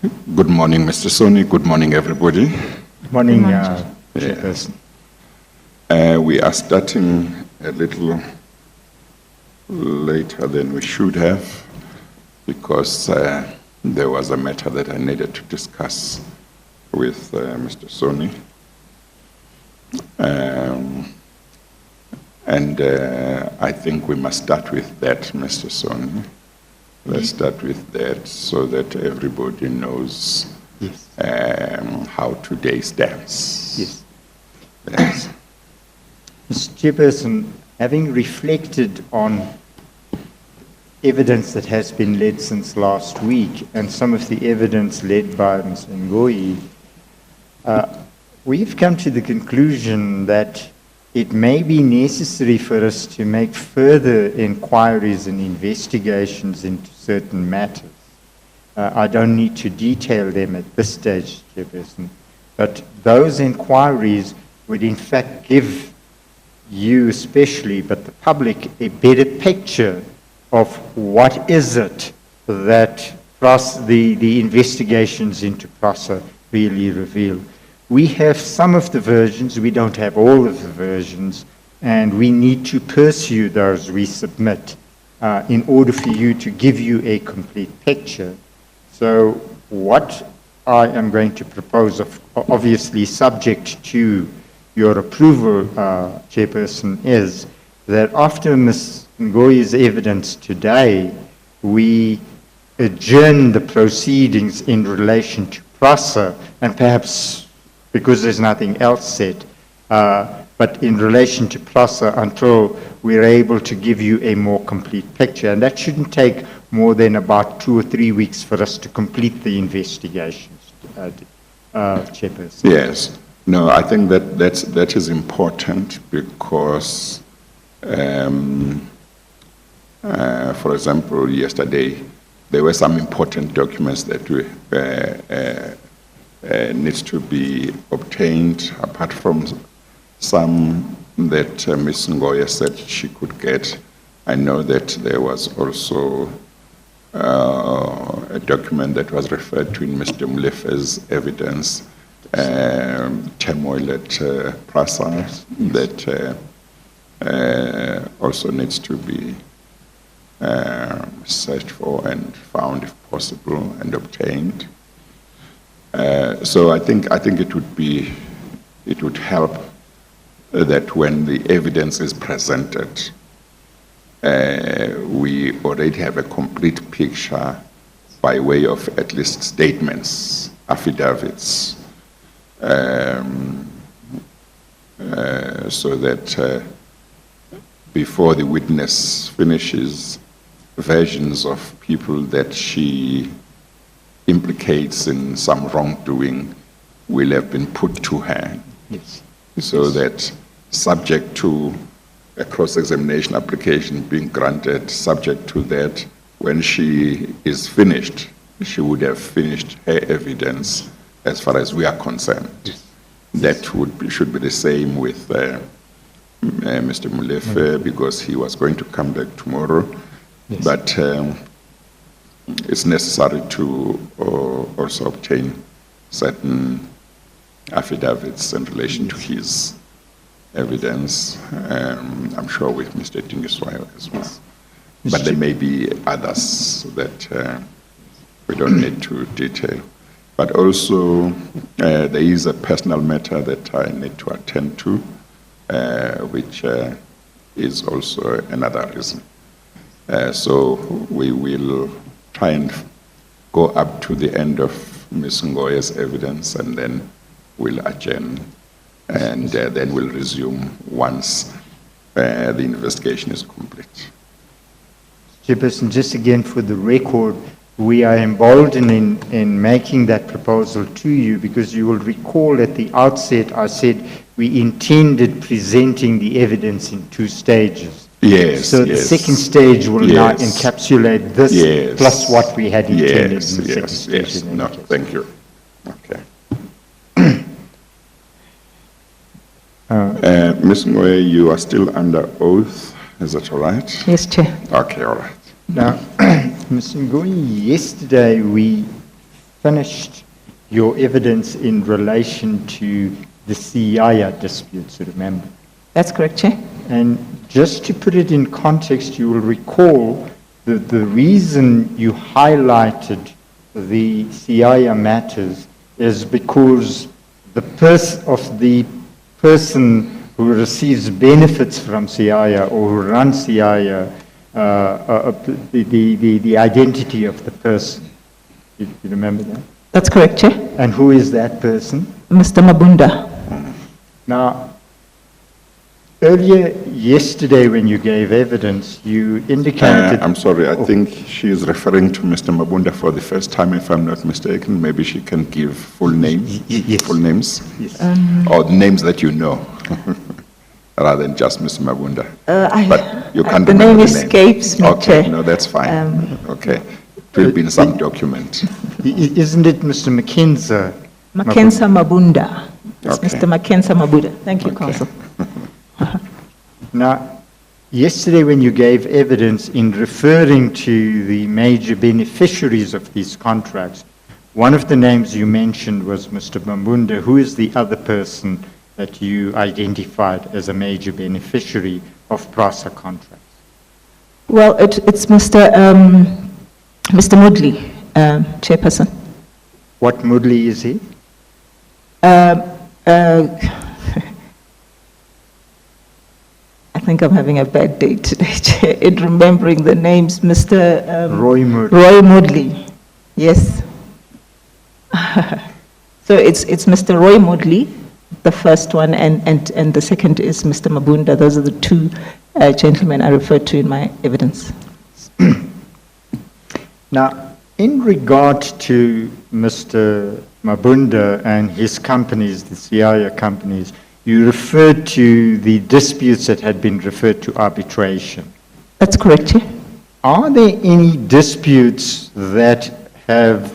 Good morning, Mr. Soni. Good morning, everybody. Good morning, Chairperson. We are starting a little later than we should have because there was a matter that I needed to discuss with Mr. Soni. I think we must start with that, Mr. Soni. Let's start with that so that everybody knows how today stands. Yes. Yes. Mr. Chairperson, having reflected on evidence that has been led since last week and some of the evidence led by Ms. Ngoyi, we've come to the conclusion that it may be necessary for us to make further inquiries and investigations into certain matters. I don't need to detail them at this stage, Chairperson, but those inquiries would in fact give you especially, but the public, a better picture of what is it that the investigations into PRASA really reveal. We have some of the versions, we don't have all of the versions, and we need to pursue those we submit in order for you to give you a complete picture. So what I am going to propose, obviously subject to your approval, Chairperson, is that after Ms. Ngoyi's evidence today, we adjourn the proceedings in relation to PRASA, and perhaps because there's nothing else said, but in relation to PRASA until we're able to give you a more complete picture. And that shouldn't take more than about 2 or 3 weeks for us to complete the investigations, Chairperson. Yes. No, I think that is important because, for example, yesterday, there were some important documents that needs to be obtained, apart from some that Ms. Ngoyi said she could get. I know that there was also a document that was referred to in Mr. Molefe's evidence, turmoil at PRASA, that also needs to be searched for and found if possible and obtained. So I think it would help that when the evidence is presented, we already have a complete picture by way of at least statements, affidavits, so that before the witness finishes, versions of people that she implicates in some wrongdoing will have been put to her. Yes. So that subject to a cross-examination application being granted, subject to that, when she is finished, she would have finished her evidence as far as we are concerned. Yes. That should be the same with Mr. Molefe, because he was going to come back tomorrow. Yes. But it's necessary to also obtain certain affidavits in relation to his evidence. I'm sure with Mr. Dingiswayo as well. Yes. But there may be others that we don't need to detail. But also, there is a personal matter that I need to attend to, which is also another reason. So we will try and go up to the end of Ms. Ngoyi's evidence, and then we'll adjourn, and then we'll resume once the investigation is complete. Chairperson, just again for the record, we are emboldened in making that proposal to you, because you will recall at the outset I said we intended presenting the evidence in 2 stages. Yes. So the second stage will now encapsulate this plus what we had intended in the second stage. Yes. No, thank you. Okay. Ms. Ngoyi, you are still under oath. Is that all right? Yes, Chair. Okay, all right. Now, Ms. Ngoyi, yesterday we finished your evidence in relation to the Siaya disputes, remember? That's correct, Chair. And just to put it in context, you will recall that the reason you highlighted the Siaya matters is because the person who receives benefits from Siaya or who runs Siaya, the identity of the person. You remember that? That's correct, Chair. And who is that person? Mr. Mabunda. Now, earlier yesterday when you gave evidence, you indicated... I'm sorry, I think she is referring to Mr. Mabunda for the first time, if I'm not mistaken. Maybe she can give full names, Yes. full names, Yes. or the names that you know, rather than just Mr. Mabunda. But you can't the remember name the name. escapes me, Okay, Chair. no, that's fine. Okay, it will be in some document. Isn't it Mr. Mackenzie? Mackenzie Mabunda. It's Okay. Mr. Mackenzie Mabunda. Thank you, Okay. Council. Now, yesterday when you gave evidence in referring to the major beneficiaries of these contracts, one of the names you mentioned was Mr. Mabunda. Who is the other person that you identified as a major beneficiary of PRASA contracts? Well, it's Mr. Moodley, Chairperson. What Moodley is he? I think I'm having a bad day today, Chair, in remembering the names. Mr. Roy Moodley. Roy Moodley. Yes. So it's Mr. Roy Moodley, the first one, and the second is Mr. Mabunda. Those are the two gentlemen I referred to in my evidence. Now, in regard to Mr. Mabunda and his companies, the Siaya companies, you referred to the disputes that had been referred to arbitration. That's correct, Chair. Are there any disputes that have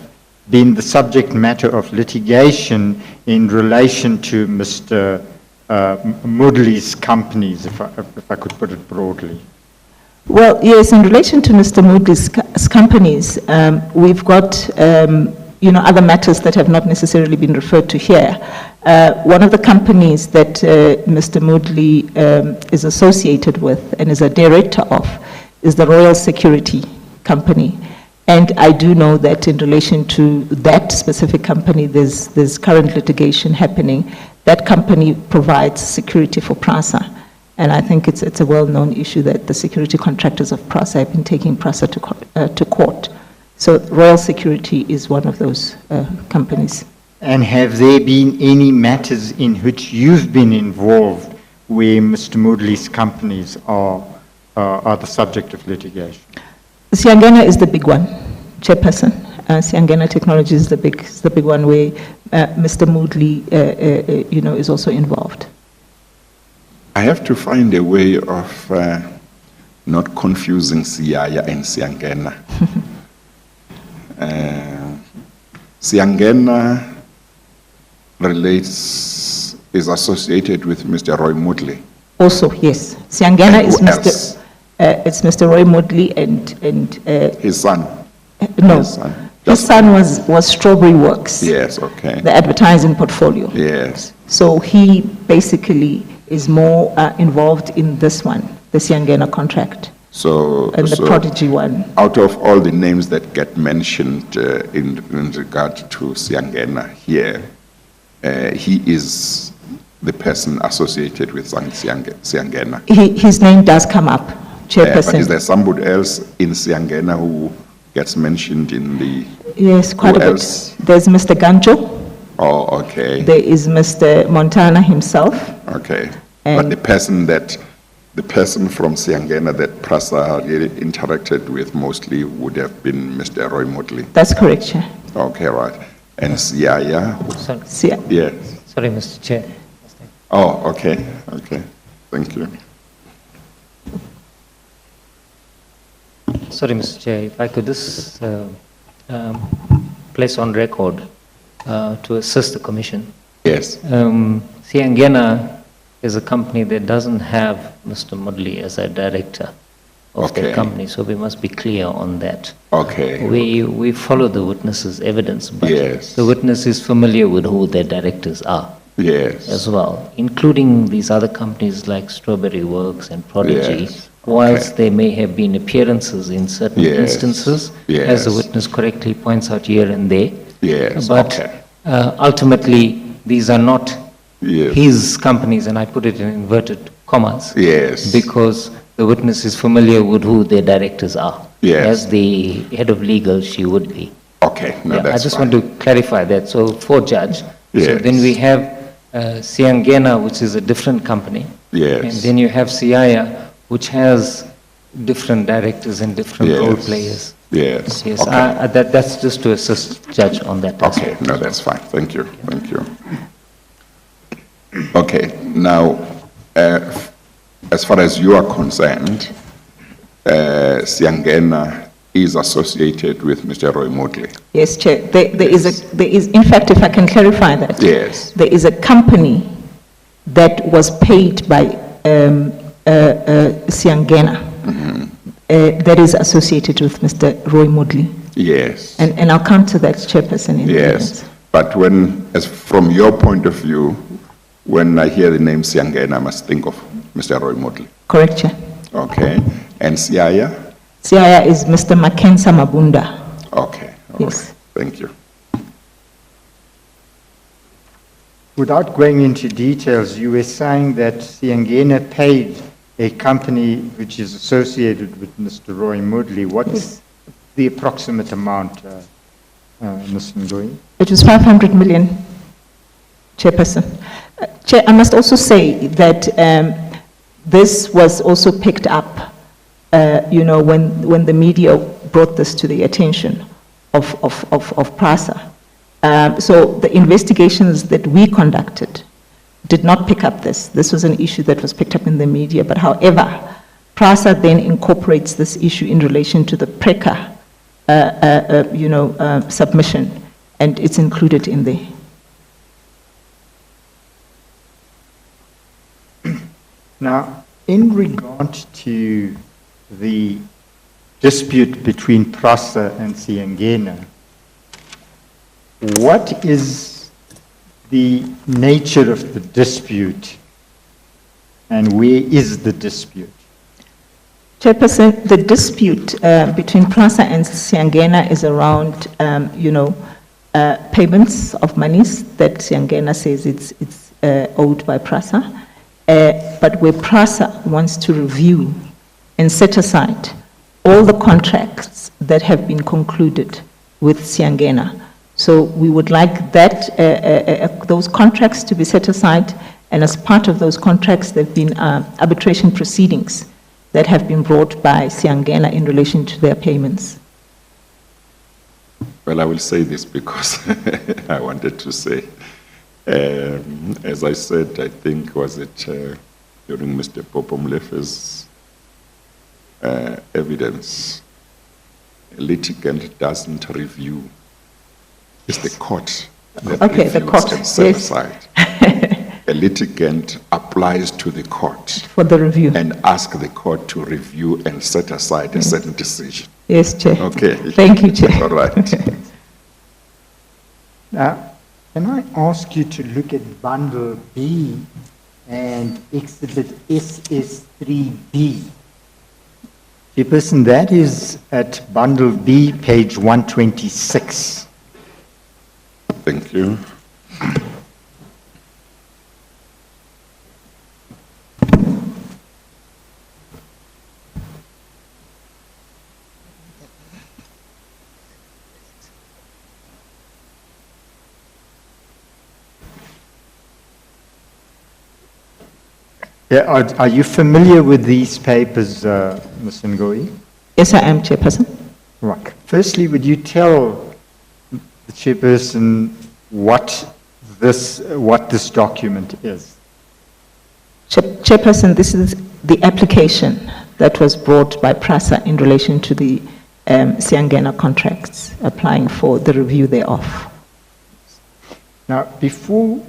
been the subject matter of litigation in relation to Mr. Moodley's companies, if I could put it broadly? Well, yes, in relation to Mr. Moodley's companies, we've got, other matters that have not necessarily been referred to here. One of the companies that Mr. Moodley is associated with and is a director of is the Royal Security Company. And I do know that in relation to that specific company, there's current litigation happening. That company provides security for PRASA. And I think it's a well-known issue that the security contractors of PRASA have been taking PRASA to court. So Royal Security is one of those companies. And have there been any matters in which you've been involved where Mr. Moodley's companies are the subject of litigation? Siangena is the big one, Chairperson. Siangena Technologies is the big one where Mr. Moodley, is also involved. I have to find a way of not confusing Siaya and Siangena. Siangena is associated with Mr. Roy Moodley. Also, yes. Siangena And is who Mr. else? It's Mr. Roy Moodley and His son. no, His son. his son was Strawberry Works, Yes, okay. the advertising portfolio. Yes. So he basically is more involved in this one, the Siangena contract, So, and the Prodigy one. out of all the names that get mentioned in regard to Siangena here, he is the person associated with Siangena. His name does come up, Chairperson. But is there somebody else in Siangena who gets mentioned in the... Yes, quite Who a bit. else? There's Mr. Ganjo, Oh, okay, there is Mr. Montana himself, okay. And- But the person from Siangena that PRASA really interacted with mostly would have been Mr. Roy Moodley. that's correct, Chair. Okay, right. And Siaya, Sia- yes. Sorry, Mr. Chair. Oh, okay, thank you. Sorry, Mr. Chair, if I could just place on record to assist the Commission. Yes, Siangena is a company that doesn't have Mr. Moodley as a director. of Okay. the company, so we must be clear on that. Okay. We follow the witness's evidence, but Yes. the witness is familiar with who their directors are Yes. as well, including these other companies like Strawberry Works and Prodigy. Yes. Whilst Okay. there may have been appearances in certain Yes. instances, Yes. as the witness correctly points out here and there. Yes. But Okay. ultimately, these are not Yes. his companies, and I put it in inverted commas. Yes. Because the witness is familiar with who their directors are. Yes. As the head of legal, she would be. Okay. No, Yeah, I that's just fine. want to clarify that. So for judge, so Yes. then we have Siangena, which is a different company. Yes. And then you have Siaya, which has different directors and different role Yes. players. Yes. Yes, Okay. that's just to assist judge on that Okay, aspect. no, that's fine. Thank you. Thank you. Okay, now, as far as you are concerned, Siangena is associated with Mr. Roy Motley. Yes, Chair. There is, in fact, if I can clarify that. Yes. There is a company that was paid by Siangena that is associated with Mr. Roy Moodley. Yes. And I'll come to that, Chairperson, in a Yes. minute. But as from your point of view, when I hear the name Siangena, I must think of Mr. Roy Motley. Correct, Chair. Okay. And Siaya? Siaya is Mr. Mackenzie Mabunda. Okay. All Yes. right. Thank you. Without going into details, you were saying that Siangena paid a company which is associated with Mr. Roy Moodley. What is the approximate amount, Ms. Ngoi? It was 500 million, Chairperson. Chair, I must also say that this was also picked up, when the media brought this to the attention of PRASA. So the investigations that we conducted did not pick up this. This was an issue that was picked up in the media, but however, PRASA then incorporates this issue in relation to the PRECA, submission, and it's included in there. Now, in regard to the dispute between PRASA and Siangena, what is the nature of the dispute and where is the dispute? Chairperson, the dispute between PRASA and Siangena is around, payments of monies that Siangena says it's owed by PRASA, but where PRASA wants to review and set aside all the contracts that have been concluded with Siangena. So we would like that those contracts to be set aside, and as part of those contracts, there have been arbitration proceedings that have been brought by Siangena in relation to their payments. Well, I will say this because I wanted to say, as I said, I think, was it during Mr. Popo Mlefe's evidence, a litigant doesn't review. It's the court that Okay, the reviews court, and set yes. aside. A litigant applies to the court For the review. and asks the court to review and set aside a certain decision. Yes, Chair. Okay. Thank you, Chair. All right. Now, can I ask you to look at Bundle B and Exhibit SS3B? Chairperson, that is at Bundle B, page 126. Thank you. Yeah, are you familiar with these papers, Ms. Ngoi? Yes, I am, Chairperson. Right. Firstly, would you tell the chairperson what this document is? Chairperson, this is the application that was brought by PRASA in relation to the Siangena contracts, applying for the review thereof. Now, before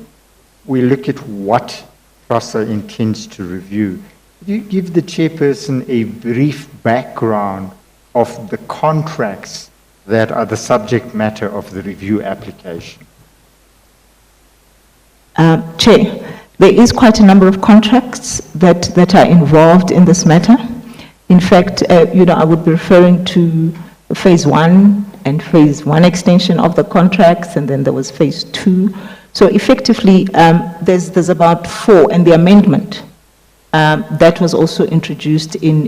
we look at what PRASA intends to review, Could you give the chairperson a brief background of the contracts that are the subject matter of the review application? Chair, there is quite a number of contracts that are involved in this matter. In fact, I would be referring to phase 1 and phase 1 extension of the contracts, and then there was phase 2. So effectively, there's about 4, and the amendment that was also introduced in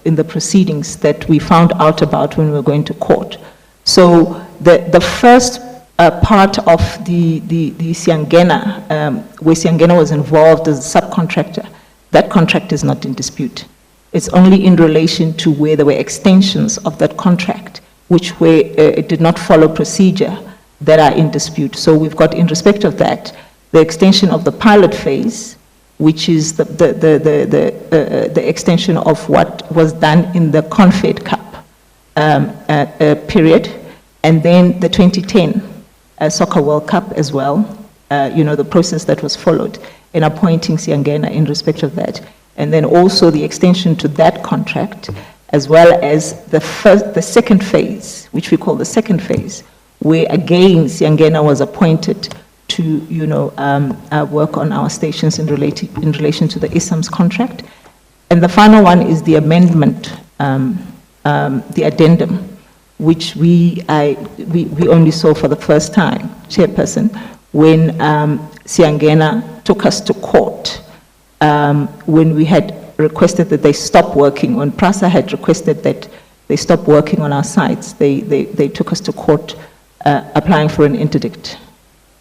the proceedings that we found out about when we were going to court. So the first part of the Siangena, where Siangena was involved as a subcontractor, that contract is not in dispute. It's only in relation to where there were extensions of that contract, which it did not follow procedure, that are in dispute. So we've got, in respect of that, the extension of the pilot phase, which is the extension of what was done in the Confed Cup period, and then the 2010 Soccer World Cup as well, the process that was followed in appointing Siangena in respect of that. And then also the extension to that contract, as well as the second phase, which we call the second phase, where again Siangena was appointed to work on our stations in relation to the ISAMS contract. And the final one is the amendment, the addendum, which we only saw for the first time, Chairperson, when Siangena took us to court, when we had requested that they stop working, when PRASA had requested that they stop working on our sites, they took us to court applying for an interdict.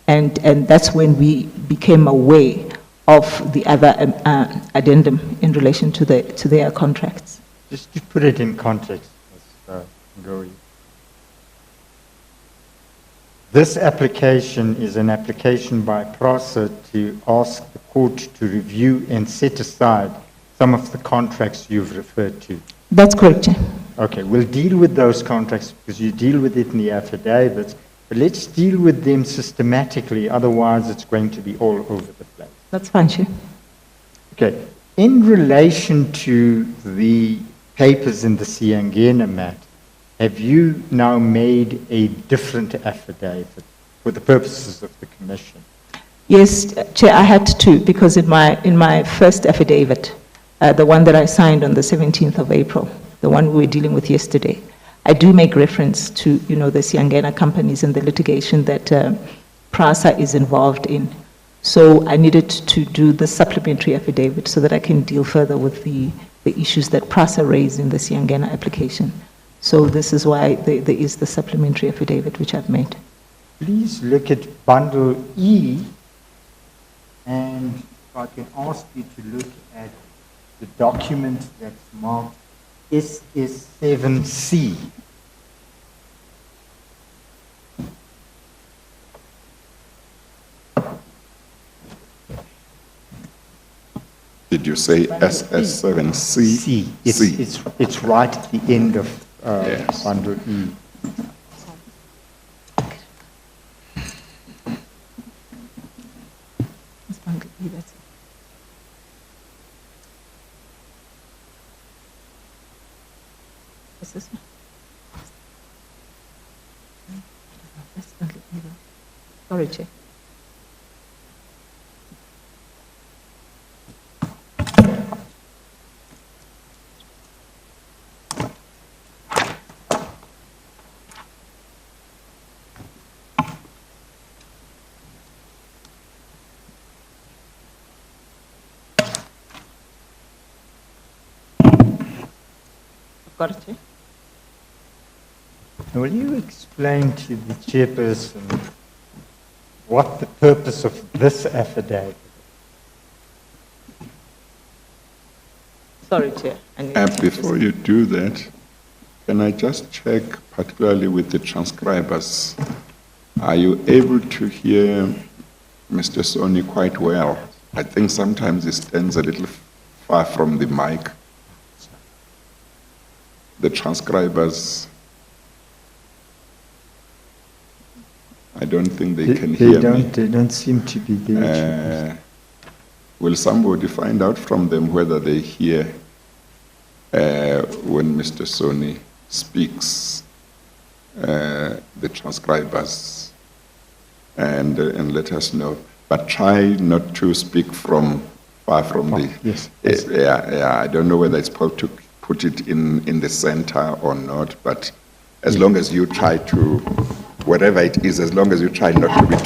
And that's when we became aware of the other addendum in relation to their contracts. Just to put it in context, Ms. Ngoyi. This application is an application by PRASA to ask the court to review and set aside some of the contracts you've referred to. That's correct, Chair. Okay, we'll deal with those contracts because you deal with it in the affidavits, but let's deal with them systematically, otherwise it's going to be all over the place. That's fine, Chair. Okay, in relation to the papers in the Siangena matter, have you now made a different affidavit for the purposes of the commission? Yes, Chair, I had to, because in my first affidavit, the one that I signed on the 17th of April, the one we were dealing with yesterday, I do make reference to, the Siangena companies and the litigation that PRASA is involved in. So I needed to do the supplementary affidavit so that I can deal further with the issues that PRASA raised in the Siangena application. So this is why there is the supplementary affidavit which I've made. Please look at Bundle E, and if I can ask you to look at the document that's marked SS7C. Did you say SS7C? C. It's right at the end of Yes. Bundle E. Is this one? Sorry, Chair. Got it, Chair. Will you explain to the chairperson what the purpose of this affidavit is? Sorry, Chair. Before you do that, can I just check, particularly with the transcribers, are you able to hear Mr. Soni quite well? I think sometimes he stands a little far from the mic. The transcribers, I don't think they can hear me. They don't seem to be there. will somebody find out from them whether they hear when Mr. Soni speaks, the transcribers, and let us know. But try not to speak from far from the. Yes. Yeah. I don't know whether it's possible to put it in the center or not. But as long as you try to, whatever it is, as long as you try not to be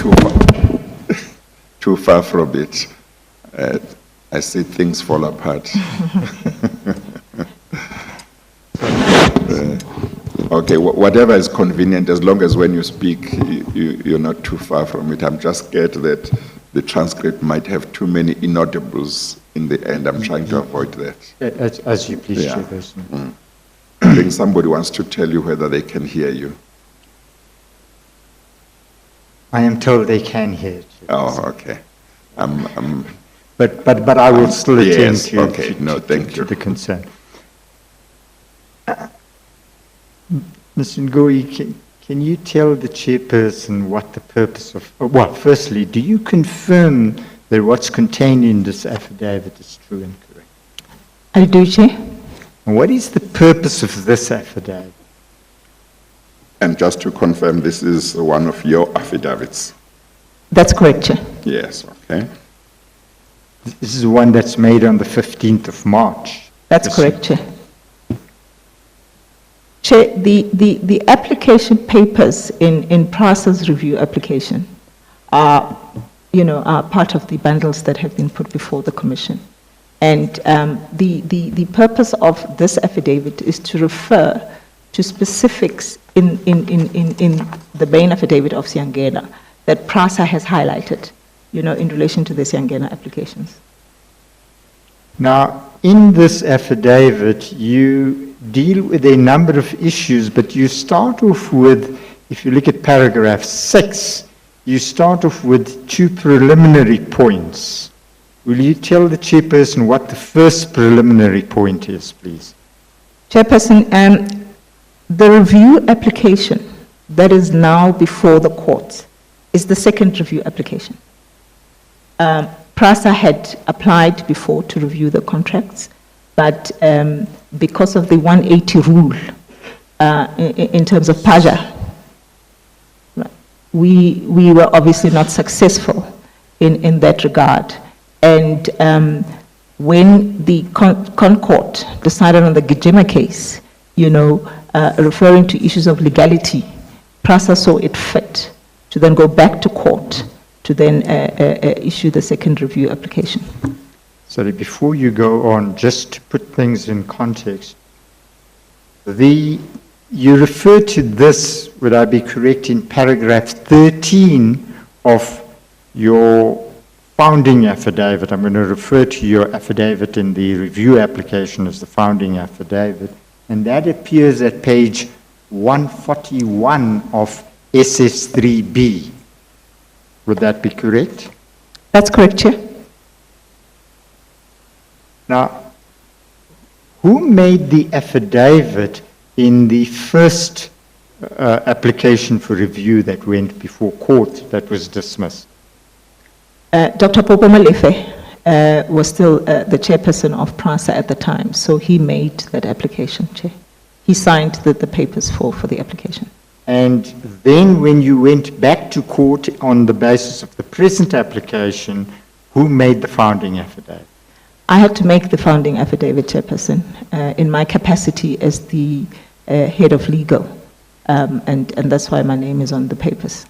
too far from it, I see things fall apart. Okay, whatever is convenient, as long as when you speak, you're not too far from it. I'm just scared that the transcript might have too many inaudibles in the end. I'm trying to avoid that. As you please, Yeah. Chairperson. I think somebody wants to tell you whether they can hear you. I am told they can hear it. Oh, okay. But I will still attend Yes, to, okay. No, thank you. the concern. Mr. Ngoyi, can you tell the chairperson what the purpose of, well, firstly, do you confirm that what's contained in this affidavit is true and correct? I do, Chair. And what is the purpose of this affidavit? And just to confirm, this is one of your affidavits. That's correct, Chair. Yes, okay. This is the one that's made on the 15th of March. That's Yes. correct, Chair. Chair, the application papers in PRASA's review application are, are part of the bundles that have been put before the Commission. And the purpose of this affidavit is to refer to specifics in the main affidavit of Siangena that PRASA has highlighted, in relation to the Siangena applications. Now, in this affidavit, you deal with a number of issues, but you start off with, if you look at paragraph 6, you start off with 2 preliminary points. Will you tell the chairperson what the first preliminary point is, please? Chairperson, the review application that is now before the courts is the second review application. PRASA had applied before to review the contracts, but because of the 180 rule in terms of PAJA, we were obviously not successful in that regard. And when the Concord decided on the Gijima case, referring to issues of legality, PRASA saw it fit to then go back to court to then issue the second review application. Sorry, before you go on, just to put things in context, you refer to this, would I be correct, in paragraph 13 of your founding affidavit. I'm going to refer to your affidavit in the review application as the founding affidavit, and that appears at page 141 of SS3B. Would that be correct? That's correct, Chair. Now, who made the affidavit in the first application for review that went before court that was dismissed? Dr. Popo Malefe was still the chairperson of PRASA at the time, so he made that application, Chair. He signed the papers for the application. And then when you went back to court on the basis of the present application, who made the founding affidavit? I had to make the founding affidavit, Chairperson, in my capacity as the head of legal, and that's why my name is on the papers.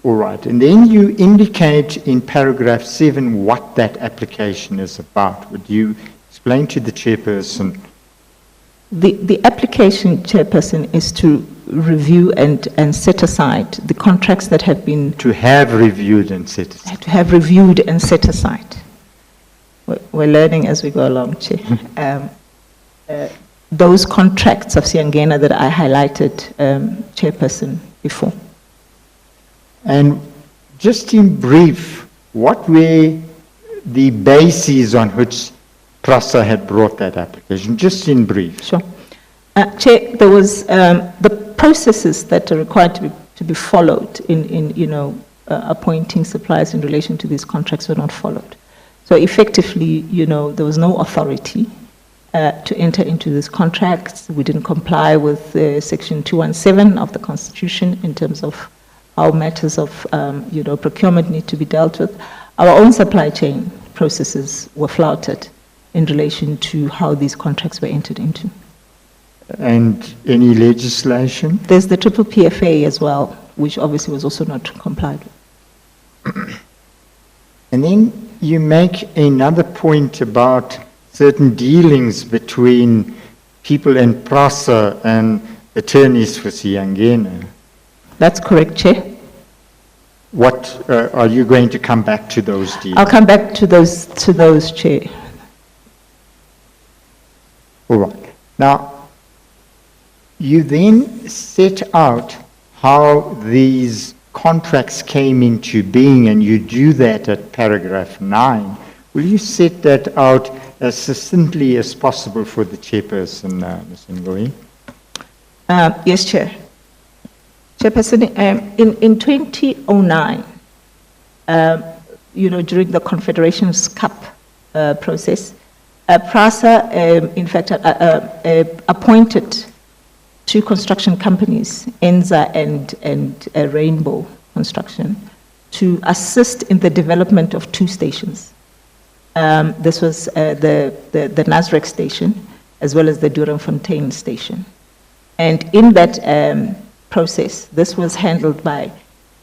All right, and then you indicate in paragraph 7 what that application is about. Would you explain to the chairperson? The application, Chairperson, is to review and set aside the contracts that have been... To have reviewed and set aside. To have reviewed and set aside. We're learning as we go along, Chair. Those contracts of Siangena that I highlighted, Chairperson, before. And just in brief, what were the bases on which PRASA had brought that application? Just in brief. Sure. Chair, there was the processes that are required to be followed in appointing suppliers in relation to these contracts were not followed. So effectively, there was no authority to enter into these contracts. We didn't comply with Section 217 of the Constitution in terms of how matters of, procurement need to be dealt with. Our own supply chain processes were flouted in relation to how these contracts were entered into. And any legislation? There's the triple PFA as well, which obviously was also not complied with. And then you make another point about certain dealings between people in PRASA and attorneys for Siangena. That's correct, Chair. What, are you going to come back to those dealings? I'll come back to those, Chair. All right. Now, you then set out how these contracts came into being, and you do that at paragraph 9. Will you set that out as succinctly as possible for the chairperson, Ms. Ngoyi? Yes, Chair. Chairperson, in 2009, during the Confederations Cup process, PRASA, in fact, appointed 2 construction companies, ENZA and Rainbow Construction, to assist in the development of 2 stations. This was the Nasrec station, as well as the Doornfontein station. And in that process, this was handled by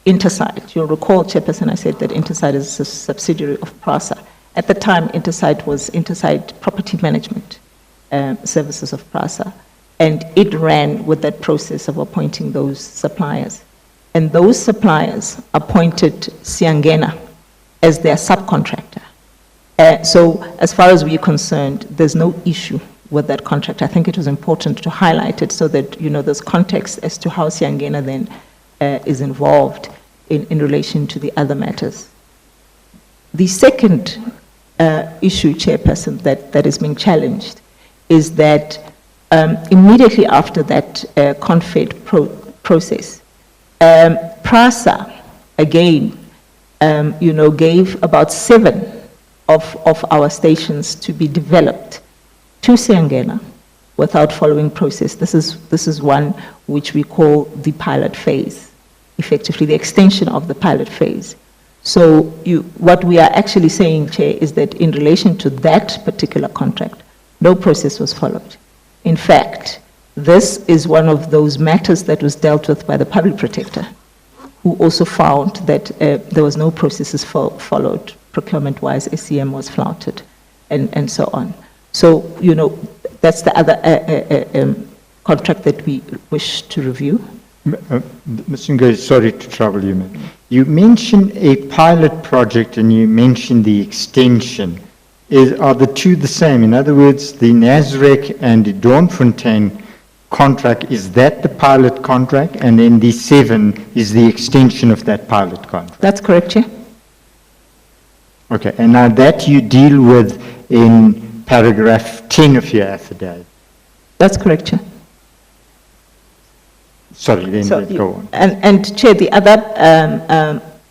Intersite. You'll recall, Chairperson, I said that Intersite is a subsidiary of PRASA. At the time, Intersite was Intersite Property Management Services of PRASA. And it ran with that process of appointing those suppliers. And those suppliers appointed Siangena as their subcontractor. So as far as we're concerned, there's no issue with that contract. I think it was important to highlight it so that, there's context as to how Siangena then is involved in relation to the other matters. The second issue, Chairperson, that is being challenged is that immediately after that Confed process, PRASA, again, gave about 7 of our stations to be developed to Siangena without following process. This is one which we call the pilot phase, effectively the extension of the pilot phase. So what we are actually saying, Chair, is that in relation to that particular contract, no process was followed. In fact, this is one of those matters that was dealt with by the public protector, who also found that there was no processes followed, procurement-wise, SCM was flouted, and so on. So, that's the other contract that we wish to review. Mr. Ngoyi, sorry to trouble you, ma'am. You mentioned a pilot project and you mentioned the extension. Are the two the same? In other words, the Nasrec and the Doornfontein contract, is that the pilot contract, and then the 7 is the extension of that pilot contract? That's correct, Chair. Okay, and now that you deal with in paragraph 10 of your affidavit. That's correct, Chair. Sorry, then So, go on. and Chair, the other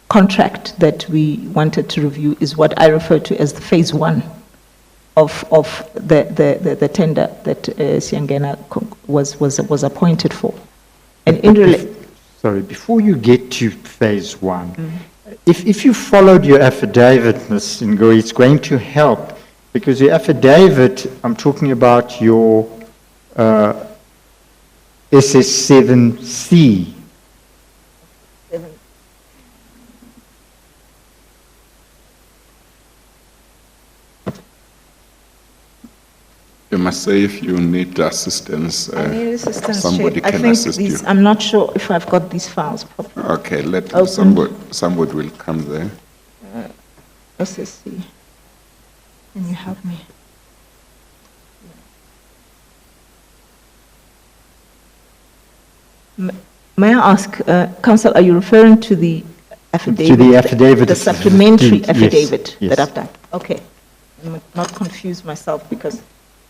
contract that we wanted to review is what I refer to as the phase 1 of the tender that Siangena was appointed for. And Sorry, before you get to phase 1, if you followed your affidavit, Ms. Ngoyi, it's going to help, because your affidavit, I'm talking about your SS7C. You must say if you need assistance, I need assistance, somebody Chair. can I think assist you. I'm not sure if I've got these files properly. Okay, let Open. somebody will come there. SSC. Can you help me? May I ask, Council, are you referring to the affidavit? To the affidavit. The supplementary Yes, affidavit yes. that I've done? Okay. I'm not confuse myself because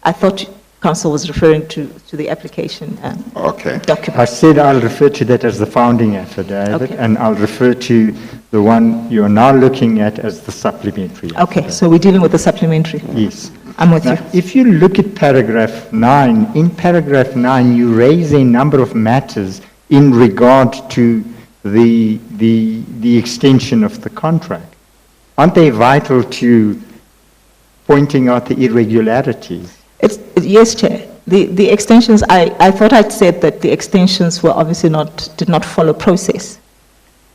I thought Council was referring to the application Okay. document. I said I'll refer to that as the founding affidavit, Okay. and I'll refer to the one you're now looking at as the supplementary. Okay, so we're dealing with the supplementary. Yes. I'm with Now, you. if you look at paragraph 9, in paragraph 9, you raise a number of matters in regard to the extension of the contract. Aren't they vital to pointing out the irregularities? Yes, Chair. The extensions, I thought I'd said that the extensions were obviously did not follow process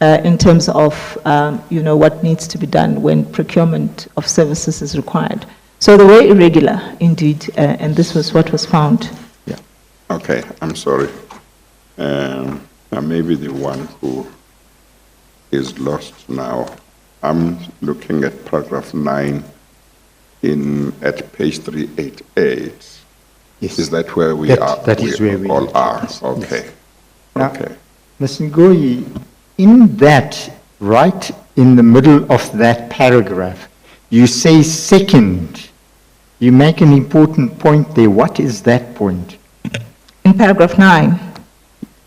in terms of, what needs to be done when procurement of services is required. So they were irregular indeed, and this was what was found. Yeah. Okay, I'm sorry. I may be the one who is lost now. I'm looking at paragraph 9 at page 388. Yes. Is that where we That- are? that is where we all are. are. Yes, Okay. Now, Okay. Ms. Ngoyi, in that, right in the middle of that paragraph, you say second. You make an important point there. What is that point? In paragraph 9,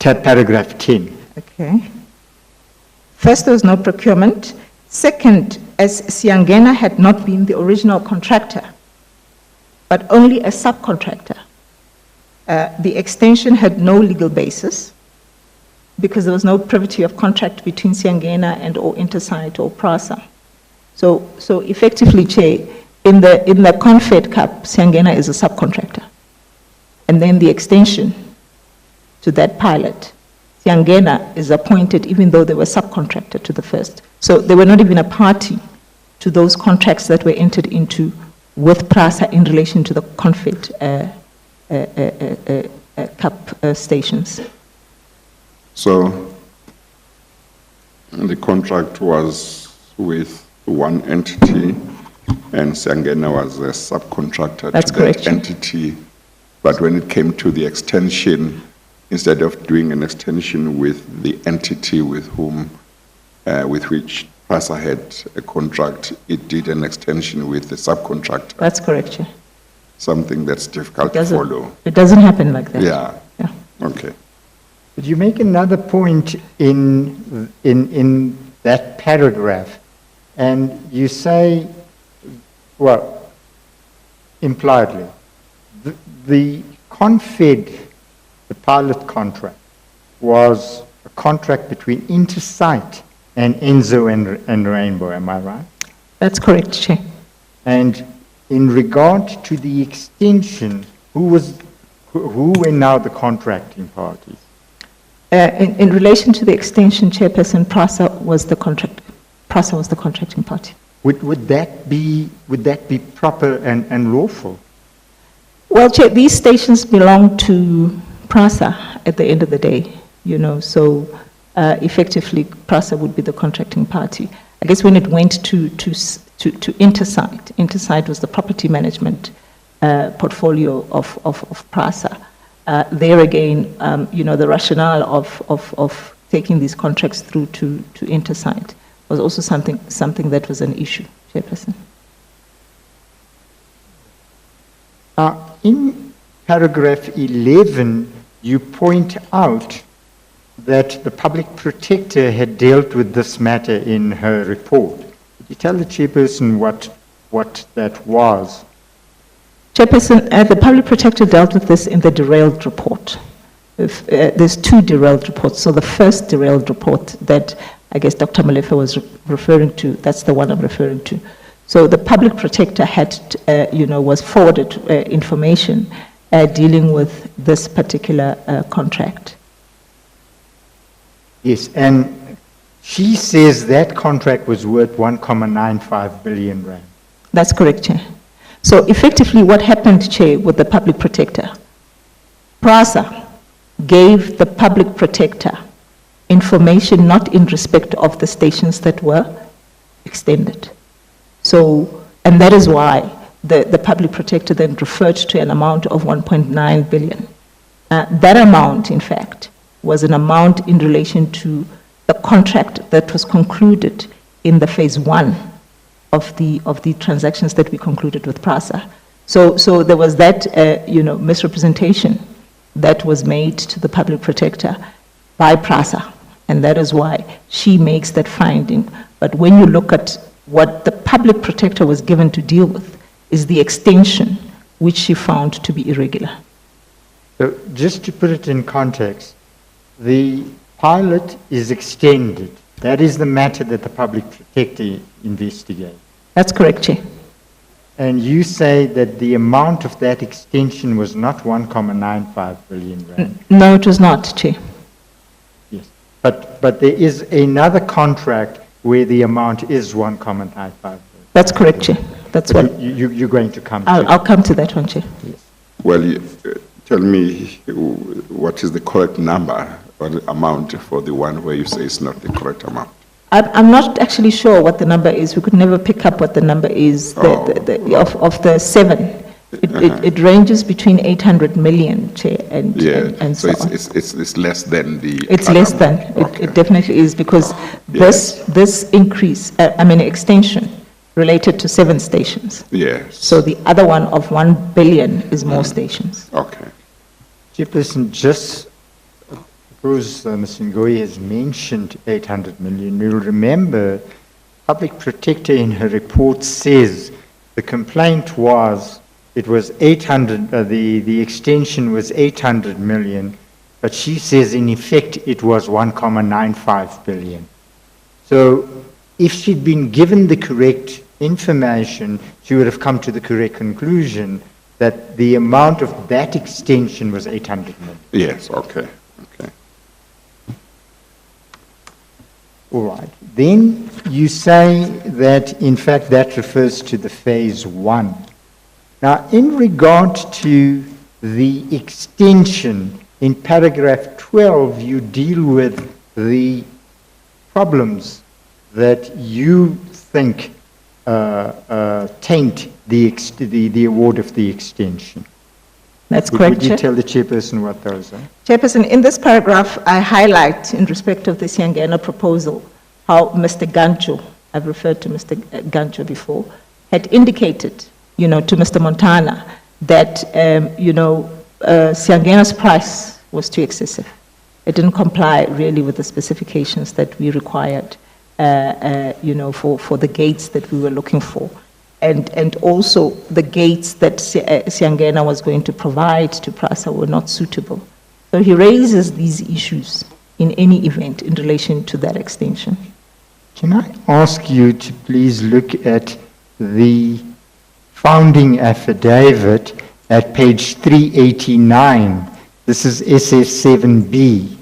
Paragraph 10. okay. First, there was no procurement. Second, as Siangena had not been the original contractor, but only a subcontractor, the extension had no legal basis because there was no privity of contract between Siangena and or Intersite or PRASA. So effectively, Chair, in the Confed Cup, Siangena is a subcontractor. And then the extension to that pilot, Siangena is appointed even though they were subcontractor to the first. So they were not even a party to those contracts that were entered into with PRASA in relation to the Confed Cup stations. So the contract was with one entity, and Siangena was a subcontractor That's to correct. that entity. But when it came to the extension, instead of doing an extension with the entity with which PRASA had a contract, it did an extension with the subcontractor, That's correct, Chair. something that's difficult to follow. It doesn't happen like that. Yeah, Yeah. okay. But you make another point in that paragraph, and you say, well, impliedly, the Confed, the pilot contract, was a contract between Intersite and Enzo and Rainbow, am I right? That's correct, Chair. And in regard to the extension, who were now the contracting parties? In relation to the extension, Chairperson, PRASA was the contracting party. Would that be proper and lawful? Well, Chair, these stations belong to PRASA at the end of the day, so effectively PRASA would be the contracting party. I guess when it went to Intersite was the property management portfolio of PRASA. There again, the rationale of taking these contracts through to Intersite was also something that was an issue, Chairperson. In paragraph 11, you point out that the public protector had dealt with this matter in her report. Could you tell the chairperson what that was? Chairperson, the public protector dealt with this in the derailed report. There's two derailed reports. So the first derailed report that I guess Dr. Molefe was referring to, that's the one I'm referring to. So the public protector had, was forwarded information dealing with this particular contract. Yes, and she says that contract was worth 1.95 billion rand. That's correct, Chair. So effectively what happened, Chair, with the public protector, PRASA gave the public protector information not in respect of the stations that were extended. So, and that is why the public protector then referred to an amount of 1.9 billion. That amount, in fact, was an amount in relation to the contract that was concluded in the phase 1 of the transactions that we concluded with PRASA. So there was that, misrepresentation that was made to the public protector by PRASA And that is why she makes that finding. But when you look at what the public protector was given to deal with, is the extension, which she found to be irregular. So just to put it in context, the pilot is extended. That is the matter that the public protector investigates. That's correct, Chair. And you say that the amount of that extension was not 1.95 billion rand. No, it was not, Chair. Yes. But there is another contract where the amount is 1.95 billion. That's correct, Chair. That's But what, you're going to come to. I'll come to that one, Chair. Well, tell me what is the correct number or the amount for the one where you say it's not the correct amount? I'm not actually sure what the number is. We could never pick up what the number is of the 7. It ranges between 800 million, Chair, and So so on. it's less than the. It's other less than, amount. it definitely is, because this increase, extension related to 7 stations. Yes. So the other one of 1 billion is more stations. Okay. Chairperson, just because Ms. Ngoyi has mentioned 800 million, you'll remember Public Protector in her report says the complaint was, it was 800, the extension was 800 million, but she says in effect it was 1.95 billion. So if she'd been given the correct information, she would have come to the correct conclusion that the amount of that extension was 800 million. Yes, okay. All right. Then you say that, in fact, that refers to the phase 1. Now, in regard to the extension, in paragraph 12, you deal with the problems that you think taint the award of the extension. That's Would correct, you Chair. tell the chairperson what those are? Chairperson, in this paragraph, I highlight, in respect of the Siangena proposal, how Mr. Gancho, I've referred to Mr. Gancho before, had indicated, to Mr. Montana that, Siangena's price was too excessive. It didn't comply really with the specifications that we required, for the gates that we were looking for. And also the gates that Siangena was going to provide to PRASA were not suitable. So he raises these issues in any event in relation to that extension. Can I ask you to please look at the founding affidavit at page 389? This is SS7B.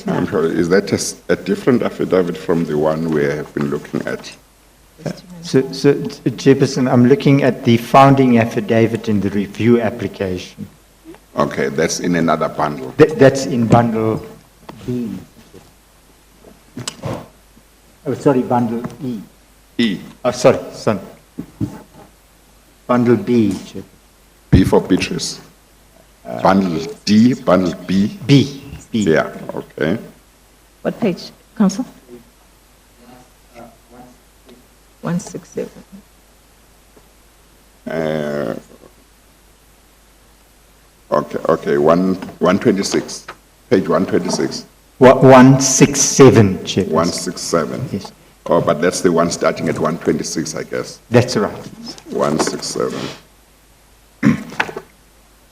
I'm sorry, is that a different affidavit from the one we have been looking at? So, Chairperson, I'm looking at the founding affidavit in the review application. Okay, that's in another bundle. That's in bundle B. Oh, sorry, bundle E. E, Oh, sorry. Bundle B, Chair. B for Beatrice. Bundle D, bundle B. B. Yeah, okay. What page, Council? 167. Okay, 126, page 126, 167, Chair. 167. Yes, Oh, but that's the one starting at 126, I guess. that's right. 167.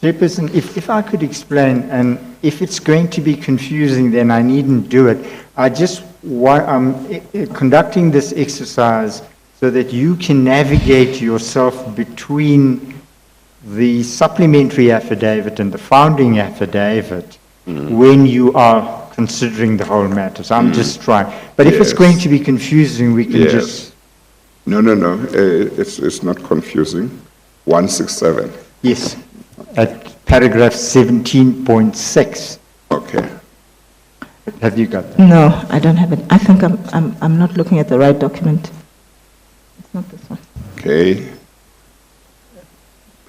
Chairperson, if I could explain, and if it's going to be confusing, then I needn't do it. I'm conducting this exercise so that you can navigate yourself between the supplementary affidavit and the founding affidavit when you are considering the whole matter. So I'm just trying. But if it's Yes. going to be confusing, we can Yes. just... No, it's not confusing. 167. Yes, at paragraph 17.6. Okay. Have you got that? No, I don't have it. I think I'm not looking at the right document. It's not this one. Okay.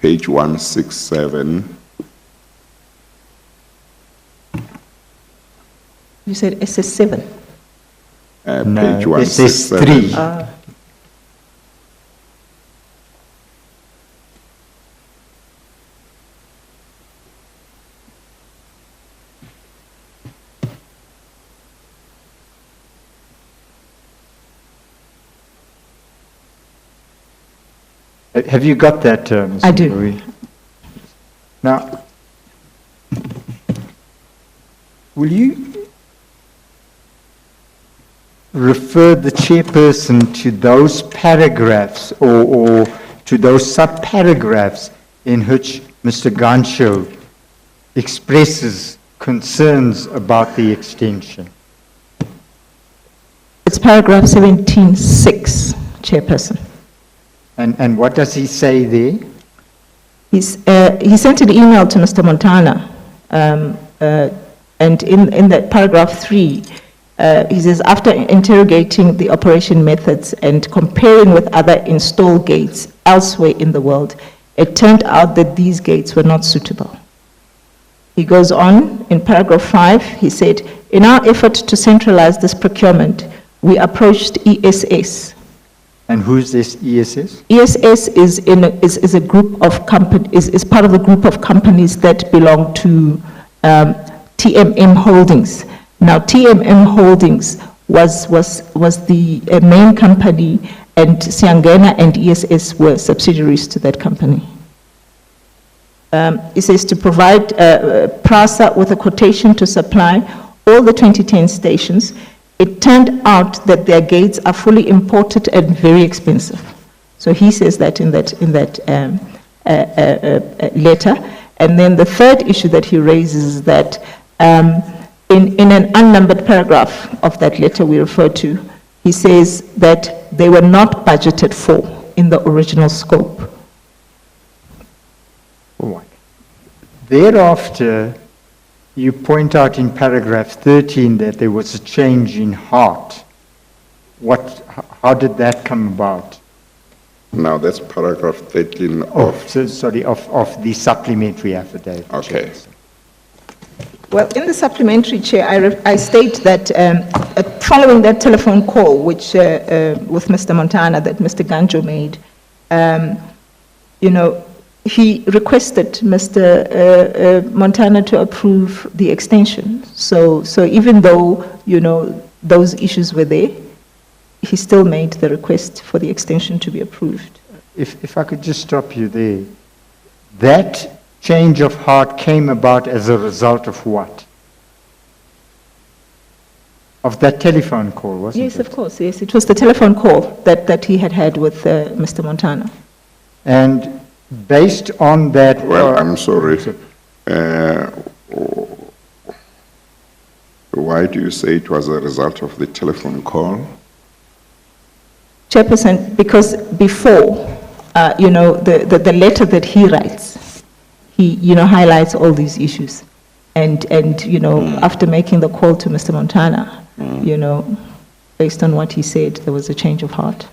Page 167. You said SS7. No, Page 167. SS3. Have you got that, Mr. I do. Louis? Now, will you refer the chairperson to those paragraphs or to those sub-paragraphs in which Mr. Gancho expresses concerns about the extension? It's paragraph 17.6, Chairperson. And what does he say there? He sent an email to Mr. Montana, and in that paragraph 3, he says, after interrogating the operation methods and comparing with other installed gates elsewhere in the world, it turned out that these gates were not suitable. He goes on, in paragraph 5, he said, in our effort to centralize this procurement, we approached ESS. And who's this ESS? ESS is a group of companies, is part of a group of companies that belong to TMM Holdings. Now, TMM Holdings was the main company, and Siangena and ESS were subsidiaries to that company. It says to provide PRASA with a quotation to supply all the 2010 stations. It turned out that their gates are fully imported and very expensive. So he says that in that letter. And then the third issue that he raises is that in an unnumbered paragraph of that letter we refer to, he says that they were not budgeted for in the original scope. All right. Thereafter, you point out in paragraph 13 that there was a change in heart. How did that come about? Now, that's paragraph 13 of, Of the supplementary affidavit. okay. Well, in the supplementary, Chair, I state that following that telephone call, which with Mr. Montana that Mr. Gancho made, he requested Mr. Montana to approve the extension. So even though, those issues were there, he still made the request for the extension to be approved. If I could just stop you there. That change of heart came about as a result of what? Of that telephone call, wasn't it? Yes, of course, yes. It was the telephone call that he had with Mr. Montana. And based on that... Well, I'm sorry. Why do you say it was a result of the telephone call? Chairperson, because before, the letter that he writes, he, highlights all these issues. And after making the call to Mr. Montana, based on what he said, there was a change of heart.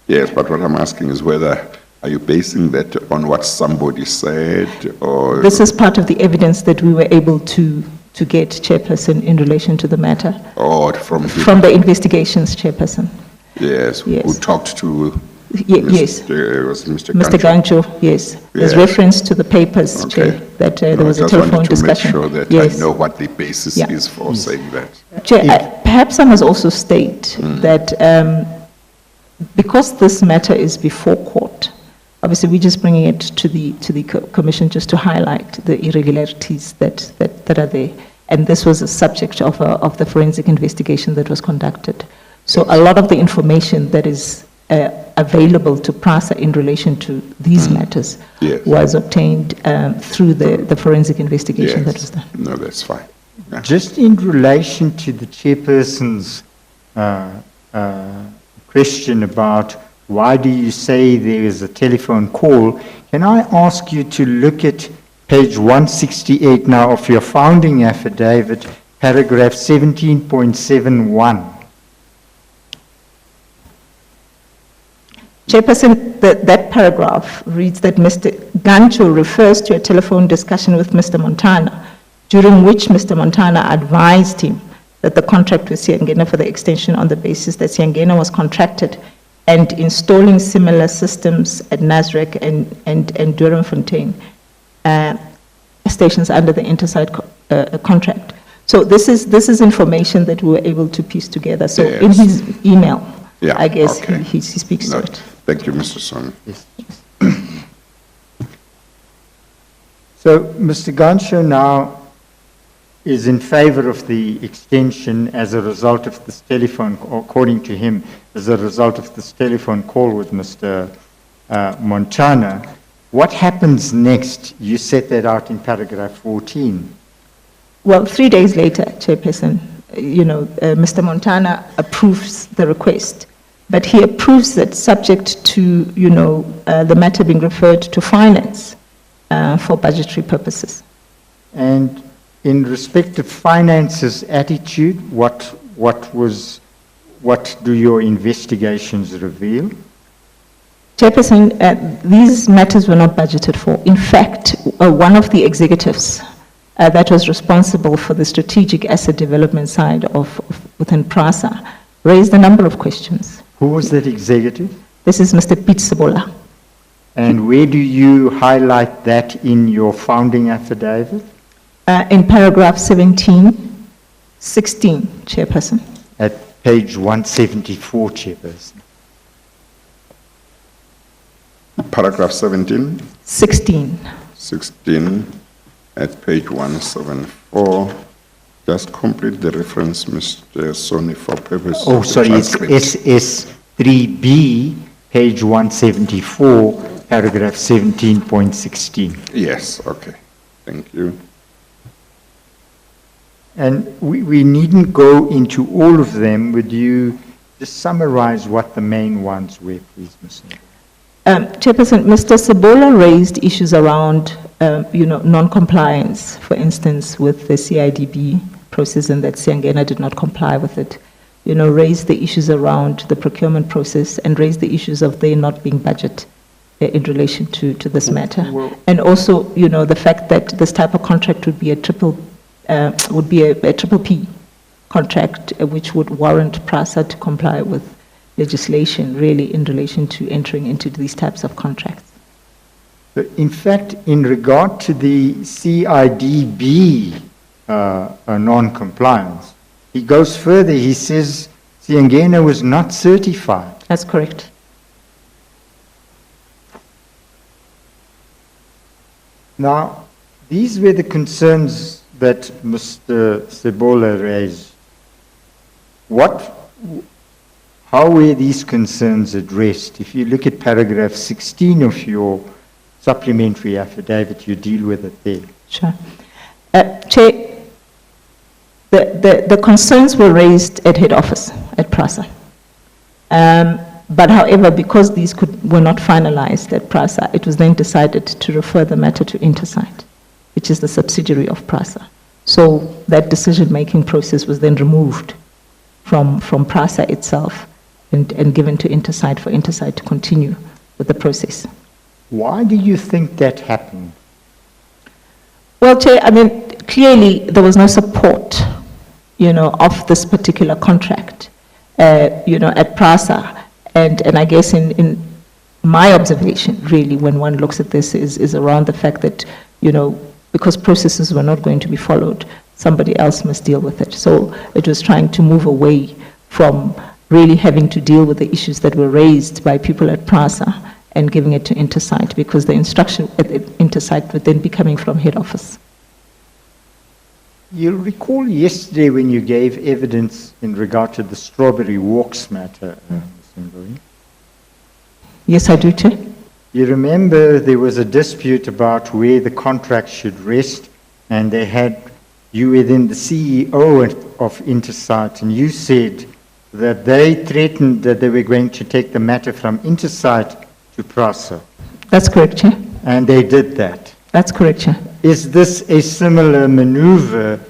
Yes, but what I'm asking is whether, are you basing that on what somebody said, or? This is part of the evidence that we were able to get, Chairperson, in relation to the matter. Or from him? From the investigations, Chairperson. Yes, Yes. who talked to? Yes. Was Mr. Mr. Gancho? Gancho, yes. There's Yes. reference to the papers, Okay. Chair, that there No, was I a just wanted telephone to discussion. make sure that Yes. I know what the basis Yeah. is for saying that. Chair, perhaps I must also state that because this matter is before court, obviously we're just bringing it to the commission just to highlight the irregularities that are there. And this was a subject of the forensic investigation that was conducted. So a lot of the information that is available to PRASA in relation to these matters Yes. was obtained through the forensic investigation that was done. No, that's fine. Yeah. Just in relation to the chairperson's question about why do you say there is a telephone call, can I ask you to look at page 168 now of your founding affidavit, paragraph 17.71. Chairperson, that paragraph reads that Mr. Gancho refers to a telephone discussion with Mr. Montana, during which Mr. Montana advised him that the contract with Siangena for the extension on the basis that Siangena was contracted and installing similar systems at Nasrec and Durham-Fontein stations under the Intersite contract. So this is information that we were able to piece together. So in Yes. his email, Yeah, I guess okay. he speaks to No, it. Thank you, Mr. Soni. Yes. So Mr. Gansho now is in favor of the extension as a result of this telephone, according to him, as a result of this telephone call with Mr. Montana. What happens next? You set that out in paragraph 14. Well, 3 days later, Chairperson, Mr. Montana approves the request, but he approves it subject to, the matter being referred to finance for budgetary purposes. And in respect of finances attitude, what do your investigations reveal? Chairperson, these matters were not budgeted for. In fact, one of the executives that was responsible for the strategic asset development side within PRASA raised a number of questions. Who was that executive? This is Mr. Pete Sebola. And where do you highlight that in your founding affidavit? In paragraph 16, Chairperson. At page 174, Chairperson. Paragraph 17, 16. 16, at page 174. Just complete the reference, Mr. Soni, for purpose Oh, of the sorry, it's transcript. SS3B, page 174, paragraph 17.16. Yes, okay. Thank you. And we needn't go into all of them. Would you just summarize what the main ones were, please, Ms. Ndlovu? Chairperson, Mr. Sebola raised issues around, non-compliance, for instance, with the CIDB process, and that Siangena did not comply with it. Raised the issues around the procurement process and raised the issues of there not being budget in relation to this matter. Well, And also, the fact that this type of contract would be a triple P contract, which would warrant PRASA to comply with legislation really in relation to entering into these types of contracts. in fact, in regard to the CIDB non-compliance, he goes further. He says Siangena was not certified. That's correct. Now, these were the concerns that Mr. Sebola raised. How were these concerns addressed? If you look at paragraph 16 of your supplementary affidavit, you deal with it there. Sure. Chair, the concerns were raised at head office at PRASA. But however, because these were not finalized at PRASA, it was then decided to refer the matter to Intersight, which is the subsidiary of PRASA. So that decision-making process was then removed from PRASA itself and given to Intersight for Intersight to continue with the process. Why do you think that happened? Well, Chair, clearly there was no support, of this particular contract, at PRASA. And I guess in my observation, really, when one looks at this, is around the fact that, because processes were not going to be followed, somebody else must deal with it. So it was trying to move away from really having to deal with the issues that were raised by people at PRASA and giving it to Intersight, because the instruction at Intersight would then be coming from head office. You'll recall yesterday when you gave evidence in regard to the Strawberry Walks matter, Ms. Ndlovu. Yes, I do, Chair. You remember there was a dispute about where the contract should rest, and you were then the CEO of Intersight, and you said that they threatened that they were going to take the matter from Intersight to PRASA, That's correct, Chair. and they did that. That's correct, Chair. Is this a similar maneuver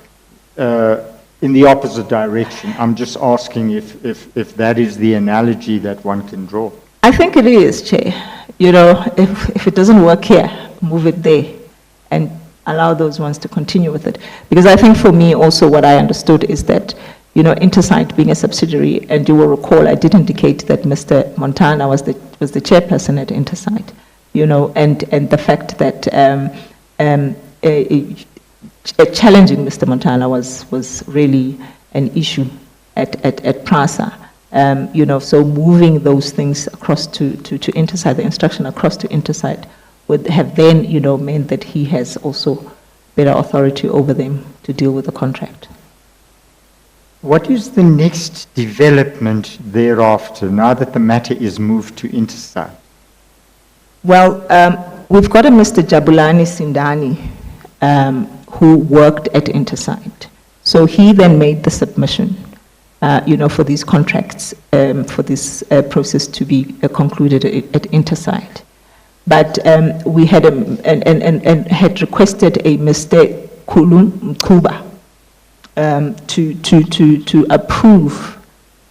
in the opposite direction? I'm just asking if that is the analogy that one can draw. I think it is, Chair. If it doesn't work here, move it there and allow those ones to continue with it. Because I think for me also what I understood is that, Intersight being a subsidiary, and you will recall I did indicate that Mr. Montana was the chairperson at Intersight, and the fact that challenging Mr. Montana was really an issue at PRASA. So moving those things across to Intersite, the instruction across to Intersite would have then, meant that he has also better authority over them to deal with the contract. What is the next development thereafter, now that the matter is moved to Intersite? Well, we've got a Mr. Jabulani Sindani who worked at Intersite. So he then made the submission, for these contracts, for this process to be concluded at Intersite. But we had and had requested a Mr. Kuba to approve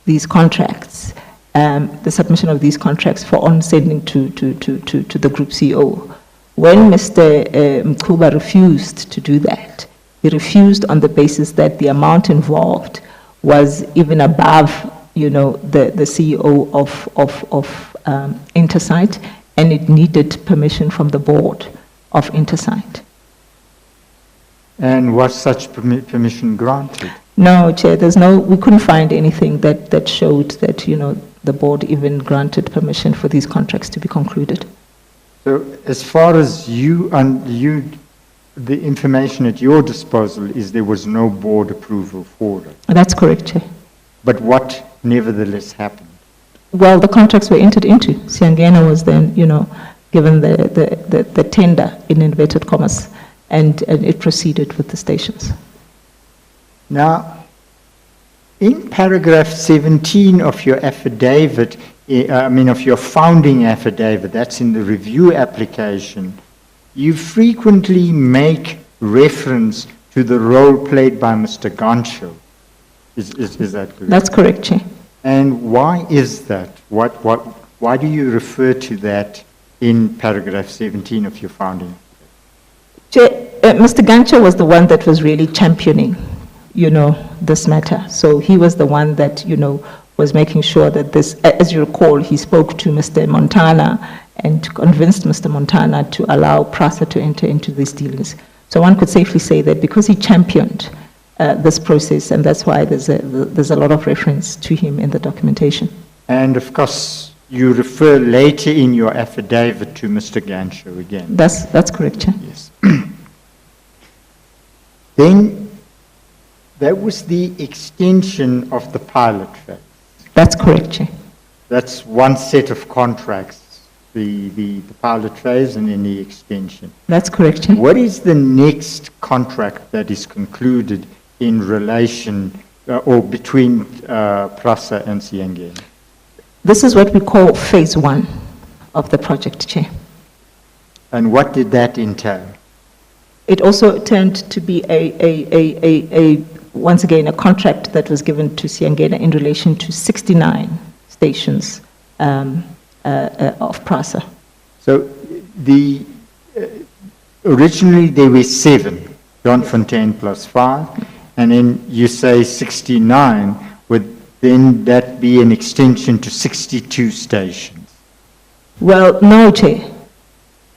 these contracts, the submission of these contracts for on sending to the Group CEO. When Mr. Mkuba refused to do that, he refused on the basis that the amount involved was even above, the CEO of Intersite, and it needed permission from the board of Intersite. And was such permission granted? No, Chair, we couldn't find anything that showed that, the board even granted permission for these contracts to be concluded. So as far as the information at your disposal is there was no board approval for it. That's correct, Chair. But what nevertheless happened? Well, the contracts were entered into. Siangena was then, given the tender in inverted commas, and it proceeded with the stations. Now, in paragraph 17 of your affidavit, of your founding affidavit, that's in the review application, you frequently make reference to the role played by Mr. Gancho. Is that correct? That's correct, Chair. And why is that? Why do you refer to that in paragraph 17 of your founding? Chair, Mr. Gancho was the one that was really championing, this matter. So he was the one that, was making sure that this, as you recall, he spoke to Mr. Montana and convinced Mr. Montana to allow PRASA to enter into these dealings. So one could safely say that because he championed this process, and that's why there's a lot of reference to him in the documentation. And of course, you refer later in your affidavit to Mr. Gancho again. That's correct, Chair. Yes. Then that was the extension of the pilot phase. That's correct, Chair. That's one set of contracts, the pilot phase and then the extension. That's correct, Chair. What is the next contract that is concluded in relation or between PRASA and Siangena? This is what we call phase 1 of the project, Chair. And what did that entail? It also turned to be once again, a contract that was given to Siangena in relation to 69 stations of PRASA. So originally there were 7, Doornfontein plus 5, and then you say 69, would then that be an extension to 62 stations? Well, no, Chair.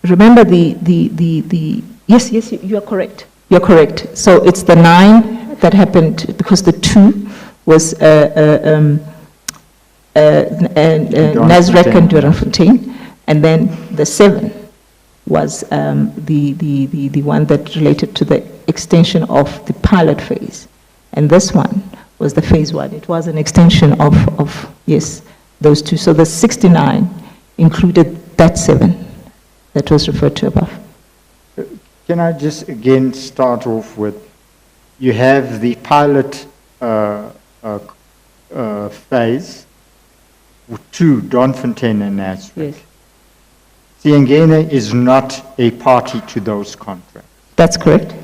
Remember yes, you are correct. You're correct. So it's the 9 that happened because the 2 was Nasrec and Doornfontein, and then the 7 was the one that related to the extension of the pilot phase, and this one was the phase 1. It was an extension of yes, those 2. So the 69 included that 7 that was referred to above. Can I just again start off with, you have the pilot phase, 2, Doornfontein and Nasrec. Yes. Siangena is not a party to those contracts. That's correct.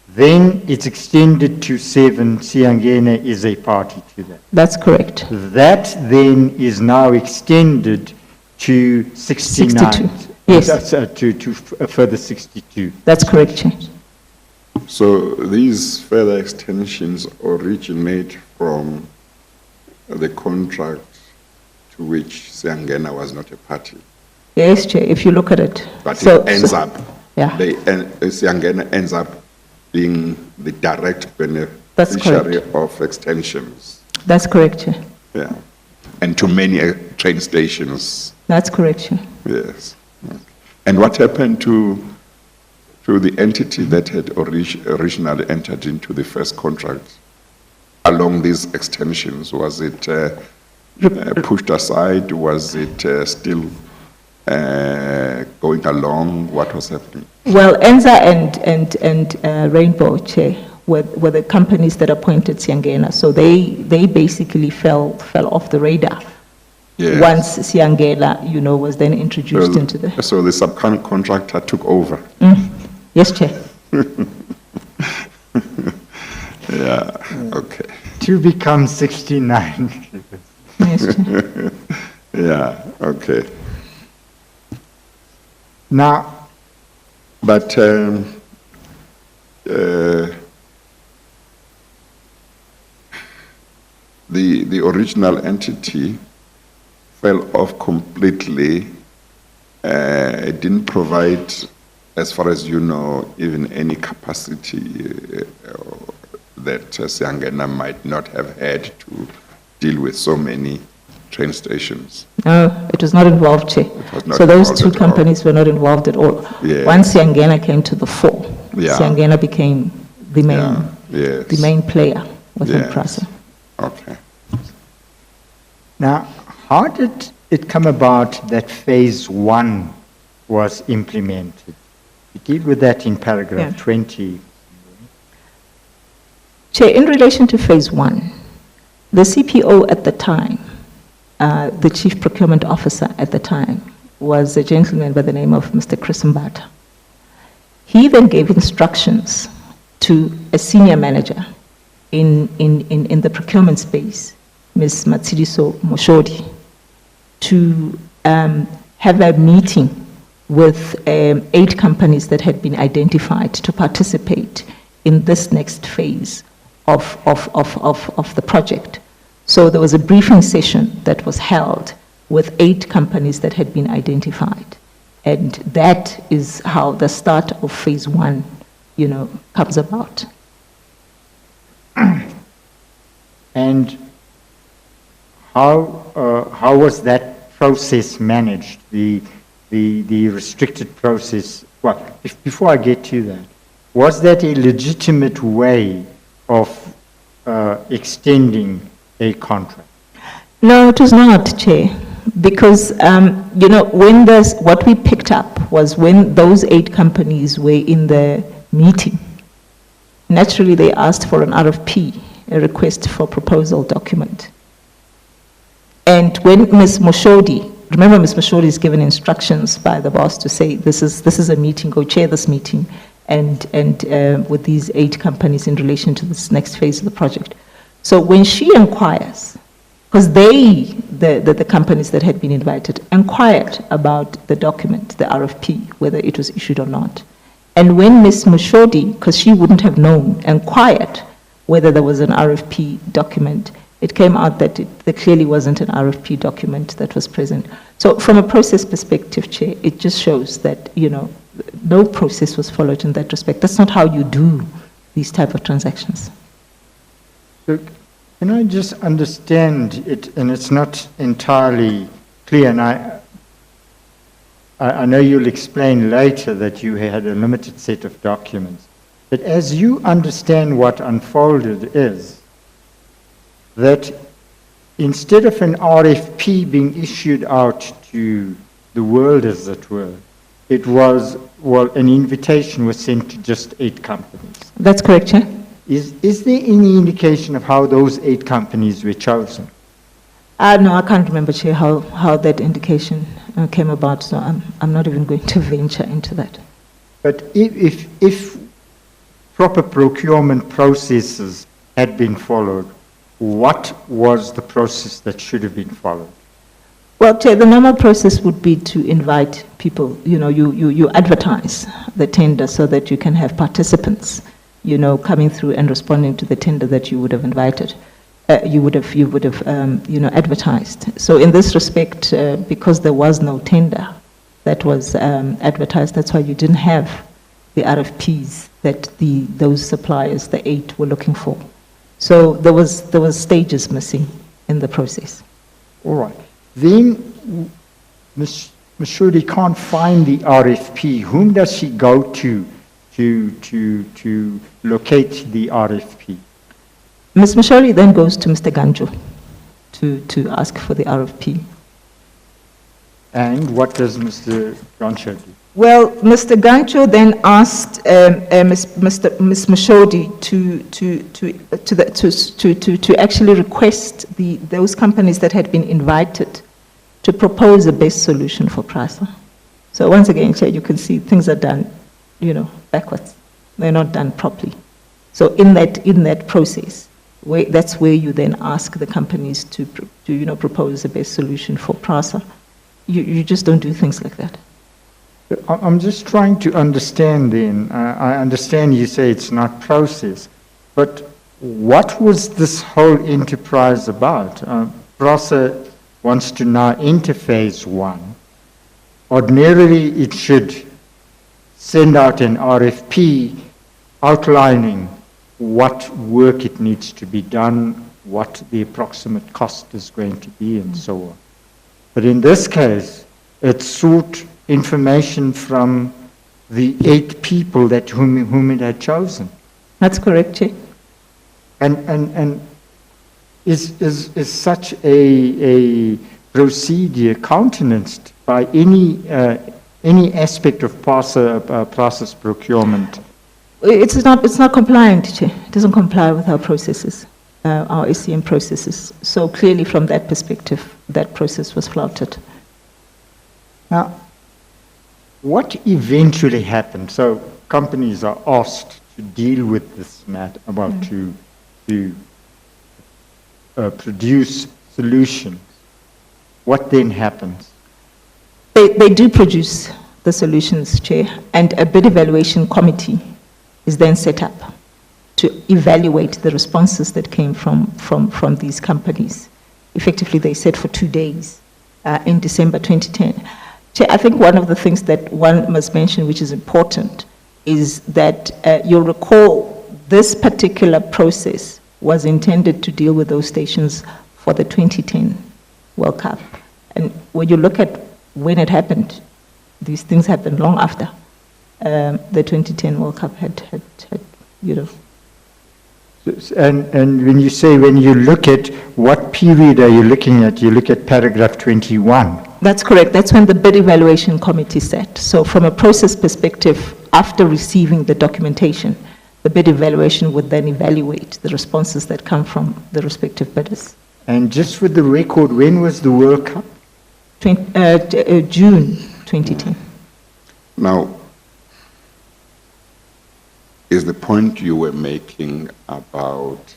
Then it's extended to 7, Siangena is a party to that. That's correct. That then is now extended to 69. 62. Yes. To a further 62. That's correct, Chair. So these further extensions originate from the contract to which Siangena was not a party. Yes, Chair, if you look at it. But So- it ends up, Yeah. Siangena ends up being the direct That's beneficiary of extensions. That's correct, Chair. Yeah. and to many train stations. That's correct, Chair. Yes. And what happened to the entity that had originally entered into the first contract along these extensions? Was it pushed aside? Was it still going along? What was happening? Well, ENZA and Rainbow, Chair, were the companies that appointed Siangena. So they basically fell off the radar. Yes. Once Siangela, was then introduced into the... So the subcontractor took over. Yes, Chair. Yeah, okay. To become 69. Yes, Chair. Yeah, okay. Now, But the original entity fell off completely. It didn't provide, as far as you know, even any capacity that Siangena might not have had to deal with so many train stations. No, it was not involved, Chair. was not So those involved two at all. companies were not involved at all. Yes. Once Siangena came to the fore, Yeah. Siangena became the main, Yeah, yes. the main player within Yes. PRASA. Okay. now, how did it come about that phase 1 was implemented? You deal with that in paragraph Yeah. 20. Chair, in relation to phase 1, the CPO at the time, the chief procurement officer at the time, was a gentleman by the name of Mr. Chris Mbata. He then gave instructions to a senior manager in the procurement space, Ms. Matsidiso Moshodi, to have a meeting with 8 companies that had been identified to participate in this next phase of the project. So there was a briefing session that was held with 8 companies that had been identified. And that is how the start of phase 1, comes about. And how was that process managed, the restricted process? Well, before I get to that, was that a legitimate way of extending a contract? No, it was not, Chair, because, when what we picked up was when those 8 companies were in the meeting, naturally they asked for an RFP, a request for proposal document. And when Ms. Moshodi, remember Ms. Moshodi is given instructions by the boss to say, this is a meeting, go chair this meeting, and with these 8 companies in relation to this next phase of the project. So when she inquires, because the companies that had been invited, inquired about the document, the RFP, whether it was issued or not. And when Ms. Moshodi, because she wouldn't have known, inquired whether there was an RFP document, it came out that there clearly wasn't an RFP document that was present. So from a process perspective, Chair, it just shows that, no process was followed in that respect. That's not how you do these type of transactions. So can I just understand it, and it's not entirely clear, and I know you'll explain later that you had a limited set of documents, but as you understand what unfolded is that instead of an RFP being issued out to the world, as it were, it was, an invitation was sent to just 8 companies. That's correct, Chair. Is there any indication of how those 8 companies were chosen? No, I can't remember, Chair, how that indication came about, so I'm not even going to venture into that. But if proper procurement processes had been followed, what was the process that should have been followed? Well, Chair, the normal process would be to invite people, you advertise the tender so that you can have participants, coming through and responding to the tender that you would have invited. You would have advertised. So in this respect, because there was no tender that was advertised, that's why you didn't have the RFPs that those suppliers, the 8, were looking for. So there was stages missing in the process. All right. Then Ms. Shruti can't find the RFP. Whom does she go to locate the RFP? Ms. Mashori then goes to Mr. Ganjo to ask for the RFP. And what does Mr. Gansha do? Well, Mr. Gancho then asked Ms. Mashodi to actually request those companies that had been invited to propose a best solution for PRASA. So once again, Chair, you can see things are done, backwards. They're not done properly. So in that process, that's where you then ask the companies to propose a best solution for PRASA. You just don't do things like that. I'm just trying to understand then. I understand you say it's not process, but what was this whole enterprise about? PRASA wants to now enter phase one. Ordinarily, it should send out an RFP outlining what work it needs to be done, what the approximate cost is going to be, and so on. But in this case, it sought information from the 8 people whom it had chosen. That's correct, Chair. And is such a procedure countenanced by any aspect of PRASA's procurement? It's not compliant, Chair. It doesn't comply with our processes, our SCM processes. So clearly, from that perspective, that process was flouted. Now, what eventually happened? So companies are asked to deal with this matter, to produce solutions. What then happens? They do produce the solutions, Chair, and a bid evaluation committee is then set up to evaluate the responses that came from these companies. Effectively, they said for 2 days in December 2010. Chair, I think one of the things that one must mention, which is important, is that you'll recall this particular process was intended to deal with those stations for the 2010 World Cup. And when you look at when it happened, these things happened long after the 2010 World Cup had. And when you look at what period are you looking at? You look at paragraph 21. That's correct. That's when the bid evaluation committee sat. So from a process perspective, after receiving the documentation, the bid evaluation would then evaluate the responses that come from the respective bidders. And just for the record, when was the World Cup? June 2010. Now, is the point you were making about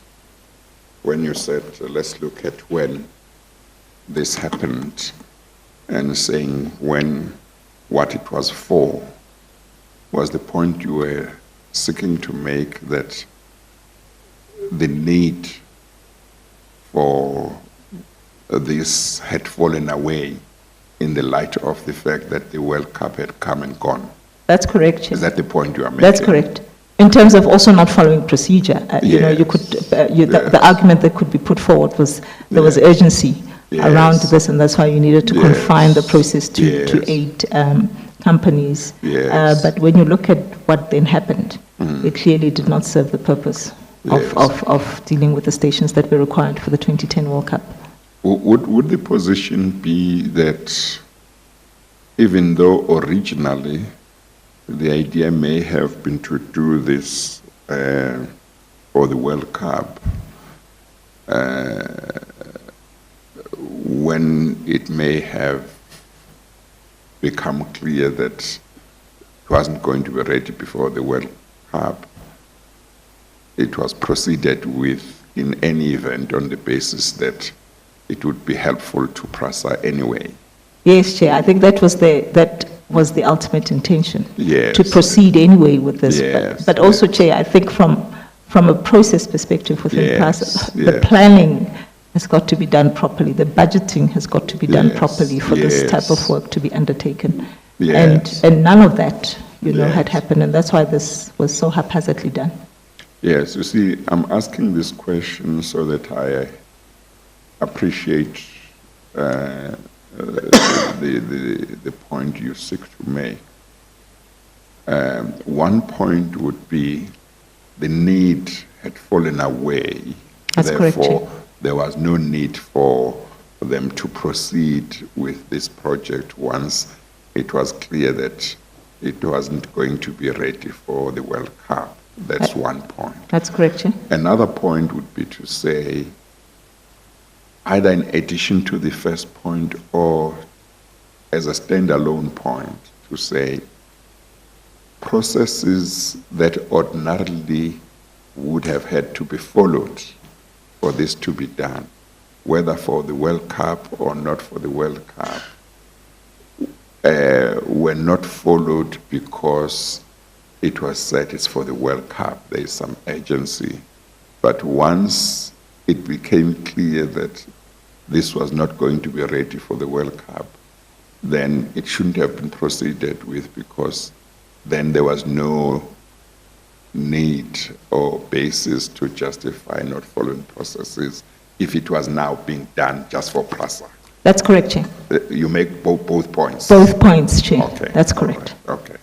when you said, let's look at when this happened, and saying what it was for, was the point you were seeking to make that the need for this had fallen away in the light of the fact that the World Cup had come and gone? That's correct, Chair. Is that the point you are making? That's correct. In terms of also not following procedure, you could, the argument that could be put forward was there was urgency around this, and that's why you needed to confine the process to 8 companies. But when you look at what then happened, it clearly did not serve the purpose of dealing with the stations that were required for the 2010 World Cup. Would the position be that even though originally the idea may have been to do this for the World Cup, when it may have become clear that it wasn't going to be ready before the World Cup, it was proceeded with in any event on the basis that it would be helpful to PRASA anyway? Yes, Chair. I think that was the ultimate intention, Yes. to proceed anyway with this. Yes. But also, Chair, I think from a process perspective within Yes. PRASA, the Yes. planning has got to be done properly. The budgeting has got to be done Yes. properly for this type of Yes. work to be undertaken. Yes. And none of that, had Yes. happened, and that's why this was so haphazardly done. Yes, you see, I'm asking this question so that I appreciate the point you seek to make. One point would be the need had fallen away. That's correct, Therefore, Chair. there was no need for them to proceed with this project once it was clear that it wasn't going to be ready for the World Cup. That's one point. That's correct, Chair. Another point would be to say, either in addition to the first point or as a standalone point, to say processes that ordinarily would have had to be followed for this to be done, whether for the World Cup or not for the World Cup, were not followed because it was said it's for the World Cup. There is some urgency. But once it became clear that this was not going to be ready for the World Cup, then it shouldn't have been proceeded with, because then there was no need or basis to justify not following processes if it was now being done just for PRASA. That's correct, Chair. You make both points. Both points, Chair. Okay. That's All correct. right. Okay.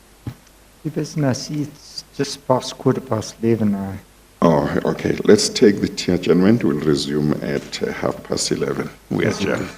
Because I see it's just past 11:15 now. Oh, okay. Let's take the chair adjournment. We'll resume at 11:30. We adjourn.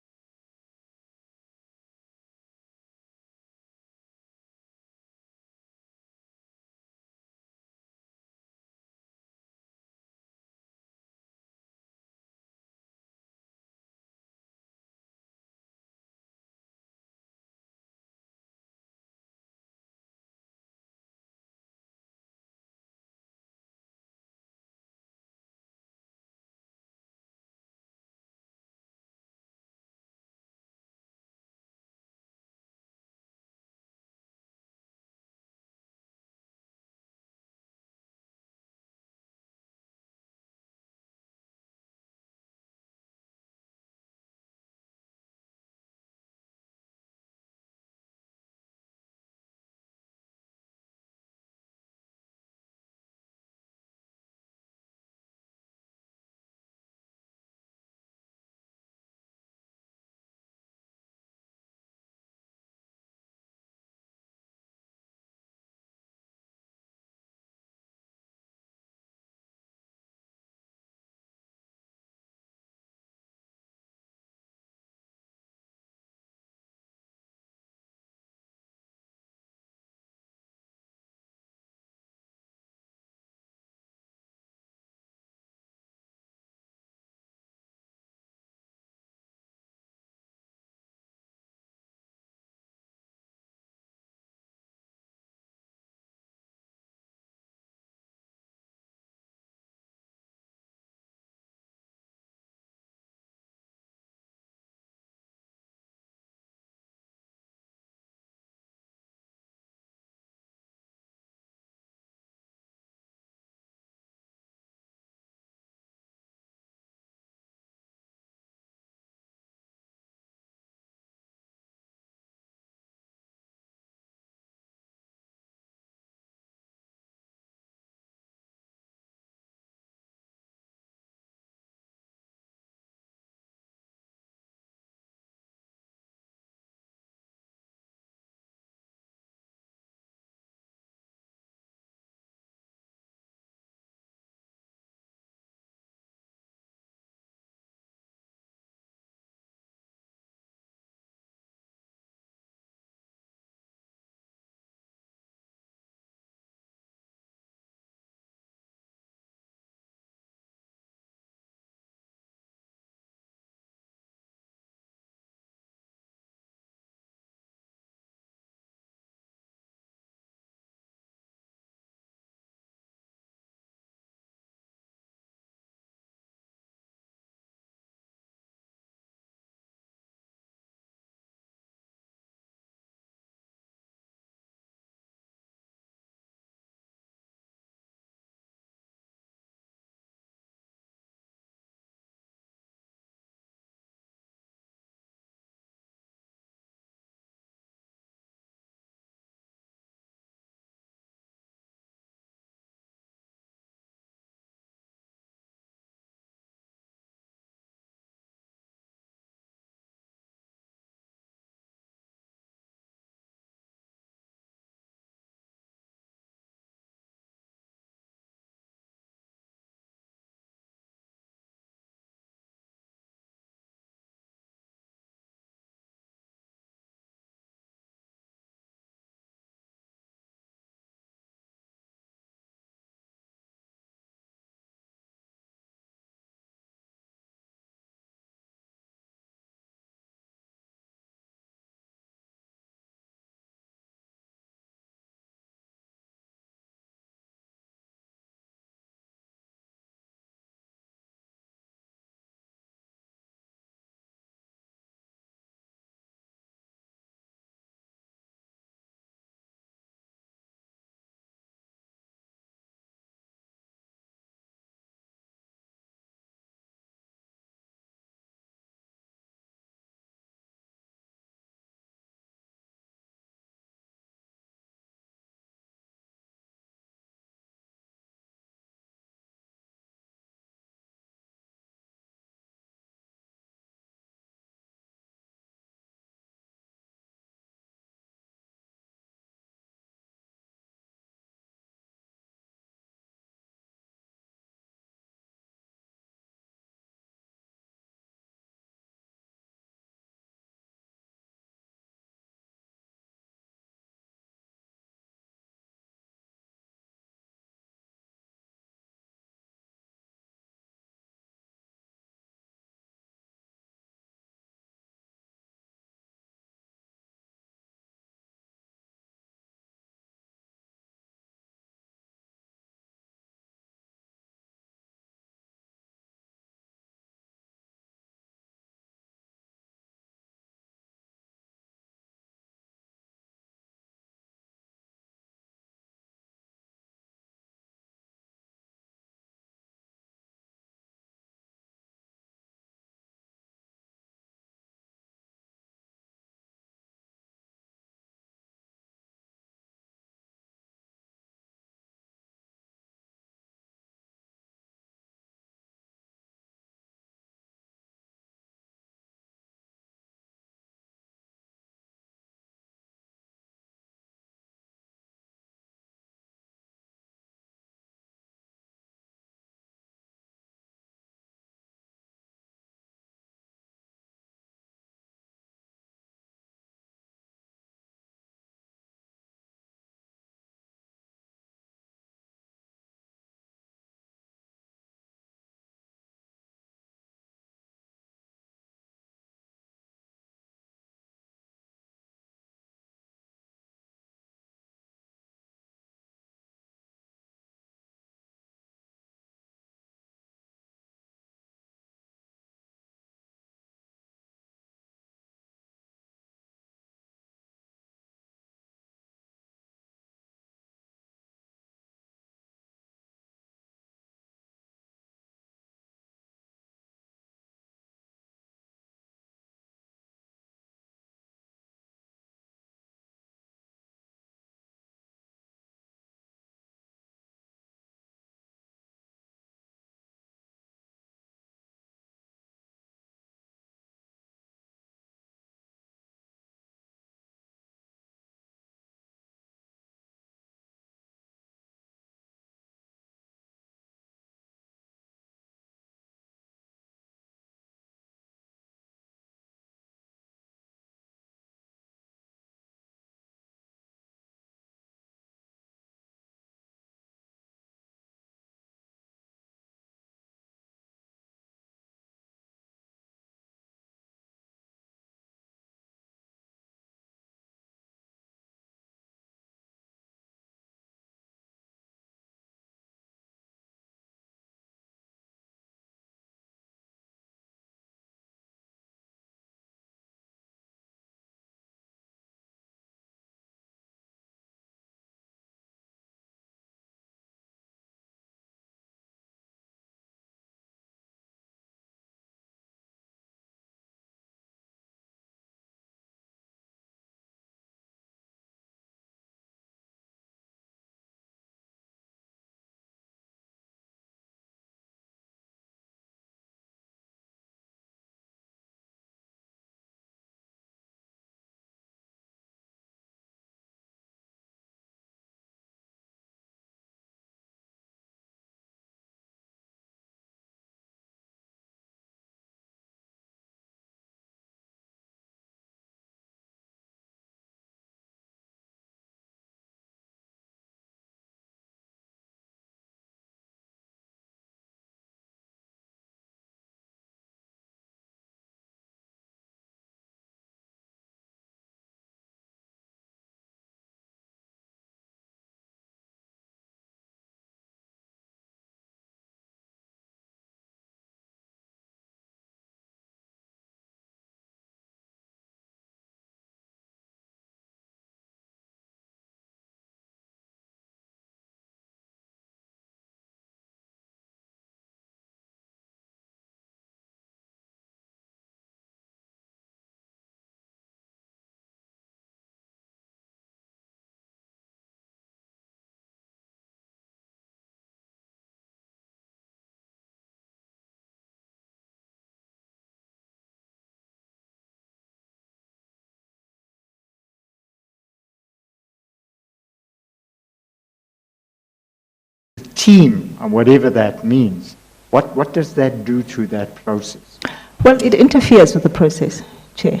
team, whatever that means, what does that do to that process? Well, it interferes with the process, Chair,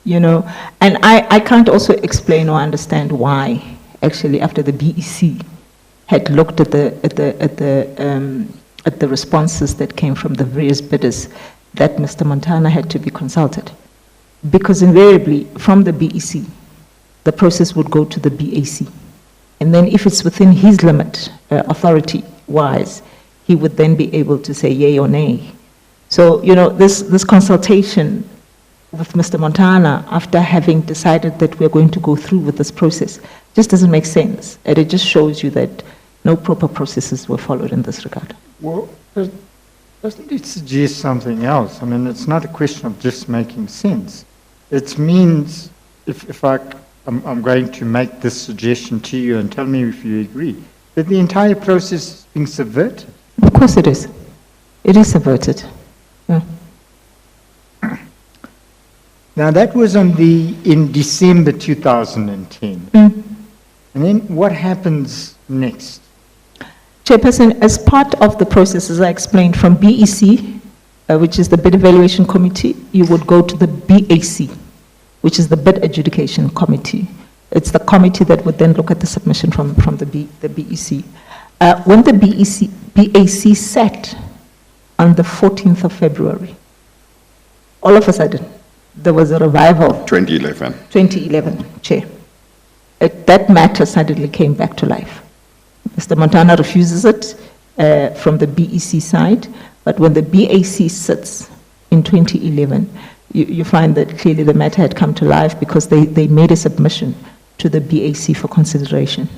you know, and I can't also explain or understand why, actually, after the BEC had looked at the responses that came from the various bidders, that Mr. Montana had to be consulted. Because invariably, from the BEC, the process would go to the BAC. And then if it's within his limit, authority-wise, he would then be able to say yay or nay. So, you know, this consultation with Mr. Montana, after having decided that we're going to go through with this process, just doesn't make sense. And it just shows you that no proper processes were followed in this regard. Well, doesn't it suggest something else? I mean, it's not a question of just making sense. It means, if I'm going to make this suggestion to you and tell me if you agree, that the entire process is being subverted. Of course it is. It is subverted. Yeah. Now, that was in December 2010. And then what happens next? Chairperson, as part of the process, as I explained, from BEC, which is the Bid Evaluation Committee, you would go to the BAC, which is the Bid Adjudication Committee. It's the committee that would then look at the submission from the BEC. When the BAC sat on the 14th of February, all of a sudden, there was a revival. 2011. 2011, Chair. That matter suddenly came back to life. Mr. Montana refuses it from the BEC side, but when the BAC sits in 2011, you find that clearly the matter had come to life because they made a submission to the BAC for consideration.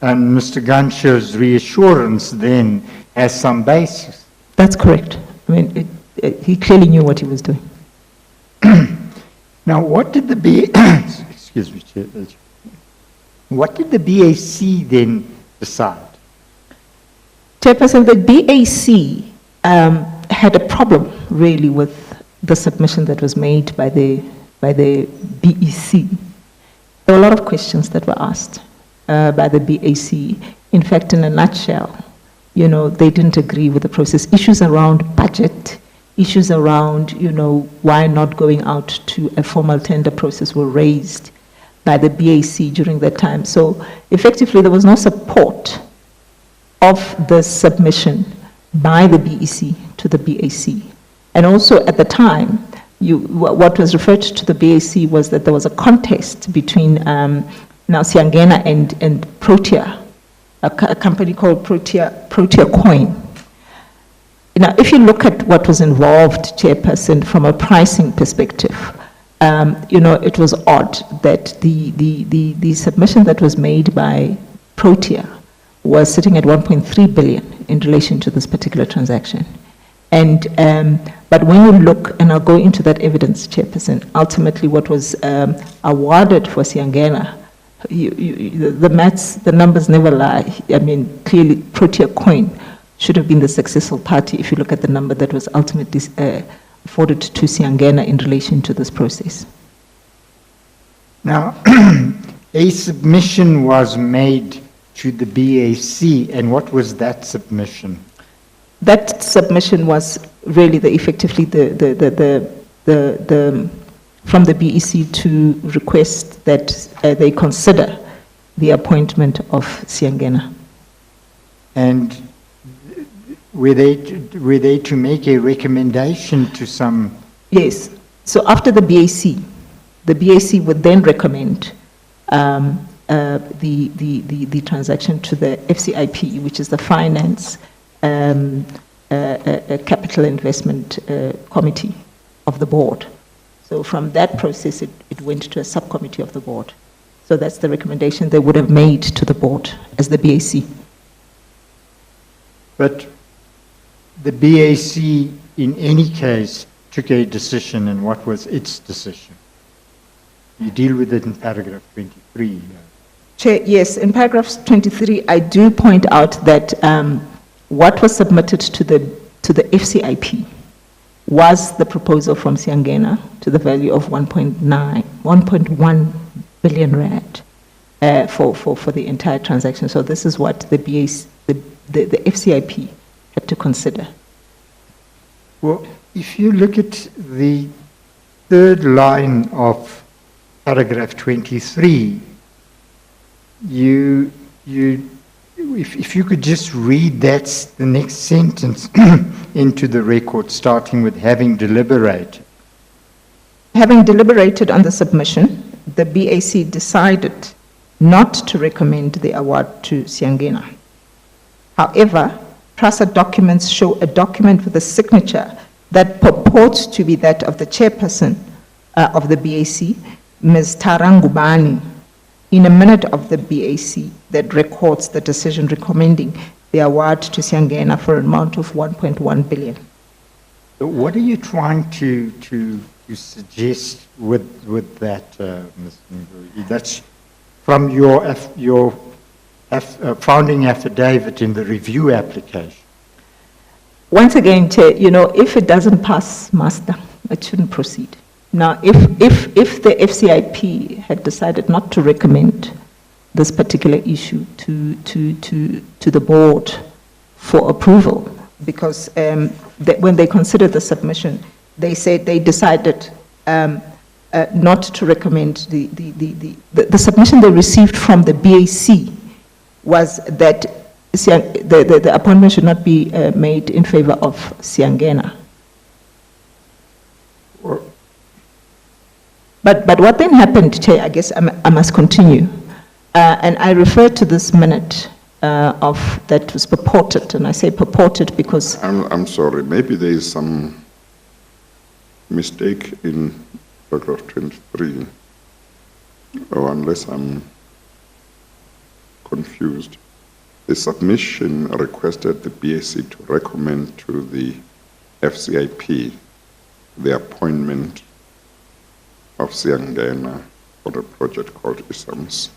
And Mr. Gansha's reassurance then has some basis. That's correct. I mean, he clearly knew what he was doing. Now, what did the excuse me, Chair. What did the BAC then decide? Chairperson, the BAC had a problem really with the submission that was made by the BEC. There were a lot of questions that were asked by the BAC. In fact, in a nutshell, you know, they didn't agree with the process. Issues around budget, issues around, you know, why not going out to a formal tender process were raised by the BAC during that time. So effectively, there was no support of the submission by the BEC to the BAC. And also at the time, what was referred to the BAC was that there was a contest between now Siangena and Protea, a company called Protea Coin. Now, if you look at what was involved, Chairperson, from a pricing perspective, you know, it was odd that the submission that was made by Protea was sitting at 1.3 billion in relation to this particular transaction. And, but when you look, and I'll go into that evidence, Chairperson, ultimately what was awarded for Siangena, the numbers never lie. I mean, clearly Protea Coin should have been the successful party if you look at the number that was ultimately afforded to Siangena in relation to this process. Now, a submission was made to the BAC, and what was that submission? That submission was really effectively from the BEC to request that they consider the appointment of Siangena. And were they to make a recommendation to some? Yes. So after the BAC would then recommend the transaction to the FCIP, which is the Finance Capital Investment Committee of the board. So from that process, it went to a subcommittee of the board. So that's the recommendation they would have made to the board as the BAC. But the BAC, in any case, took a decision, and what was its decision? You deal with it in paragraph 23. Chair, yes, in paragraph 23, I do point out that what was submitted to the FCIP was the proposal from Siangena to the value of 1.1 billion rand. for the entire transaction. So this is what the the FCIP had to consider. Well, if you look at the third line of paragraph 23, if you could just read the next sentence into the record, starting with having deliberated. Having deliberated on the submission, the BAC decided not to recommend the award to Siangena. However, PRASA documents show a document with a signature that purports to be that of the chairperson of the BAC, Ms. Tarangubani, in a minute of the BAC that records the decision recommending the award to Siangena for an amount of 1.1 billion. What are you trying to suggest with that, Ms. Nguri? That's from your founding affidavit in the review application. Once again, Chair, if it doesn't pass muster, it shouldn't proceed. Now, if the FCIP had decided not to recommend this particular issue to the board for approval, because when they considered the submission, they said they decided not to recommend the submission they received from the BAC was that the appointment should not be made in favor of Siangena. But what then happened, Chair, I guess I must continue. And I refer to this minute that was purported, and I say purported because... I'm sorry, maybe there is some mistake in paragraph 23, or unless I'm confused. The submission requested the BAC to recommend to the FCIP the appointment of Siangena for a project called ISAMS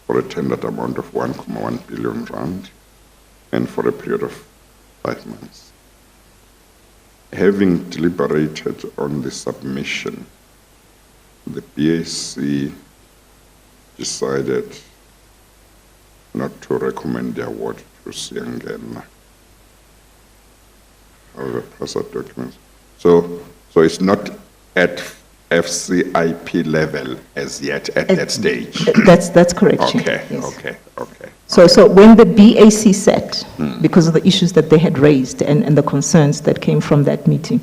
for a tendered amount of 1.1 billion rand and for a period of 5 months. Having deliberated on the submission, the BAC decided not to recommend the award to Siangena. However, PRASA documents. So it's not at FCIP level as yet at that stage. That's correct, Chair. Okay, Yes. okay. So when the BAC said, because of the issues that they had raised and the concerns that came from that meeting,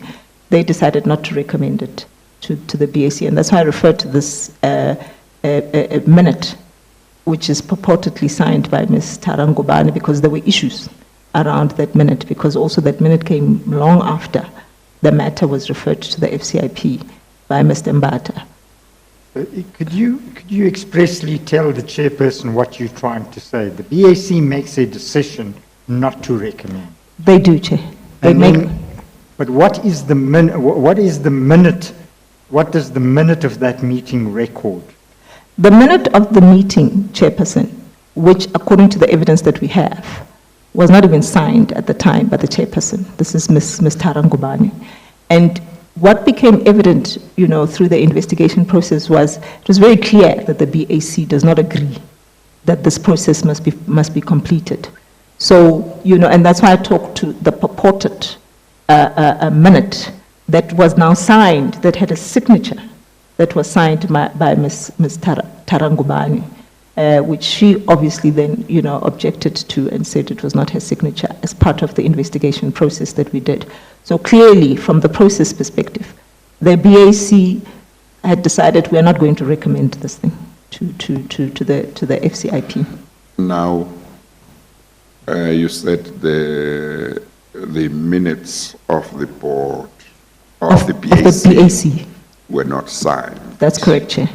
they decided not to recommend it to the BAC. And that's why I refer to this minute, which is purportedly signed by Ms. Tarangubani, because there were issues around that minute, because also that minute came long after the matter was referred to the FCIP by Mr. Mbata. Could you expressly tell the chairperson what you're trying to say? The BAC makes a decision not to recommend. They do, Chair. But what is the minute? What does the minute of that meeting record? The minute of the meeting, Chairperson, which according to the evidence that we have, was not even signed at the time by the Chairperson. This is Ms. Tarangubani. And what became evident, through the investigation process was, it was very clear that the BAC does not agree that this process must be completed. So, and that's why I talked to the purported minute that was now signed, that had a signature, that was signed by Ms. Tarangubani, which she obviously then, objected to and said it was not her signature as part of the investigation process that we did. So clearly, from the process perspective, the BAC had decided we are not going to recommend this thing to the FCIP. Now, you said the minutes of the board of the BAC were not signed. That's correct, Chair.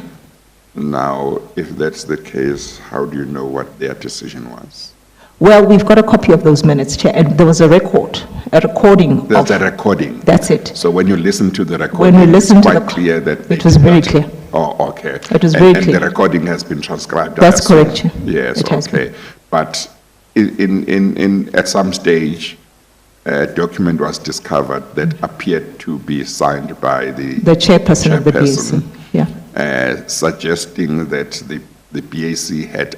Now, if that's the case, how do you know what their decision was? Well, we've got a copy of those minutes, Chair, and there was a recording. There's a recording. That's it. So when you listen to the recording, it's quite clear that it was very clear. Oh, okay. It was very clear. And the recording has been transcribed. That's correct, Chair. Yes, it has okay. Been. But at some stage, a document was discovered that appeared to be signed by the chairperson of the BAC. Yeah. Suggesting that the the BAC had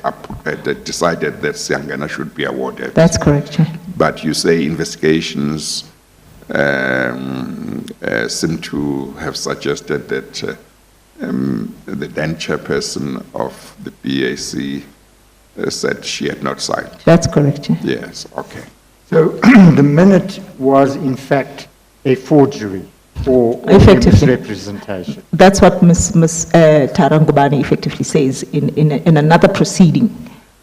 decided that Siangana should be awarded. That's correct, Chair. But you say investigations seem to have suggested that the then chairperson of the BAC said she had not signed. That's correct, Chair. Yes, okay. So the minute was in fact a forgery or a Effectively. misrepresentation. That's what Ms. Tara Ngubane effectively says in another proceeding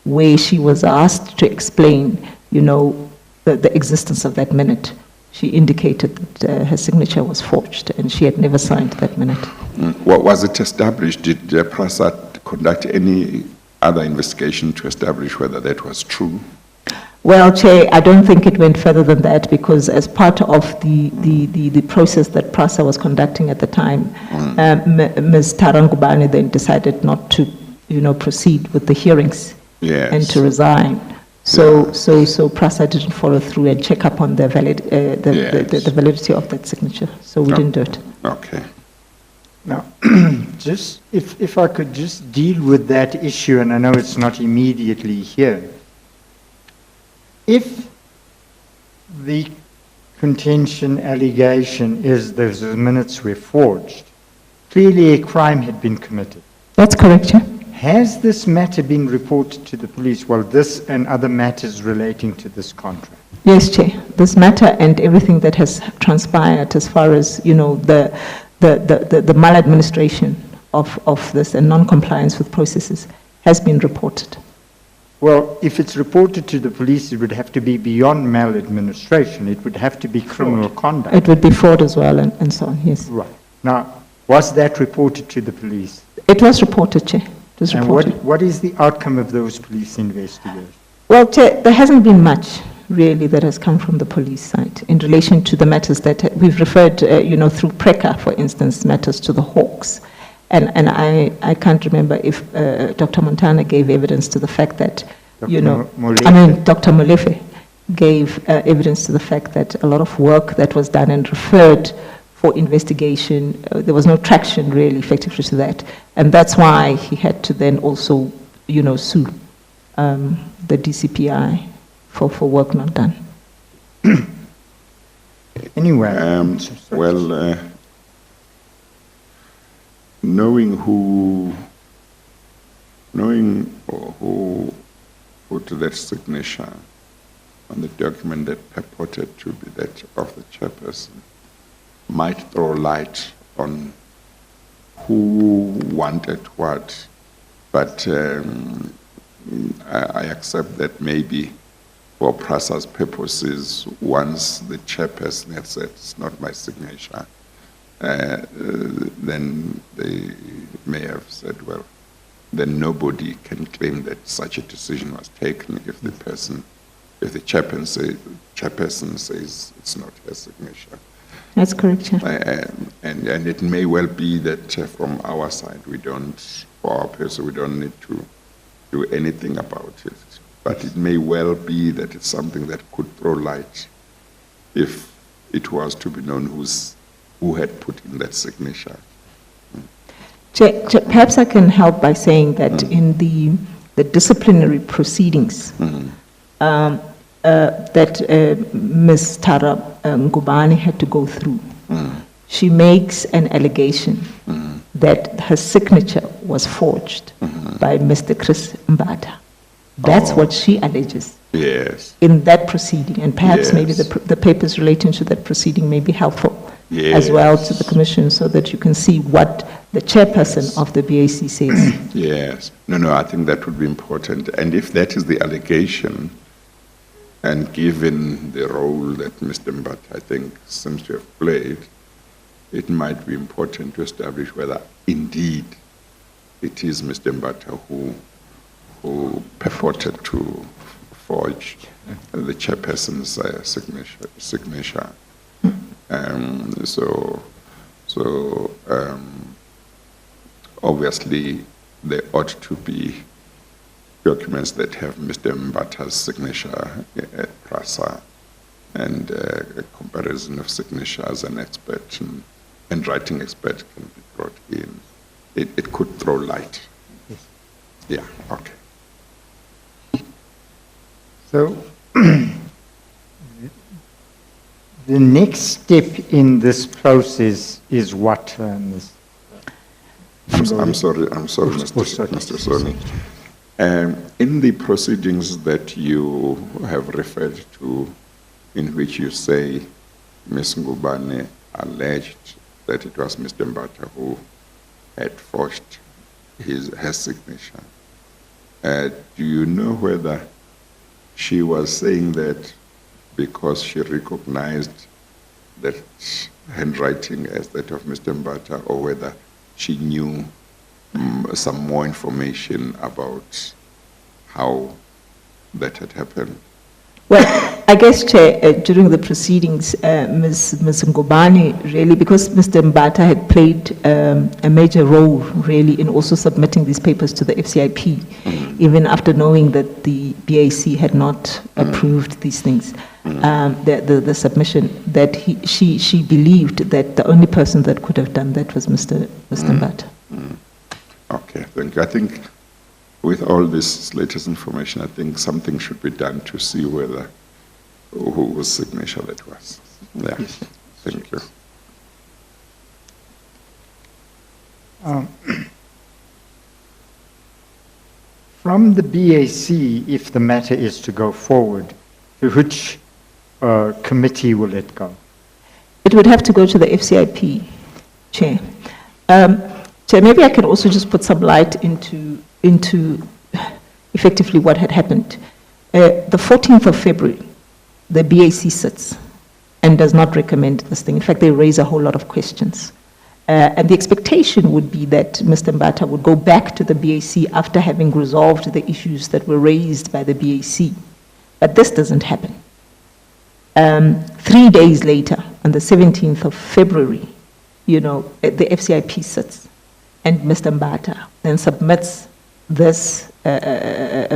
where she was asked to explain, the existence of that minute. She indicated that her signature was forged and she had never signed that minute. What was it established? Did Prasad conduct any other investigation to establish whether that was true? Well, Chair, I don't think it went further than that because as part of the process that PRASA was conducting at the time, Ms. Tara Ngubane then decided not to, proceed with the hearings Yes. and to resign. So PRASA didn't follow through and check up on the the validity of that signature. So we didn't do it. Okay. Now, just if I could just deal with that issue, and I know it's not immediately here. If the contention allegation is those minutes were forged, clearly a crime had been committed. That's correct, Chair. Has this matter been reported to the police? Well, this and other matters relating to this contract. Yes, Chair. This matter and everything that has transpired as far as, the maladministration of this and non-compliance with processes has been reported. Well, if it's reported to the police, it would have to be beyond maladministration. It would have to be criminal conduct. It would be fraud as well and so on, yes. Right. Now, was that reported to the police? It was reported, Chair. It was And reported. what is the outcome of those police investigations? Well, Chair, there hasn't been much really that has come from the police side in relation to the matters that we've referred, through PRECA, for instance, matters to the Hawks. And I can't remember if Dr. Montana gave evidence to the fact that, Molefe. Dr. Molefe gave evidence to the fact that a lot of work that was done and referred for investigation, there was no traction really effectively to that. And that's why he had to then also, sue the DCPI for work not done. Anyway. Well, knowing who put that signature on the document that purported to be that of the chairperson might throw light on who wanted what, but I accept that maybe for PRASA's purposes, once the chairperson had said it's not my signature, then they may have said, well, then nobody can claim that such a decision was taken if the chairperson says it's not her signature. That's correct, Chair. And it may well be that from our side, for our person, we don't need to do anything about it. But it may well be that it's something that could throw light if it was to be known who had put in that signature. Chair, perhaps I can help by saying that in the disciplinary proceedings that Ms. Tara Ngubane had to go through, she makes an allegation that her signature was forged by Mr. Chris Mbata. That's what she alleges. Yes. In that proceeding, and perhaps maybe Yes. the papers relating to that proceeding may be helpful as well to the Commission so that you can see what the chairperson of the BAC says. Yes. No, I think that would be important. And if that is the allegation, and given the role that Mr. Mbata, I think, seems to have played, it might be important to establish whether indeed it is Mr. Mbata who purported to forge the chairperson's signature. Obviously, there ought to be documents that have Mr. Mbata's signature at PRASA and a comparison of signatures. An expert and writing expert can be brought in. It could throw light. Yeah, okay. So, the next step in this process is what, Ms. I'm sorry, Oh, sorry. Mr. Soni. In the proceedings that you have referred to, in which you say Ms. Ngubane alleged that it was Mr. Mbata who had forged her signature, do you know whether she was saying that because she recognized that handwriting as that of Mr. Mbata, or whether she knew some more information about how that had happened? Well, I guess, Chair, during the proceedings, Ms. Ngubane really, because Mr. Mbata had played a major role really in also submitting these papers to the FCIP, even after knowing that the BAC had not approved these things, the submission, that she believed that the only person that could have done that was Mr. Mbata. Okay, thank you. I think with all this latest information, I think something should be done to see whether whose signature that was. Yeah, thank you. From the BAC, if the matter is to go forward, to which committee will it go? It would have to go to the FCIP, Chair. Chair, maybe I can also just put some light into effectively what had happened. The 14th of February, the BAC sits and does not recommend this thing. In fact, they raise a whole lot of questions. And the expectation would be that Mr. Mbata would go back to the BAC after having resolved the issues that were raised by the BAC. But this doesn't happen. 3 days later, on the 17th of February, the FCIP sits, and Mr. Mbata then submits this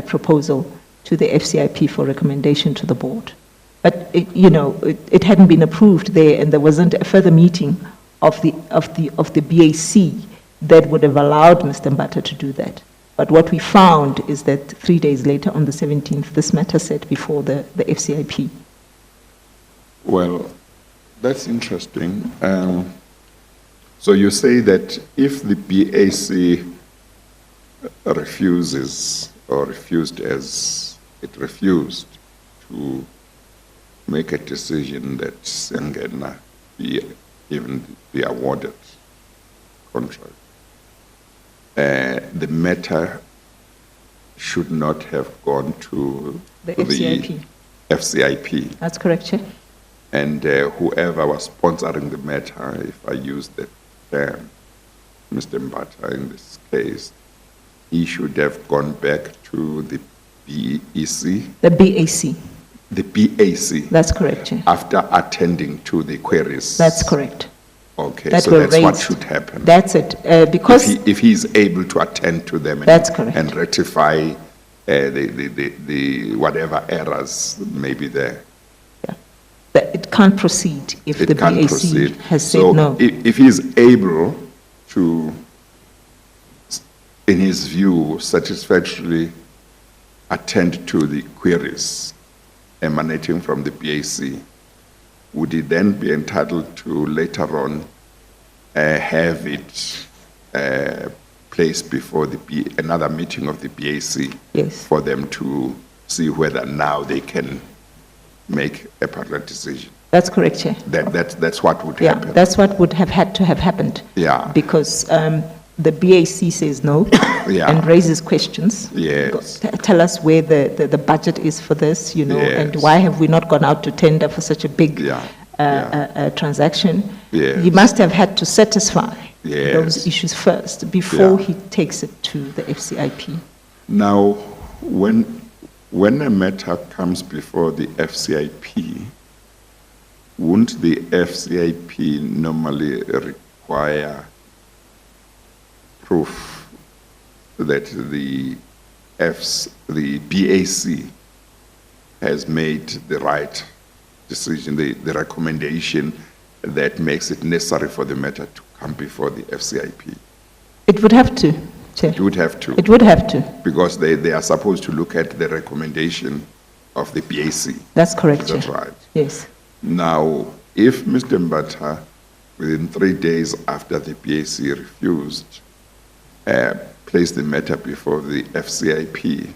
proposal to the FCIP for recommendation to the board. But it hadn't been approved there, and there wasn't a further meeting of the BAC that would have allowed Mr. Mbata to do that. But what we found is that 3 days later, on the 17th, this matter sat before the FCIP. Well, that's interesting. So you say that if the BAC refuses, or refused as it refused to make a decision that Sengena be awarded contract, the matter should not have gone to The FCIP. FCIP. That's correct, Chair. And whoever was sponsoring the matter, if I use the term, Mr. Mbata in this case, he should have gone back to the BEC, The BAC. the BAC, That's correct, Chair. after attending to the queries. That's correct. Okay, That so were that's what raised. should happen. That's it. Because If he's able to attend to them That's correct. and rectify the whatever errors may be there. that it can't proceed if It the can't BAC proceed. has said So no. if he's able to, in his view, satisfactorily attend to the queries emanating from the BAC, would he then be entitled to later on have it placed before another meeting of the BAC Yes. for them to see whether now they can make a particular decision? That's correct, Chair. That's what would Yeah, happen. that's what would have had to have happened. Yeah. Because the BAC says no Yeah. and raises questions. Yes. Tell us where the budget is for this, and Yes. why have we not gone out to tender for such a big Yeah. transaction? Yes. He must have had to satisfy Yes. those issues first before Yeah. he takes it to the FCIP. Now, when a matter comes before the FCIP, wouldn't the FCIP normally require proof that the BAC has made the right decision, the recommendation that makes it necessary for the matter to come before the FCIP? It would have to. Chair. It would have to, It would have to. because they are supposed to look at the recommendation of the BAC. That's correct, That's Chair. right. Yes. Now, if Mr. Mbata, within 3 days after the BAC refused, placed the matter before the FCIP,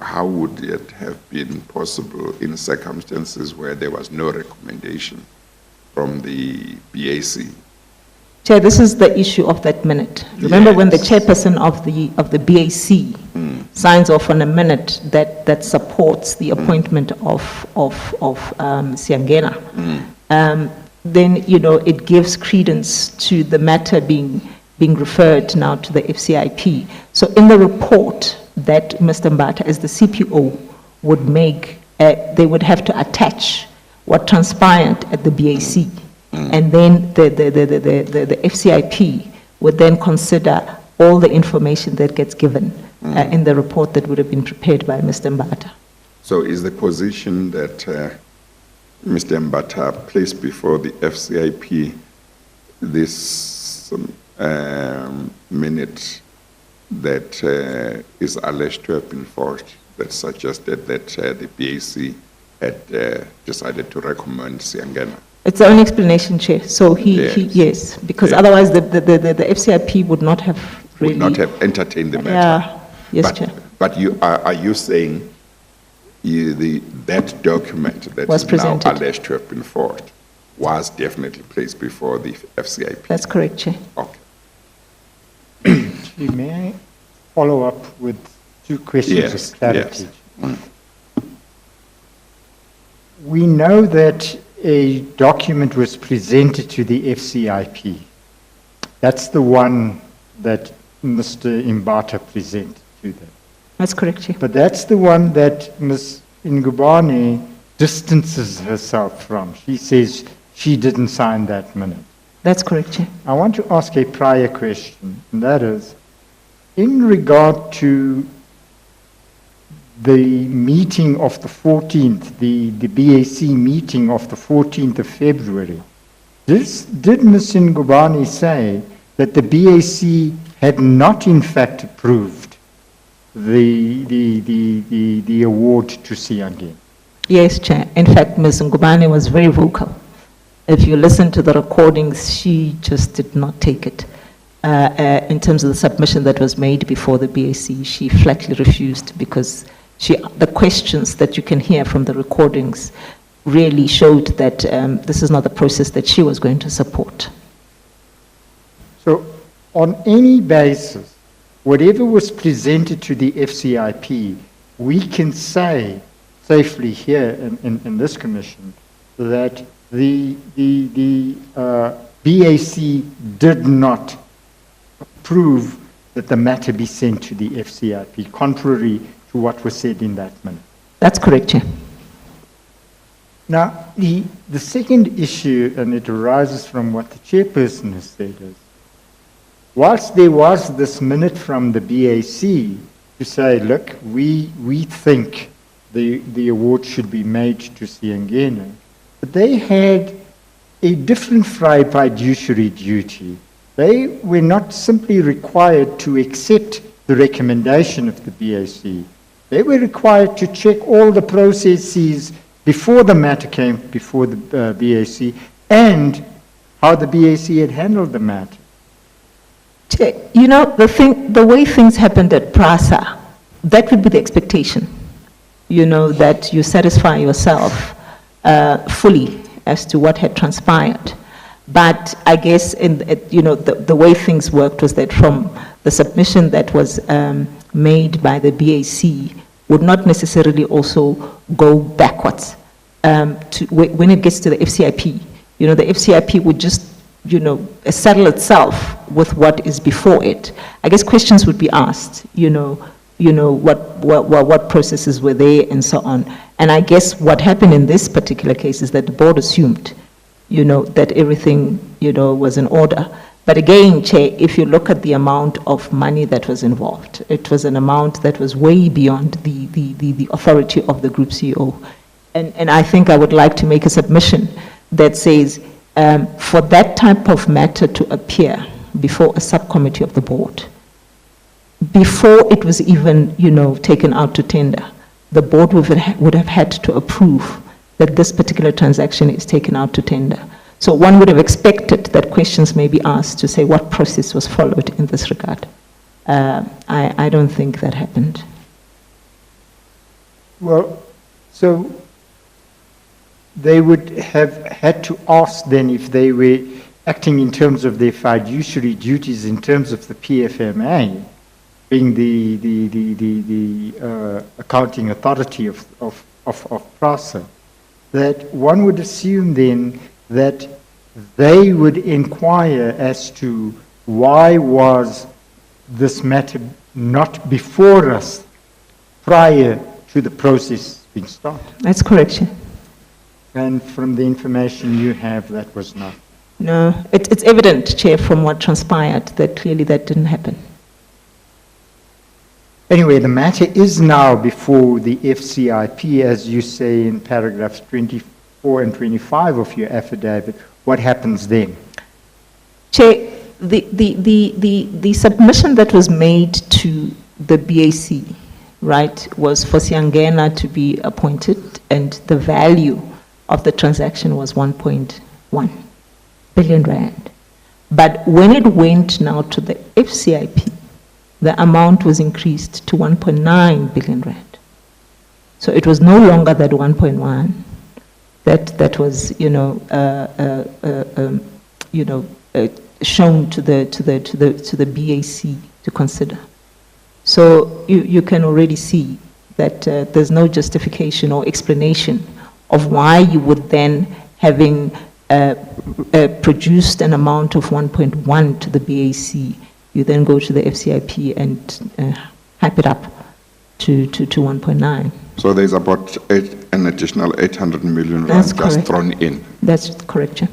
how would it have been possible in circumstances where there was no recommendation from the BAC? Chair, this is the issue of that minute. Remember when the Yes. chairperson of the BAC signs off on a minute that supports the appointment of Siangena, then, you know, it gives credence to the matter being referred now to the FCIP. So in the report that Mr. Mbata, as the CPO, would make, they would have to attach what transpired at the BAC. And then the FCIP would then consider all the information that gets given in the report that would have been prepared by Mr. Mbata. So is the position that Mr. Mbata placed before the FCIP this minute that is alleged to have been forged, that suggested that the BAC had decided to recommend Siangena? It's the only explanation, Chair. So yes, because Yes. otherwise the FCIP would not have really. Would not have entertained the matter? Yeah, yes, But- Chair. But are you saying that document that Was is now presented. alleged to have been forged was definitely placed before the FCIP? That's correct, Chair. Okay. May I follow up with 2 questions Yes, of clarity? yes. We know that a document was presented to the FCIP. That's the one that Mr. Mbata presented to them. That's correct, Chair. But that's the one that Ms. Ngubane distances herself from. She says she didn't sign that minute. That's correct, Chair. I want to ask a prior question, and that is, in regard to the meeting of the 14th, the BAC meeting of the 14th of February, did Ms. Ngubane say that the BAC had not in fact approved the award to Siangeni? Yes, Chair. In fact, Ms. Ngubane was very vocal. If you listen to the recordings, she just did not take it. In terms of the submission that was made before the BAC, she flatly refused because the questions that you can hear from the recordings really showed that this is not the process that she was going to support. So, on any basis, whatever was presented to the FCIP, we can say safely here in this commission that the BAC did not approve that the matter be sent to the FCIP, contrary to what was said in that minute. That's correct, Chair. Now, the second issue, and it arises from what the chairperson has said, is whilst there was this minute from the BAC to say, look, we think the award should be made to Siangeni, but they had a different fiduciary duty. They were not simply required to accept the recommendation of the BAC. They were required to check all the processes before the matter came before the BAC and how the BAC had handled the matter. Chair, you know, the way things happened at PRASA, that would be the expectation, you know, that you satisfy yourself fully as to what had transpired. But I guess, you know, the way things worked was that from the submission that was made by the BAC would not necessarily also go backwards. When it gets to the FCIP, you know, the FCIP would just, you know, settle itself with what is before it. I guess questions would be asked, you know, what processes were there and so on. And I guess what happened in this particular case is that the board assumed, you know, that everything, you know, was in order. But again, Chair, if you look at the amount of money that was involved, it was an amount that was way beyond the authority of the group CEO. And I think I would like to make a submission that says, for that type of matter to appear before a subcommittee of the board, before it was even, taken out to tender, the board would have had to approve that this particular transaction is taken out to tender. So one would have expected that questions may be asked to say what process was followed in this regard. I don't think that happened. Well, so they would have had to ask then if they were acting in terms of their fiduciary duties in terms of the PFMA, being the accounting authority of PRASA, that one would assume then that they would inquire as to why was this matter not before us prior to the process being started. That's correct, Chair. And from the information you have, that was not. No, it's evident, Chair, from what transpired that clearly that didn't happen. Anyway, the matter is now before the FCIP, as you say in paragraphs 24 and 25 of your affidavit. What happens then? Chair, the submission that was made to the BAC, right, was for Siangena to be appointed, and the value of the transaction was 1.1 billion rand. But when it went now to the FCIP, the amount was increased to 1.9 billion rand. So it was no longer that 1.1 that was, shown to the BAC to consider. So you can already see that there's no justification or explanation of why you would then, having produced an amount of 1.1 to the BAC, you then go to the FCIP and hype it up to 1.9. So there's about an additional 800 million That's rand just correct. thrown in. That's correct, Chair.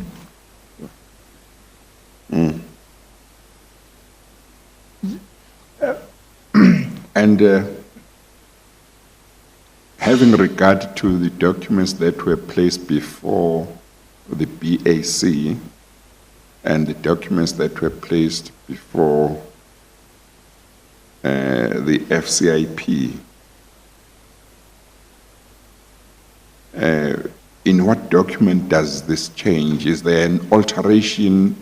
And having regard to the documents that were placed before the BAC and the documents that were placed before the FCIP, in what document does this change? Is there an alteration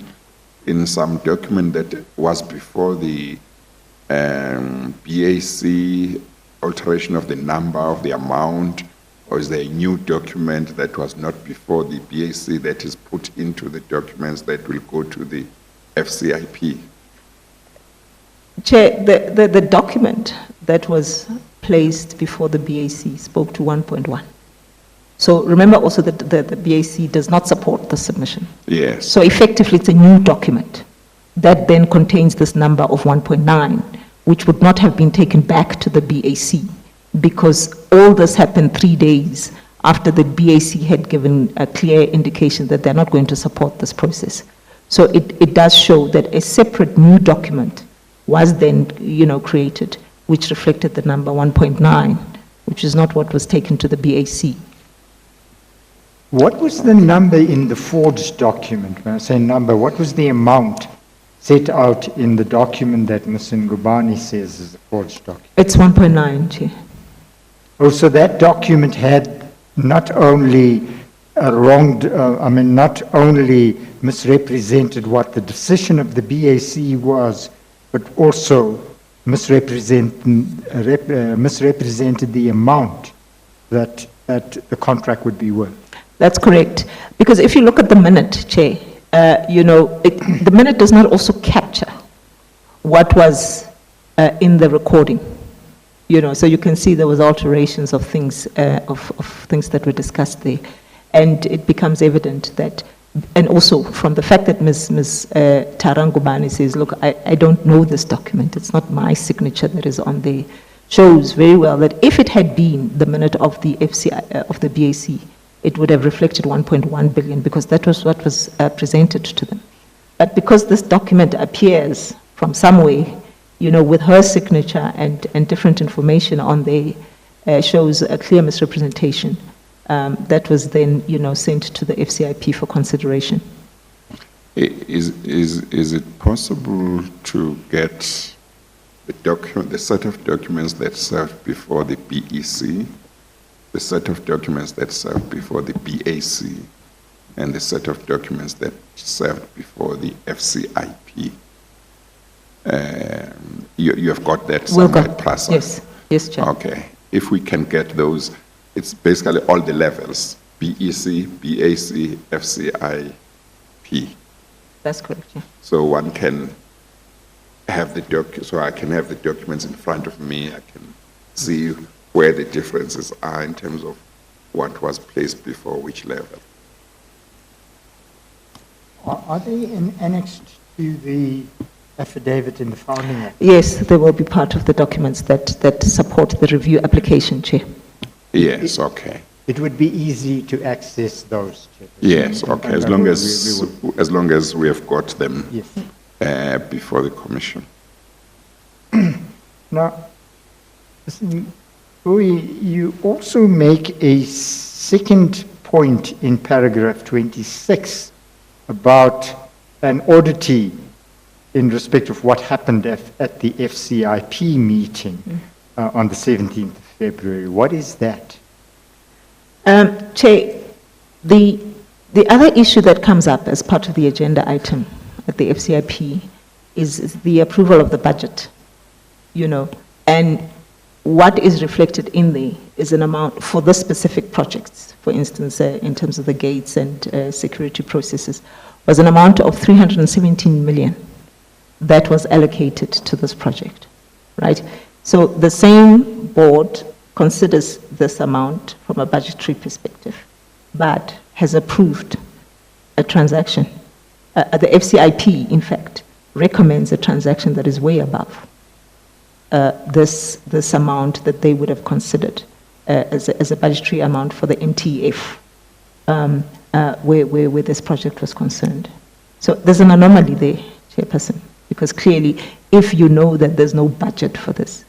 in some document that was before the BAC, alteration of the number of the amount, or is there a new document that was not before the BAC that is put into the documents that will go to the FCIP? Chair, the document that was placed before the BAC spoke to 1.1. So remember also that the BAC does not support the submission. Yes. So effectively, it's a new document that then contains this number of 1.9, which would not have been taken back to the BAC, because all this happened 3 days after the BAC had given a clear indication that they're not going to support this process. So it does show that a separate new document was then, created, which reflected the number 1.9, which is not what was taken to the BAC. What was the number in the forged document? When I say number, what was the amount set out in the document that Ms. Ngubane says is a forged document? It's 1.9, Chair. Oh, so that document had not only not only misrepresented what the decision of the BAC was, but also misrepresented the amount that the contract would be worth. That's correct. Because if you look at the minute, Chair, the minute does not also capture what was in the recording. So you can see there was alterations of things, of things that were discussed there. And it becomes evident that, and also from the fact that Ms. Tara Ngubane says, look, I don't know this document, it's not my signature that is on there, shows very well that if it had been the minute of the BAC, it would have reflected 1.1 billion, because that was what was presented to them. But because this document appears from somewhere, with her signature and different information on there, shows a clear misrepresentation. That was then, sent to the FCIP for consideration. Is it possible to get the set of documents that served before the BEC, the set of documents that served before the BAC, and the set of documents that served before the FCIP? You have got that We'll somewhere, go. Prasa? Yes, yes, Chair. Okay. If we can get those, it's basically all the levels, BEC, BAC, FCIP. That's correct, Chair. So one can have so I can have the documents in front of me, I can see where the differences are in terms of what was placed before which level. Are they annexed to the affidavit in the founding act? Yes, they will be part of the documents that support the review application, Chair. Yes, okay. It would be easy to access those, Chairperson. Yes, okay, as long We as we have got them Yes. before the commission. Now, listen, Rui, you also make a second point in paragraph 26 about an oddity in respect of what happened at the FCIP meeting on the 17th of February. What is that? Chair, the other issue that comes up as part of the agenda item at the FCIP is the approval of the budget, and what is reflected in there is an amount for the specific projects, for instance, in terms of the gates and security processes, was an amount of 317 million that was allocated to this project, right? So the same board considers this amount from a budgetary perspective, but has approved a transaction. The FCIP, in fact, recommends a transaction that is way above this amount that they would have considered as a budgetary amount for the MTF, where this project was concerned. So there's an anomaly there, Chairperson, because clearly, if you know that there's no budget for this,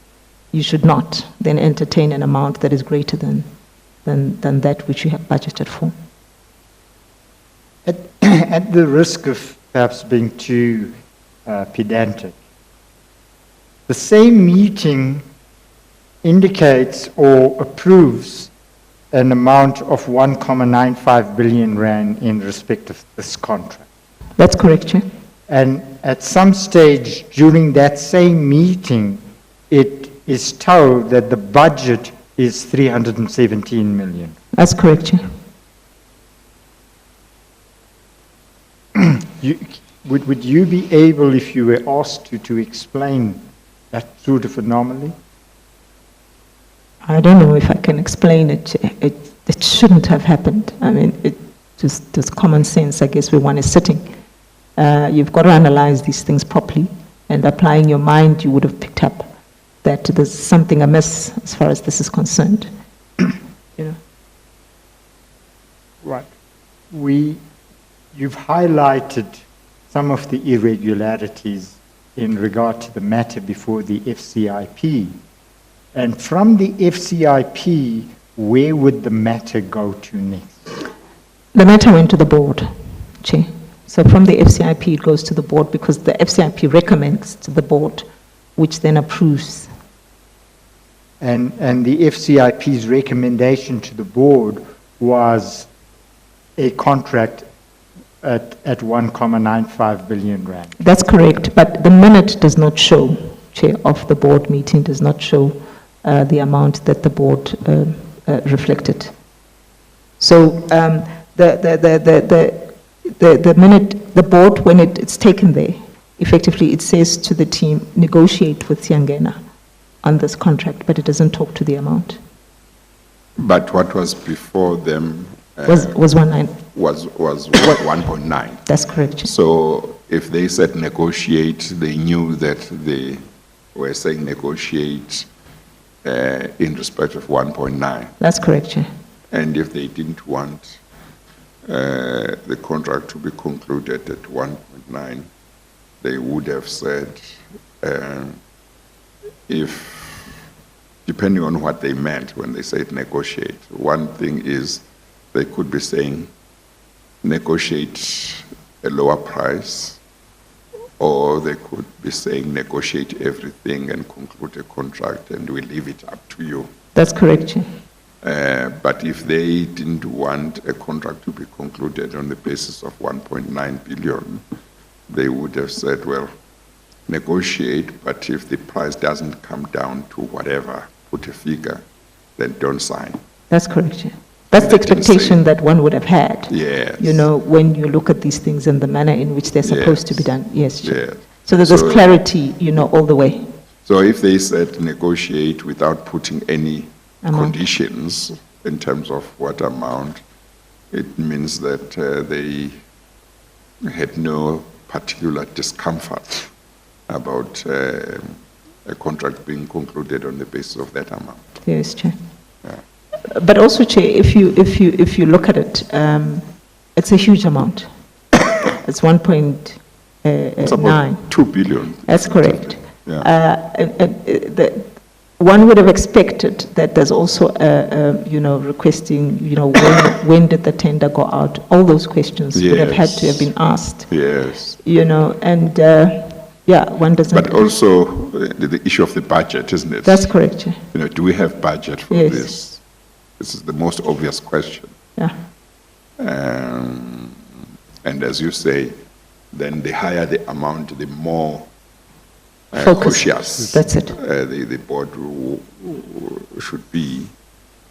you should not then entertain an amount that is greater than that which you have budgeted for. At the risk of perhaps being too pedantic, the same meeting indicates or approves an amount of 1.95 billion rand in respect of this contract. That's correct, Chair. And at some stage during that same meeting, it is told that the budget is 317 million. That's correct, Chair. Would you be able, if you were asked to explain that sort of anomaly? I don't know if I can explain it, Chair. It shouldn't have happened. I mean, it just common sense, I guess, where one is sitting. You've got to analyze these things properly, and applying your mind, you would have picked up that there's something amiss as far as this is concerned. Right. You've highlighted some of the irregularities in regard to the matter before the FCIP. And from the FCIP, where would the matter go to next? The matter went to the board, Chair. So from the FCIP, it goes to the board because the FCIP recommends to the board, which then approves. And the FCIP's recommendation to the board was a contract at 1.95 billion rand. That's correct, but the minute does not show, Chair, of the board meeting does not show the amount that the board reflected. So the minute, the board, when it's taken there, effectively it says to the team, negotiate with Siangena on this contract, but it doesn't talk to the amount. But what was before them Was 1.9. was 1.9. That's correct, Chair. So if they said negotiate, they knew that they were saying negotiate in respect of 1.9. That's correct, Chair. And if they didn't want the contract to be concluded at 1.9, they would have said, depending on what they meant when they said negotiate. One thing is they could be saying negotiate a lower price, or they could be saying negotiate everything and conclude a contract and we leave it up to you. That's correct, Chair. But if they didn't want a contract to be concluded on the basis of 1.9 billion, they would have said, well, negotiate, but if the price doesn't come down to whatever, put a figure, then don't sign. That's correct, Chair. That's the They didn't expectation say- that one would have had. Yes. You know, when you look at these things and the manner in which they're supposed to be Yes. done. Yes, Chair. Yes. So that there's So- clarity, you know, all the way. So if they said negotiate without putting any Amount. conditions in terms of what amount, it means that they had no particular discomfort about a contract being concluded on the basis of that amount. Yes, Chair. Yeah. But also, Chair, if you look at it, it's a huge amount. It's 1.9. It's about 2 billion. That's correct. Yeah. One would have expected that there's also, you know, requesting, you know, when did the tender go out? All those questions would have had to have been asked, Yes. you know, and, yeah, one doesn't. But also the issue of the budget, isn't it? That's correct, Chair. You know, do we have budget for Yes. this? This is the most obvious question. Yeah, And as you say, then the higher the amount, the more Focus. cautious That's it. The board should be,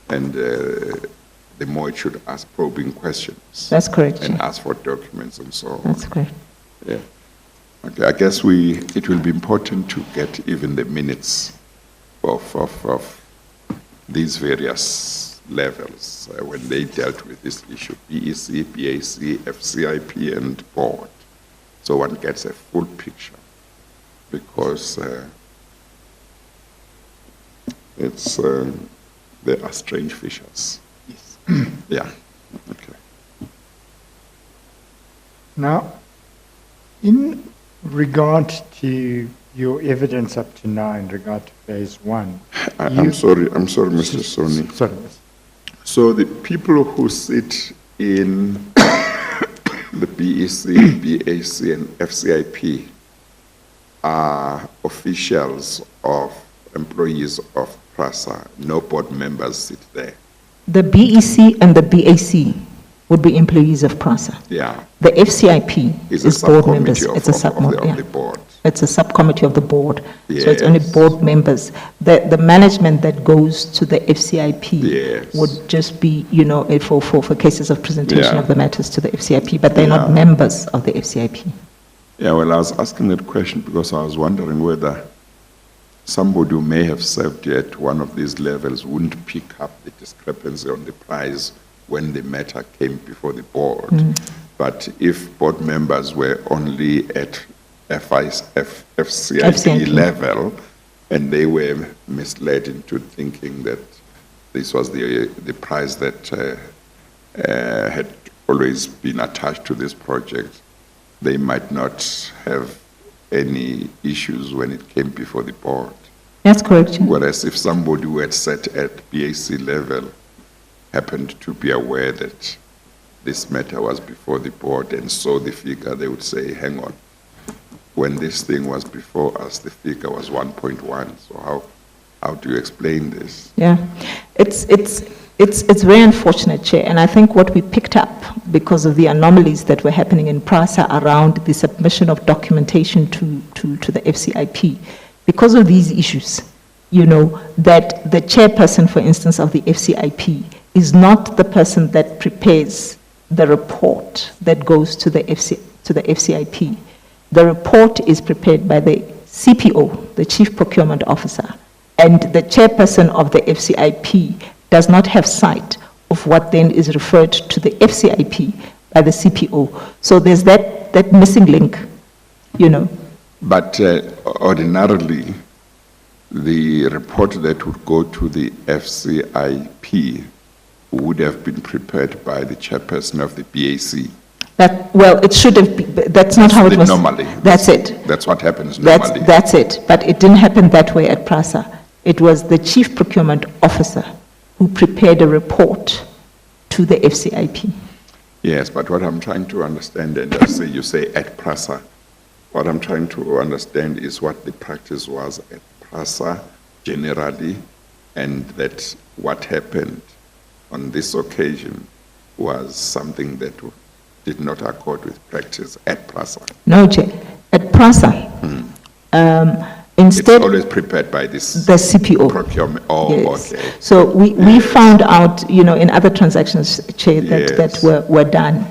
and the more it should ask probing questions. That's correct, And Chair. ask for documents and so on. That's correct. Yeah. Okay, I guess it will be important to get even the minutes of these various levels when they dealt with this issue, BEC, BAC, FCIP, and board. So one gets a full picture, because they are strange fishes. Yes. Yeah, okay. Now, in regard to your evidence up to now in regard to phase one. I'm sorry, Mr. Soni. Sorry. So the people who sit in the BEC, BAC, and FCIP are officials of employees of PRASA. No board members sit there. The BEC and the BAC would be employees of PRASA. Yeah, The FCIP it's is a board subcommittee members. of, It's a of, sub, of, the, yeah. of the board. It's a subcommittee of the board. So it's only Yes. board members. The management that goes to the FCIP Yes. would just be, you know, for cases of presentation Yeah. of the matters to the FCIP, but they're not Yeah. members of the FCIP. Yeah, well, I was asking that question because I was wondering whether somebody who may have served at one of these levels wouldn't pick up the discrepancy on the price when the matter came before the board. But if board members were only at FCIP FCIP. level, and they were misled into thinking that this was the price that had always been attached to this project, they might not have any issues when it came before the board. That's correct, Chair. Whereas if somebody who had sat at BAC level happened to be aware that this matter was before the board and saw the figure, they would say, hang on, when this thing was before us, the figure was 1.1. So how do you explain this? Yeah, it's very unfortunate, Chair, and I think what we picked up because of the anomalies that were happening in PRASA around the submission of documentation to the FCIP, because of these issues, you know, that the chairperson, for instance, of the FCIP is not the person that prepares the report that goes to the FCIP. The report is prepared by the CPO, the Chief Procurement Officer, and the chairperson of the FCIP does not have sight of what then is referred to the FCIP by the CPO. So there's that missing link, you know. But ordinarily, the report that would go to the FCIP would have been prepared by the chairperson of the BAC. Well, it should have been, that's not how it was. Normally. That's it. That's what happens normally. That's it. But it didn't happen that way at PRASA. It was the Chief Procurement Officer who prepared a report to the FCIP. Yes, but what I'm trying to understand, and I say you say at PRASA, what I'm trying to understand is what the practice was at PRASA generally, and that what happened on this occasion was something that did not accord with practice at PRASA. No, Chair. At PRASA, It's instead, always prepared by this the CPO. procurement. Oh, Yes. okay. So we found out, in other transactions, Chair, that Yes. were done,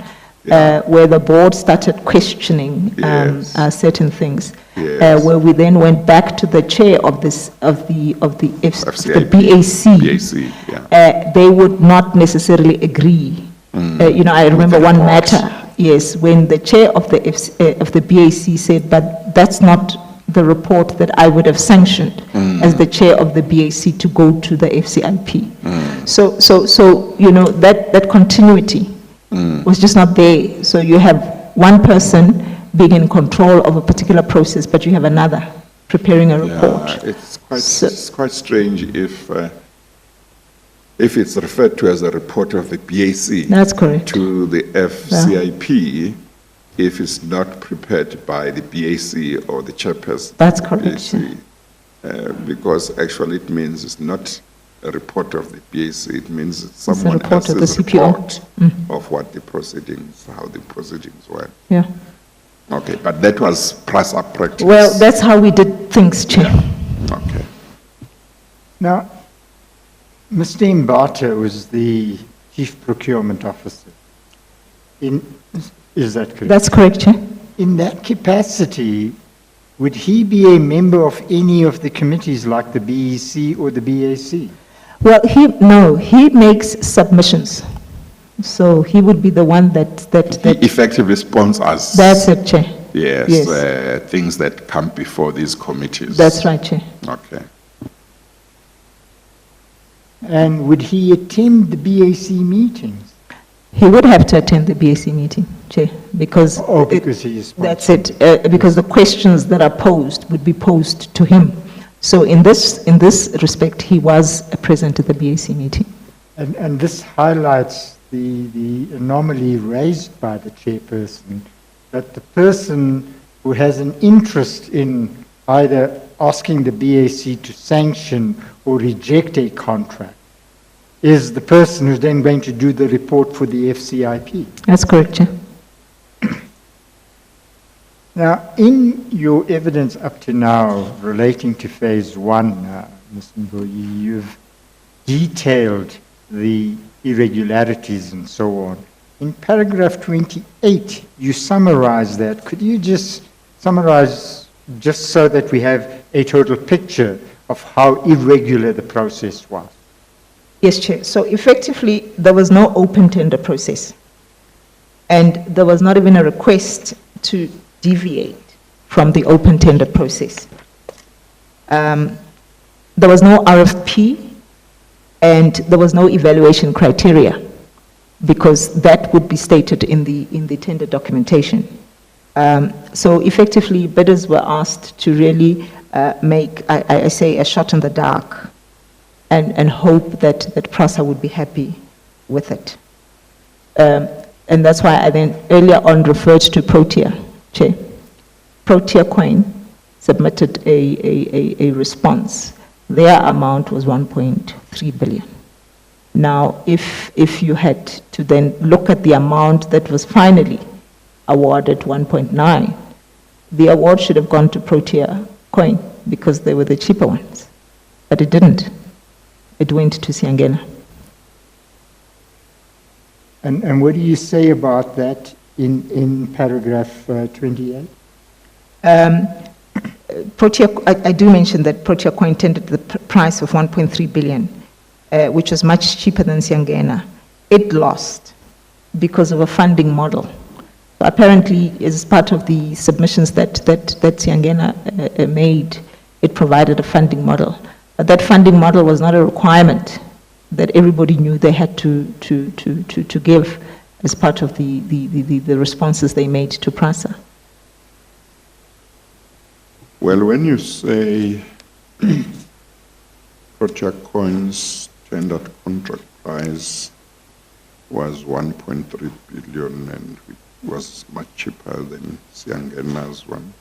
Yeah. where the board started questioning Yes. certain things, Yes. where we then went back to the chair of the FCIP. BAC. BAC, yeah. They would not necessarily agree. I remember the one report. matter, yes, when the chair of the BAC said, but that's not the report that I would have sanctioned as the chair of the BAC to go to the FCIP. So, that continuity was just not there. So you have one person being in control of a particular process, but you have another preparing a report. Yeah, it's So- quite strange if it's referred to as a report of the BAC. That's correct. To the FCIP, if it's not prepared by the BAC or the chairperson. That's of the correct, BAC, because actually it means it's not a report of the BAC, it means it's a someone report of the else's CPO. report of what the proceedings, how the proceedings were. Yeah. Okay, but that was PRASA practice. Well, that's how we did things, Chair. Okay. Now, Mr. Mbata was the Chief Procurement Officer. Is that correct? That's correct, Chair. In that capacity, would he be a member of any of the committees like the BEC or the BAC? Well, he makes submissions. So he would be the one that He effectively sponsors. that's it, Chair. Yes, Yes. things that come before these committees. That's right, Chair. Okay. And would he attend the BAC meetings? He would have to attend the BAC meeting, Chair, because. Oh, because he is That's it, because the questions that are posed would be posed to him. So in this respect, he was present at the BAC meeting. And this highlights the anomaly raised by the chairperson, that the person who has an interest in either asking the BAC to sanction or reject a contract is the person who's then going to do the report for the FCIP. That's correct, Chair. Now, in your evidence up to now relating to phase one, Ms. Mboyi, you've detailed the irregularities and so on. In paragraph 28, you summarize that. Could you just summarize, just so that we have a total picture of how irregular the process was? Yes, Chair. So effectively, there was no open tender process. And there was not even a request to deviate from the open tender process. There was no RFP, and there was no evaluation criteria, because that would be stated in the tender documentation. So effectively, bidders were asked to really make, I say, a shot in the dark, and hope that PRASA would be happy with it. And that's why I then earlier on referred to Protea, Chair. Protea Coin submitted a response. Their amount was 1.3 billion. Now, if you had to then look at the amount that was finally awarded, 1.9, the award should have gone to Protea Coin because they were the cheaper ones. But it didn't. It went to Siangena. And what do you say about that in paragraph 28? Protea, I do mention that Protea Coin tendered the price of 1.3 billion, which was much cheaper than Siangena. It lost because of a funding model. So apparently, as part of the submissions that Siangena made, it provided a funding model. But that funding model was not a requirement that everybody knew they had to give as part of the responses they made to PRASA. Well, when you say Protea Coins tendered contract price was 1.3 billion and it was much cheaper than Siangena's one.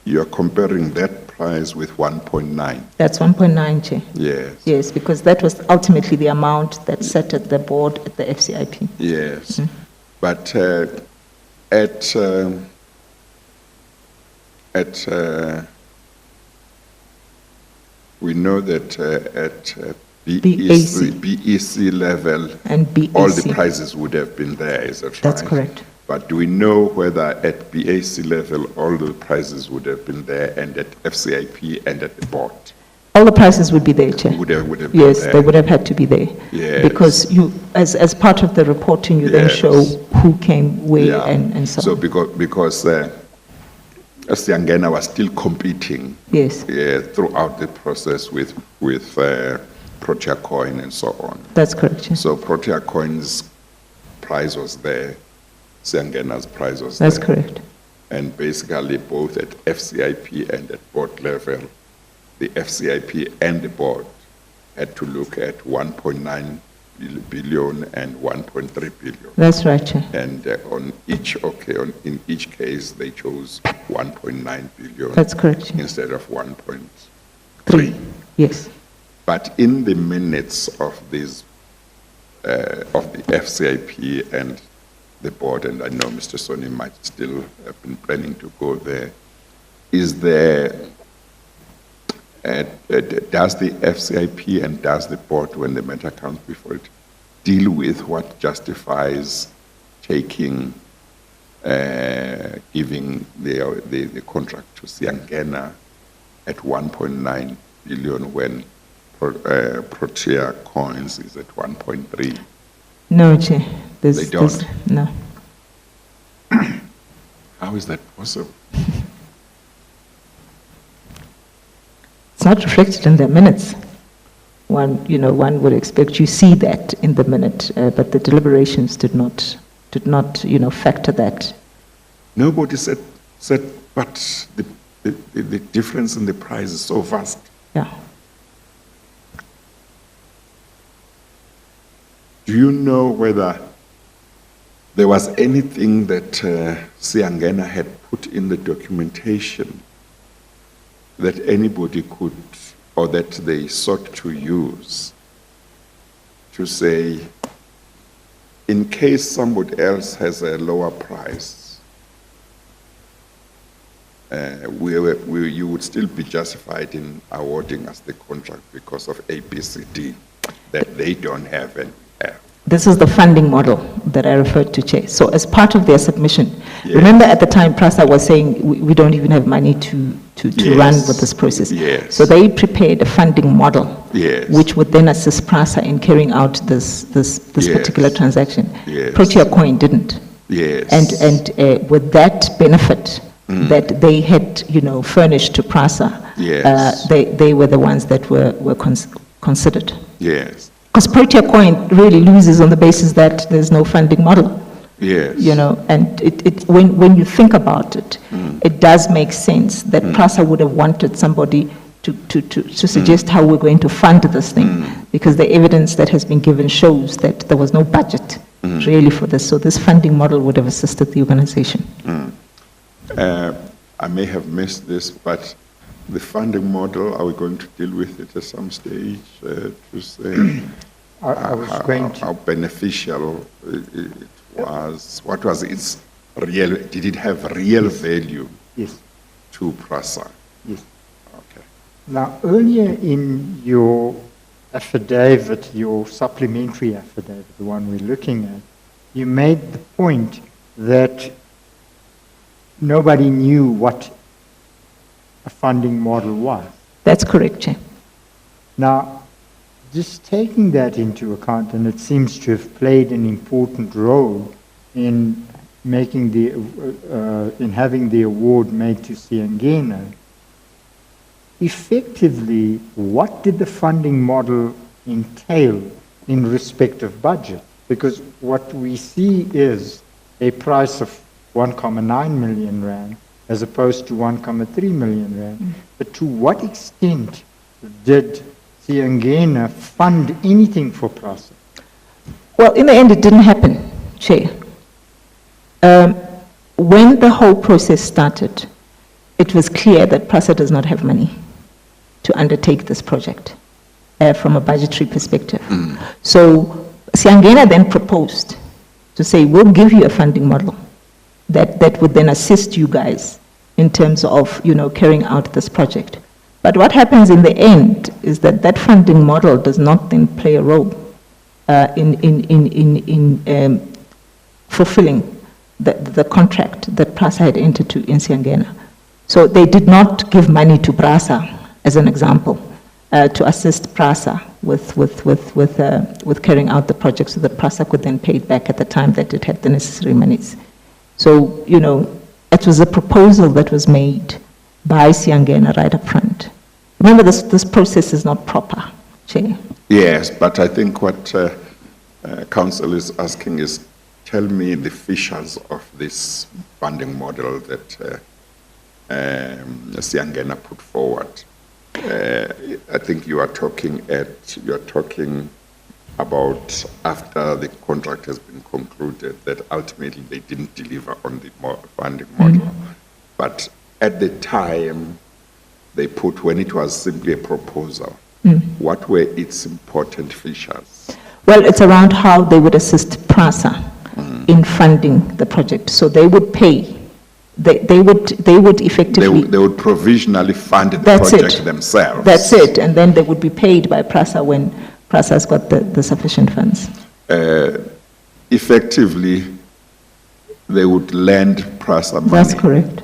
You are comparing that price with 1.9. That's 1.9, Chair. Yes. Yes, because that was ultimately the amount that sat at the board at the FCIP. Yes. But we know that at BEC level, And BAC. all the prices would have been there, is that right? That's correct. But do we know whether at BAC level, all the prices would have been there and at FCIP and at the board? All the prices would be there, Chair. Would have been Yes, there. they would have had to be there. Yes. Because you, as part of the reporting, you then Yes. show who came where Yeah. and so So on. because Siangena was still competing Yes, throughout the process with Protea Coin and so on. that's correct, Chair. So Protea Coin's price was there, Siangena's price was That's there. correct. And basically both at FCIP and at board level, the FCIP and the board had to look at 1.9 billion and 1.3 billion. That's right, Chair. And in each case, they chose 1.9 billion That's correct, Chair. instead of 1.3. 3, yes. But in the minutes of these, of the FCIP and the board, and I know Mr. Soni might still have been planning to go there, is there, does the FCIP and does the board, when the matter comes before it, deal with what justifies taking, giving the contract to Siangena at 1.9 billion when Protea Coins is at 1.3? No, Chair. They don't? No. How is that possible? It's not reflected in the minutes. One would expect you see that in the minute, but the deliberations did not, factor that. Nobody said, but the difference in the price is so vast. Yeah. Do you know whether there was anything that Siangena had put in the documentation that anybody could, or that they sought to use to say, in case somebody else has a lower price, you would still be justified in awarding us the contract because of ABCD that they don't have and we have. This is the funding model that I referred to, Chair. So as part of their submission, Yes. remember at the time PRASA was saying we don't even have money to Yes. run with this process. Yes. So they prepared a funding model, Yes. which would then assist PRASA in carrying out this Yes. particular transaction. Yes. Protea Coin didn't. Yes. And with that benefit that they had, furnished to PRASA, Yes. they were the ones that were considered. Yes. Because Protea Coin really loses on the basis that there's no funding model, Yes. and when you think about it, it does make sense that PRASA would have wanted somebody to suggest how we're going to fund this thing, because the evidence that has been given shows that there was no budget really for this. So this funding model would have assisted the organization. I may have missed this, but the funding model, are we going to deal with it at some stage to say I was going to. how beneficial it was? What was its real, did it have real value Yes, to PRASA? yes. Okay. Now, earlier in your affidavit, your supplementary affidavit, the one we're looking at, you made the point that nobody knew what a funding model was. That's correct, Chair. Now, just taking that into account, and it seems to have played an important role in making in having the award made to Siangena, effectively, what did the funding model entail in respect of budget? Because what we see is a price of 1.9 million rand as opposed to 1.3 million rand. But to what extent did Siangena fund anything for PRASA? Well, in the end, it didn't happen, Chair. When the whole process started, it was clear that PRASA does not have money to undertake this project from a budgetary perspective. So Siangena then proposed to say, we'll give you a funding model that would then assist you guys in terms of, carrying out this project. But what happens in the end is that that funding model does not then play a role in fulfilling the contract that PRASA had entered to in Siangena. So they did not give money to PRASA, as an example, to assist PRASA with carrying out the project, so that PRASA could then pay it back at the time that it had the necessary monies. So, it was a proposal that was made by Siangena right up front. Remember, this process is not proper, Chair. Yes, but I think what Council is asking is, tell me the features of this funding model that Siangena put forward. I think you are talking about after the contract has been concluded, that ultimately they didn't deliver on the funding model. But at the time, they put, when it was simply a proposal, what were its important features? Well, it's around how they would assist PRASA in funding the project. So they would pay, they would effectively... They would provisionally fund the That's project it. themselves. That's it, and then they would be paid by PRASA when PRASA's got the sufficient funds. Effectively, they would lend PRASA money. That's correct.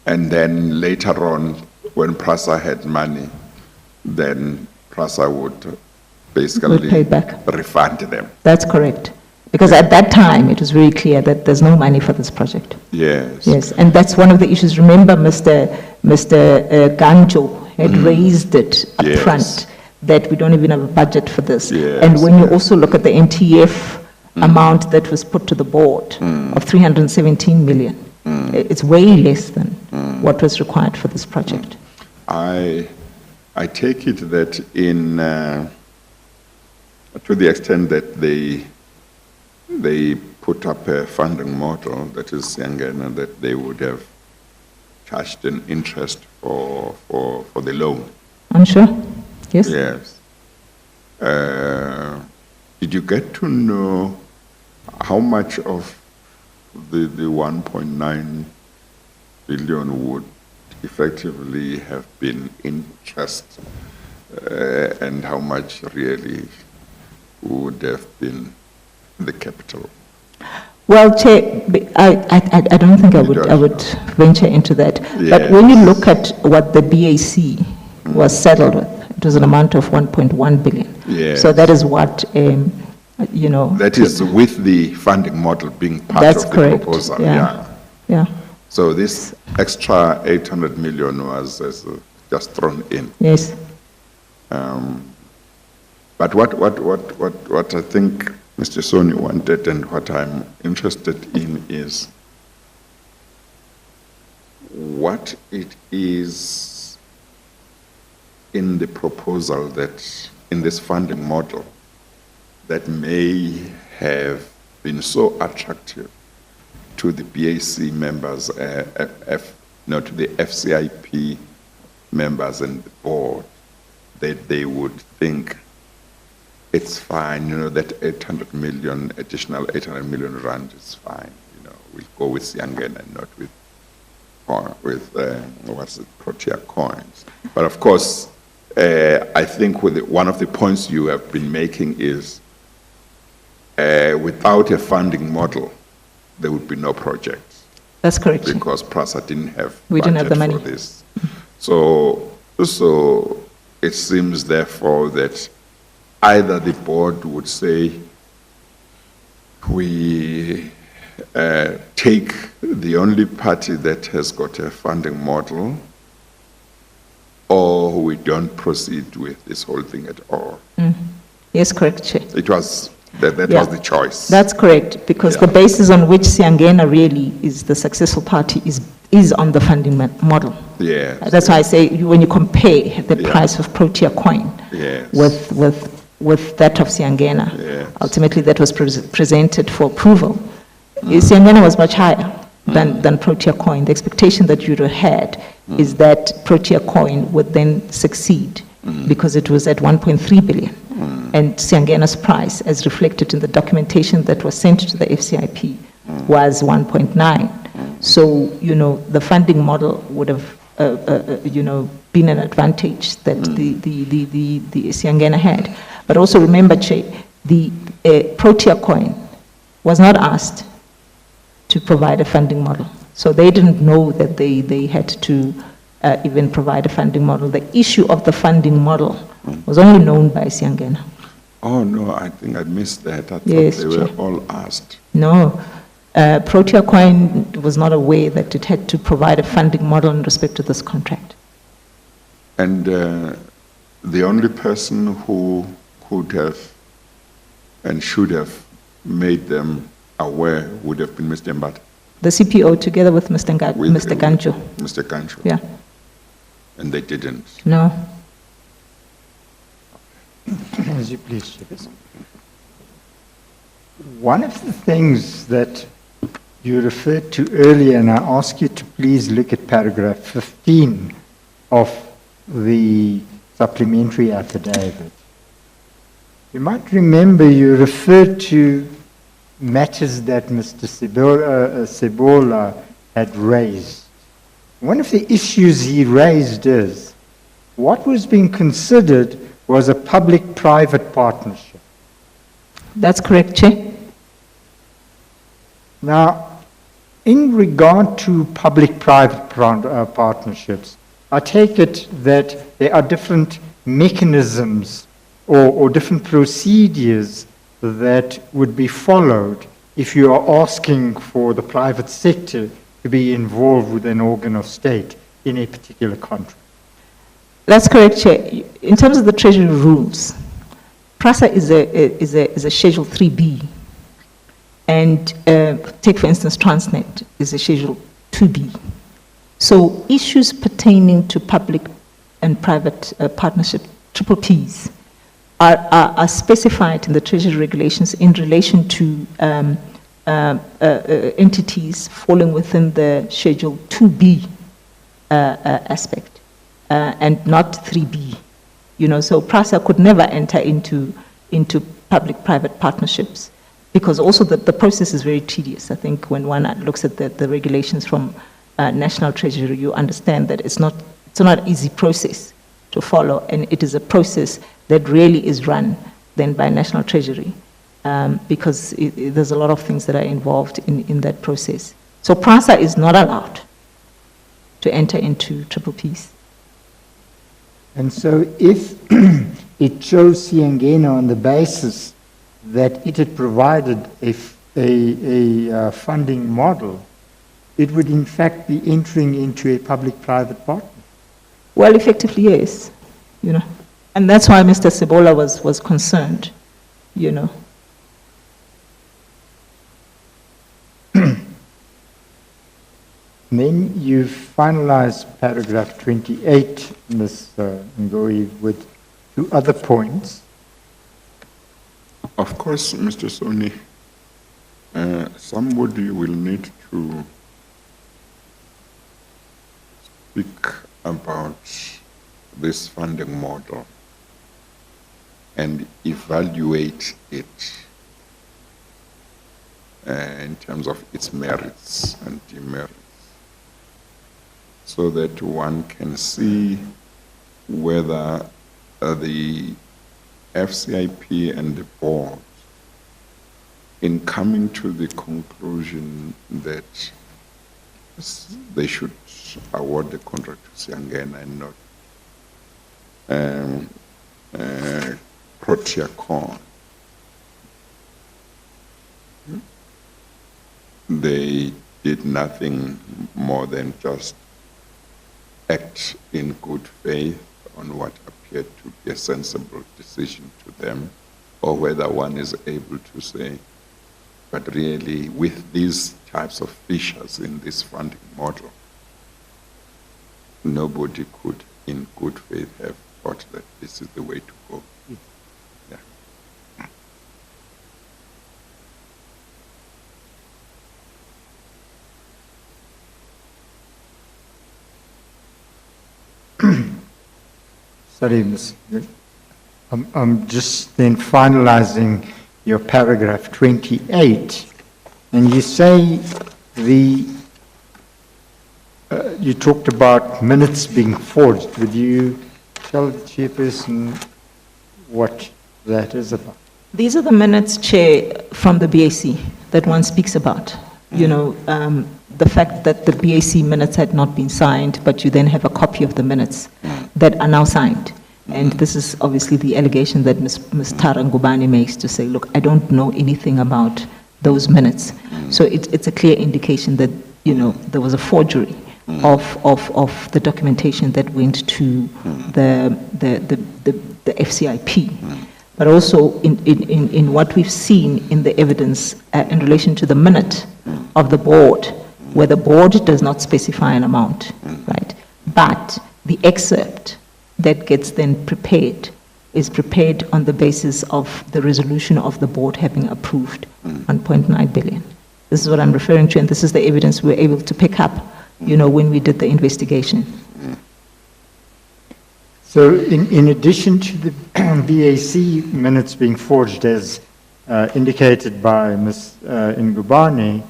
And then later on, when PRASA had money, then PRASA would basically pay back. refund them. That's correct. Because at that time, it was very clear that there's no money for this project. Yes. Yes, and that's one of the issues. Remember, Mr. Ganjo had raised it up Yes. front, that we don't even have a budget for this. Yes, And when you yes. also look at the NTF amount that was put to the board of 317 million, it's way less than what was required for this project. I take it that to the extent that they put up a funding model, that is Siangena, that they would have charged an interest for the loan. I'm sure, yes? Yes. Did you get to know how much of the 1.9 billion would effectively have been interest, and how much really would have been the capital? Well, Chair, I don't think I would venture into that. But when you look at what the BAC was settled with, it was an amount of 1.1 billion. Yes. So that is what, That is with the funding model being part That's of the correct, proposal. yeah. Yeah, So this extra 800 million was just thrown in. yes. But what I think Mr. Soni wanted, and what I'm interested in, is what it is in the proposal that, in this funding model, that may have been so attractive to the BAC members, to the FCIP members and the board, that they would think it's fine, that 800 million, additional 800 million rand is fine. We'll go with Siangena and not with Protea coins. But of course, I think one of the points you have been making is without a funding model, there would be no project. That's correct. Chair. Because PRASA didn't have We didn't have the budget money. for this. So it seems therefore that either the board would say, we take the only party that has got a funding model, or we don't proceed with this whole thing at all. Yes, correct, Chair. It was, that Yeah. was the choice. That's correct, because the basis on which Siangena really is the successful party is on the funding model. Yes. That's why I say, when you compare the Yeah. price of Protea coin Yes. with with that of Siangena. Yes. Ultimately, that was presented for approval. Siangena was much higher than Protea Coin. The expectation that you'd have had is that Protea Coin would then succeed because it was at 1.3 billion. And Siangena's price, as reflected in the documentation that was sent to the FCIP, was 1.9. So, the funding model would have, been an advantage that the Siangena had. But also remember, Che, the Protea Coin was not asked to provide a funding model. So they didn't know that they had to even provide a funding model. The issue of the funding model was only known by Siangena. Oh, no, I think I missed that. I thought Yes, they were Chair. all asked. No, Protea Coin was not aware that it had to provide a funding model in respect to this contract. And the only person who could have and should have made them aware would have been Mr. Mbata. The CPO together with Mr. Ganjo. Mr. Kancho. Yeah, And they didn't. no. As you please, Chair. One of the things that you referred to earlier, and I ask you to please look at paragraph 15 of the supplementary affidavit. You might remember you referred to matters that Mr. Sebola had raised. One of the issues he raised is what was being considered was a public-private partnership. That's correct, Chair. Now, in regard to public-private partnerships, I take it that there are different mechanisms or different procedures that would be followed if you are asking for the private sector to be involved with an organ of state in a particular contract. That's correct, Chair. In terms of the Treasury rules, PRASA is a Schedule 3B. And take, for instance, Transnet is a Schedule 2B. So issues pertaining to public and private partnership, triple Ps, are specified in the Treasury regulations in relation to entities falling within the Schedule 2B aspect and not 3B. So PRASA could never enter into public-private partnerships because also the process is very tedious. I think when one looks at the regulations from National Treasury, you understand that it's not an easy process to follow, and it is a process that really is run then by National Treasury because there's a lot of things that are involved in that process. So PRASA is not allowed to enter into triple Ps. And so if it chose Siangena on the basis that it had provided a funding model, it would in fact be entering into a public-private partnership. Well, effectively, yes, And that's why Mr. Sebola was concerned, Then you finalize paragraph 28, Ms. Ngoi, with two other points. Of course, Mr. Soni, somebody will need to speak about this funding model and evaluate it in terms of its merits and demerits, so that one can see whether the FCIP and the board, in coming to the conclusion that they should award the contract to Siangena and not Protea Coin, they did nothing more than just act in good faith on what appeared to be a sensible decision to them, or whether one is able to say, but really with these types of fissures in this funding model, nobody could in good faith have thought that this is the way to go. Yeah. Sorry, Ms. I'm just then finalizing your paragraph 28, and you say you talked about minutes being forged. Would you tell the chairperson what that is about? These are the minutes, Chair, from the BAC that one speaks about. You know, the fact that the BAC minutes had not been signed, but you then have a copy of the minutes that are now signed. And this is obviously the allegation that Ms. Tara Ngubane makes to say, look, I don't know anything about those minutes. So it's a clear indication that, you know, there was a forgery of the documentation that went to the FCIP. But also in what we've seen in the evidence in relation to the minute of the board, where the board does not specify an amount, right? But the excerpt that gets then prepared is prepared on the basis of the resolution of the board having approved 1.9 billion. This is what I'm referring to, and this is the evidence we were able to pick up, you know, when we did the investigation. So in addition to the BAC minutes being forged as indicated by Ms. Ngubane,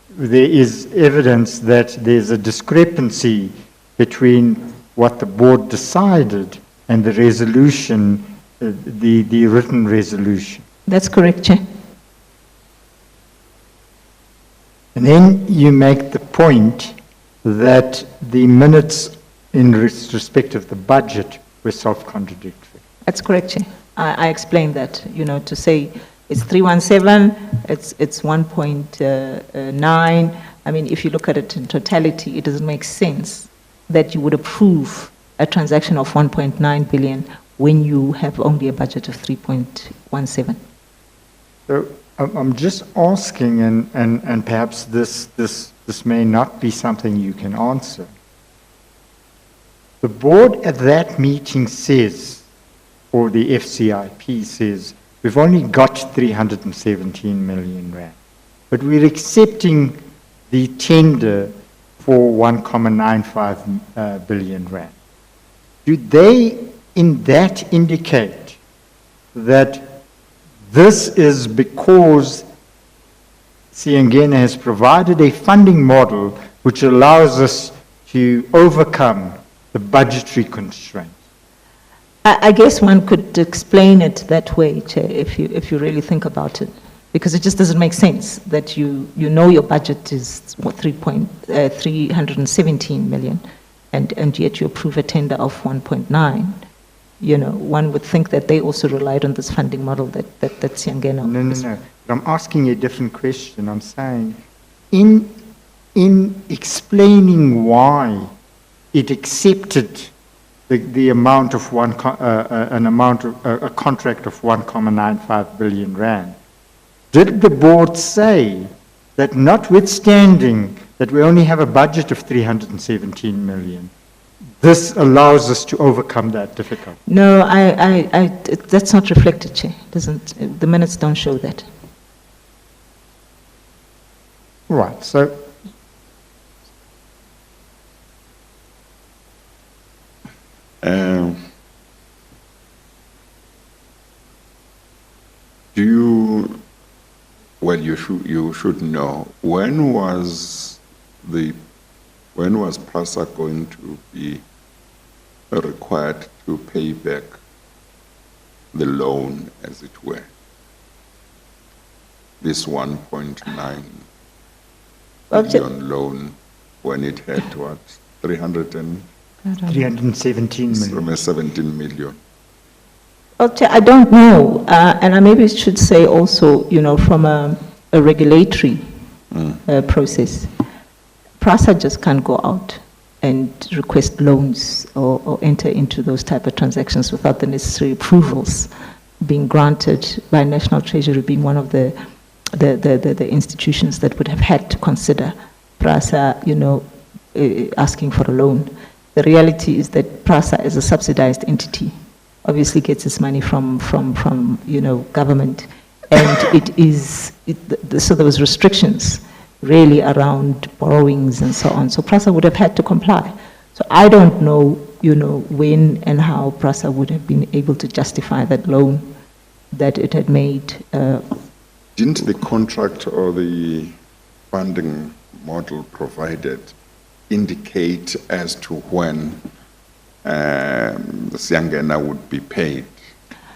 there is evidence that there's a discrepancy between what the board decided and the resolution, the written resolution. That's correct, Chair. And then you make the point that the minutes in respect of the budget were self-contradictory. That's correct, Chair. I explained that, you know, to say it's 317, it's 1.9. I mean, if you look at it in totality, it doesn't make sense that you would approve a transaction of 1.9 billion when you have only a budget of 3.17. So I'm just asking, and perhaps this may not be something you can answer. The board at that meeting says, or the FCIP says, we've only got 317 million rand, but we're accepting the tender for 1.95 billion rand. Do they, in that, indicate that this is because Siangena has provided a funding model which allows us to overcome the budgetary constraints? I guess one could explain it that way, Chair, if you really think about it, because it just doesn't make sense that you know your budget is what 317 million, and yet you approve a tender of 1.9. You know, one would think that they also relied on this funding model that Siangena. No. But I'm asking a different question. I'm saying, in explaining why it accepted the amount of a contract of 1.95 billion rand, did the board say that notwithstanding that we only have a budget of 317 million, this allows us to overcome that difficulty? No, that's not reflected, Chair. The minutes don't show that. Right. So you should know, when was PRASA going to be required to pay back the loan, as it were? This 1.9 billion loan, when it had what, 317 million. 17 million. Well, Chair, I don't know, and I maybe should say also, you know, from a regulatory process, PRASA just can't go out and request loans or enter into those type of transactions without the necessary approvals being granted by National Treasury, being one of the institutions that would have had to consider PRASA, you know, asking for a loan. The reality is that PRASA is a subsidized entity, obviously gets its money from you know, government, and so there was restrictions really around borrowings and so on. So PRASA would have had to comply. So I don't know when and how PRASA would have been able to justify that loan that it had made. Didn't the contract or the funding model provided indicate as to when the Siangena would be paid?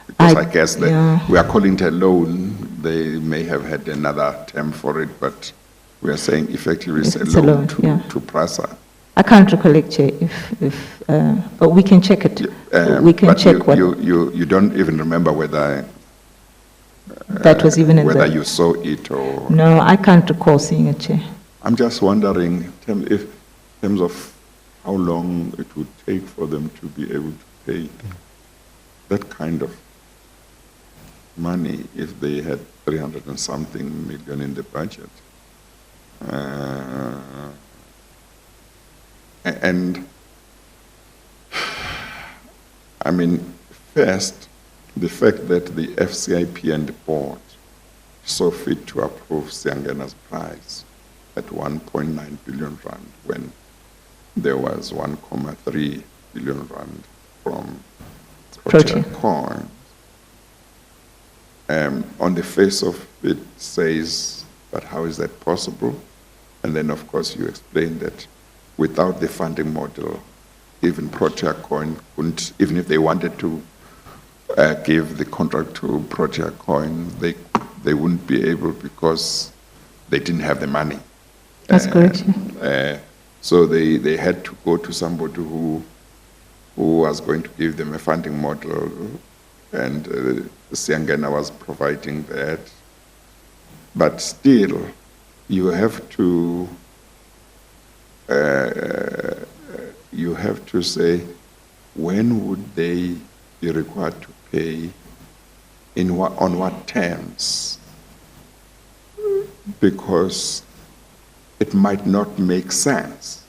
Because I guess that yeah. we are calling it a loan. They may have had another term for it, but we are saying effectively it's It's a a loan loan, to, yeah. to PRASA. I can't recollect, Chair, but we can check it. We can But check what you don't even remember whether that was even in whether the... you saw it or... No, I can't recall seeing it, Chair. I'm just wondering in terms of how long it would take for them to be able to pay that kind of money if they had 300 and something million in the budget. And I mean, first, the fact that the FCIP and the board saw fit to approve Siangena's price at 1.9 billion rand when there was 1.3 billion rand from Protea Protea. Coins. On the face of it says, but how is that possible? And then, of course, you explain that without the funding model, even Protea Coin couldn't, even if they wanted to give the contract to Protea Coin, they wouldn't be able because they didn't have the money. That's correct, So they had to go to somebody who was going to give them a funding model, and Siangena was providing that. But still, you have to say, when would they be required to pay, on what terms? Because it might not make sense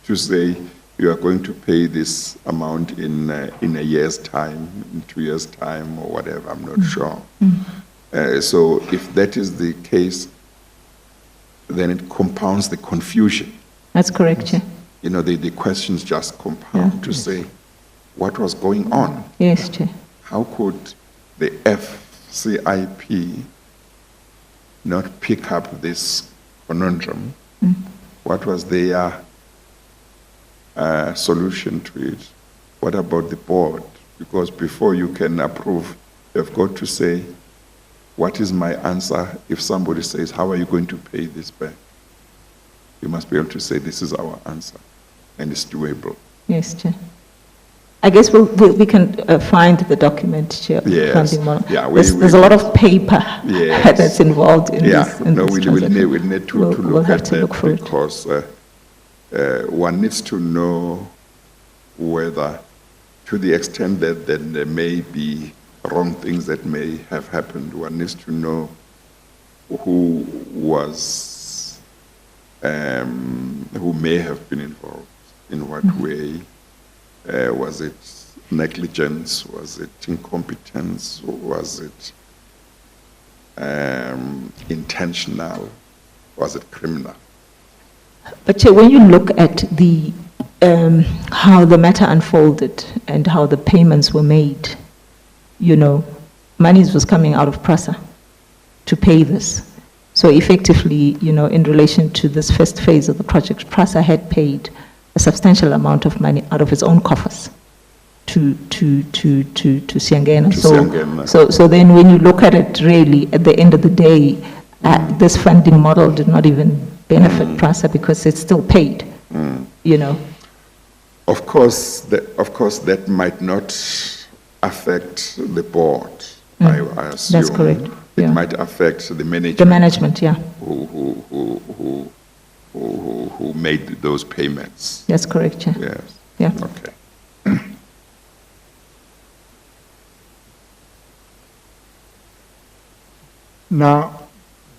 to say you are going to pay this amount in a year's time, in 2 years' time, or whatever, I'm not sure. So if that is the case, then it compounds the confusion. That's correct, Chair. You know, the questions just compound to say, what was going on? Yes, Chair. How could the FCIP not pick up this conundrum? What was their solution to it? What about the board? Because before you can approve, you've got to say, what is my answer if somebody says, how are you going to pay this back? You must be able to say, this is our answer, and it's doable. Yes, Chair. I guess we can find the document, Chair. Of Yes. the funding model. Yeah, there's a lot of paper Yes. that's involved in this. In No, this we transaction. need to We'll look have at to that look for it. because one needs to know whether, to the extent that there may be wrong things that may have happened, one needs to know who was, who may have been involved, in what way. Was it negligence? Was it incompetence? Was it intentional? Was it criminal? But Chair, when you look at the how the matter unfolded and how the payments were made, monies was coming out of PRASA to pay this. So effectively, in relation to this first phase of the project, PRASA had paid a substantial amount of money out of its own coffers to Siangena. Siangena. So then when you look at it really, at the end of the day, this funding model did not even benefit PRASA because it's still paid, Of course, that might not affect the board, I assume. That's correct, It yeah. might affect the management. The management, yeah, Who made those payments. that's correct, Chair. Yes. Yeah. Okay. Now,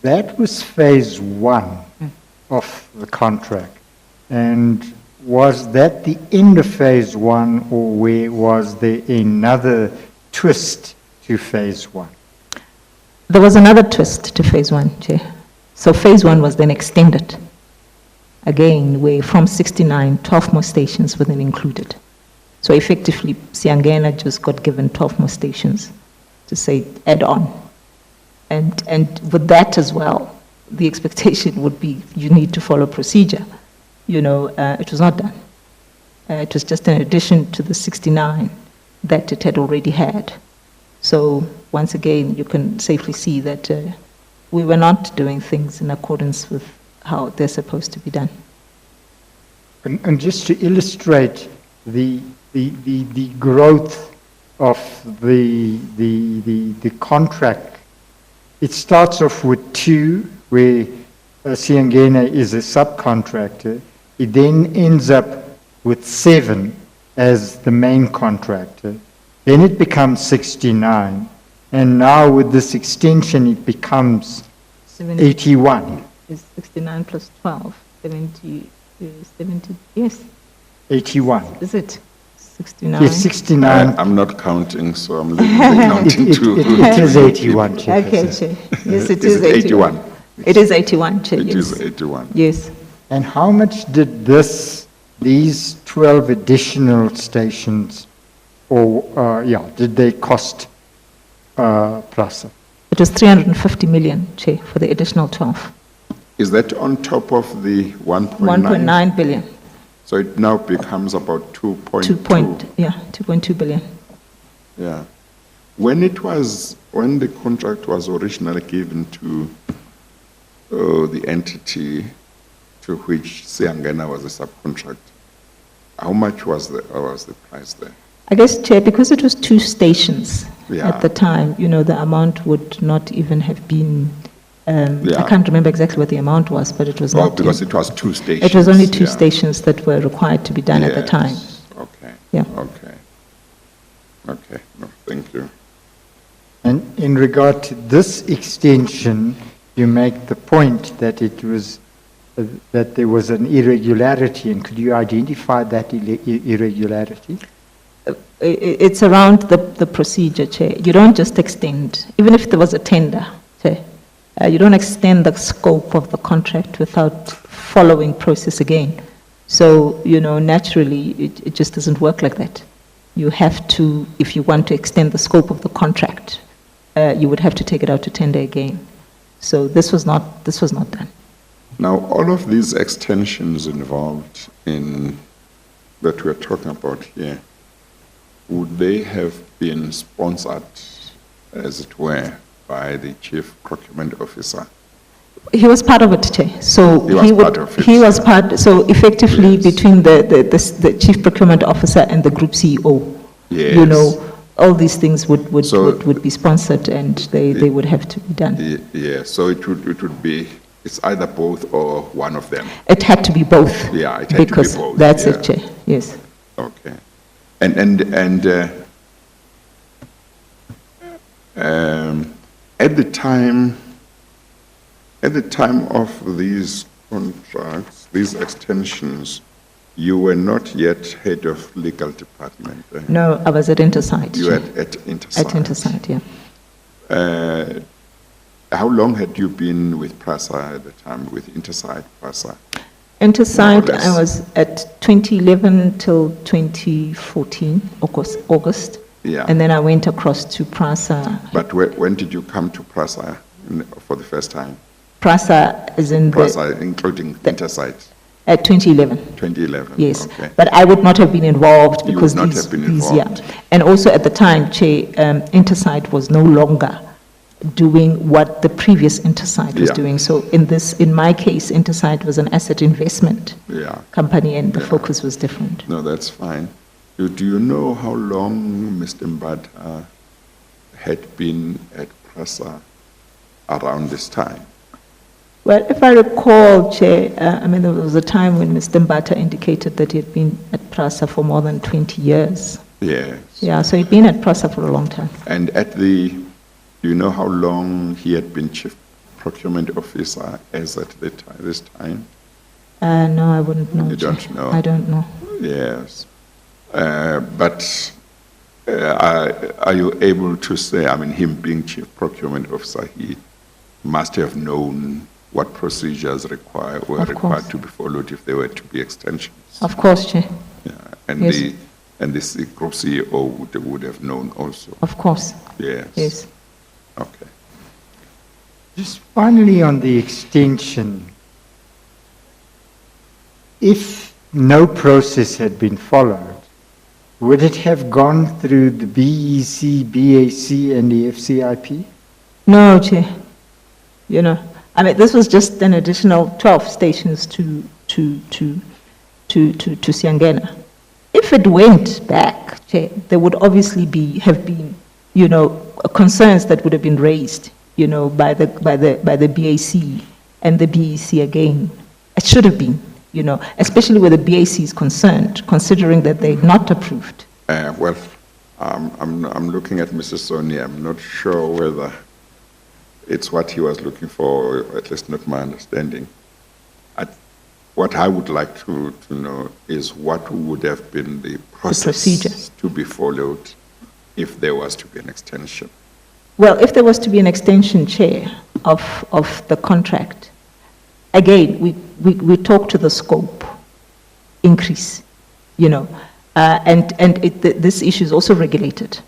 that was phase one of the contract. And was that the end of phase one, or was there another twist to phase one? There was another twist to phase one, Chair. So phase one was then extended again, where from 69, 12 more stations were then included. So effectively, Siangena just got given 12 more stations to say add on. And with that as well, the expectation would be you need to follow procedure. It was not done. It was just an addition to the 69 that it had already had. So once again, you can safely see that we were not doing things in accordance with how they're supposed to be done. And just to illustrate the growth of the contract, it starts off with 2, where Siangena is a subcontractor. It then ends up with 7 as the main contractor. Then it becomes 69. And now with this extension, it becomes 81. Is 69 plus 12, 70, yes, 81. is it? 69? Yes, 69. I'm not counting, so I'm leaving the counting to... It is 81, Chair. Okay, Chair. Yes, it Is is it 81. 81? It is 81, Chair, It yes. is 81. Yes. And how much did these 12 additional stations, did they cost PRASA? It was 350 million, Chair, for the additional 12. Is that on top of the 1.9? 1.9 billion. So it now becomes about 2.2. 2.2 billion. Yeah. When the contract was originally given to the entity to which Siangena was a subcontractor, how much was the price there? I guess, Chair, because it was 2 stations Yeah. at the time, the amount would not even have been, Yeah. I can't remember exactly what the amount was, but it was Oh, not. because it was 2 stations. It was only 2 yeah. stations that were required to be done at the time. Yes. Okay. Yeah. Okay. Okay. No, thank you. And in regard to this extension, you make the point that that there was an irregularity, and could you identify that irregularity? It's around the procedure, Chair. You don't just extend, even if there was a tender, Chair, you don't extend the scope of the contract without following process again. So, naturally, it just doesn't work like that. You have to, if you want to extend the scope of the contract, you would have to take it out to tender again. So this was not done. Now, all of these extensions involved that we're talking about here, would they have been sponsored, as it were, by the Chief Procurement Officer? He was part of it, Chair. So He was part of it, He was yeah. part. So effectively, Yes. between the Chief Procurement Officer and the Group CEO, Yes. all these things would So- be sponsored, and they would have to be done. Yeah, so it would be, it's either both or one of them. It had to be both. Yeah, it had to be because both, that's yeah. it, Chair. Yes. Okay. And at the time of these contracts, these extensions, you were not yet head of legal department. No, I was at Intersight. You were Chair. at Intersight. At Intersight, yeah. How long had you been with PRASA at the time, with Intersight PRASA? Intersight, More or less. I was at 2011 till 2014, August. Yeah. And then I went across to PRASA. But when did you come to PRASA for the first time? PRASA is in PRASA, including Intersight, at 2011. 2011? Yes, Okay. but I would not have been involved You because would not have been involved. And also at the time, Chair, Intersight was no longer doing what the previous Intersight was Yeah. doing. So in my case, Intersight was an asset investment Yeah. company, and the Yeah. focus was different. No, that's fine. Do you know how long Mr. Mbata had been at PRASA around this time? Well, if I recall, Chair, there was a time when Mr. Mbata indicated that he had been at PRASA for more than 20 years. Yes. Yeah, so he'd been at PRASA for a long time. And do you know how long he had been Chief Procurement Officer as at this time? No, I wouldn't know. You Chair. don't know? I don't know. Yes. But are you able to say, him being Chief Procurement Officer, he must have known what procedures were Of required course. to be followed if there were to be extensions. Of course, Chair, Yeah, and Yes. the group CEO would have known also. of course, Yes. yes. Okay. Just finally on the extension, if no process had been followed, would it have gone through the BEC, BAC, and the FCIP? No, Chair. You know, I mean, this was just an additional 12 stations to Siangena. If it went back, Chair, there would obviously have been, you know, concerns that would have been raised, you know, by the BAC and the BEC again. It should have been, you know, especially where the BAC is concerned, considering that they've not approved. Well, I'm looking at Mrs. Sonia. I'm not sure whether it's what he was looking for, or at least not my understanding. What I would like to know is what would have been the process procedure. to be followed if there was to be an extension. Well, if there was to be an extension, Chair, of the contract, again, we talk to the scope increase, you know, and this issue is also regulated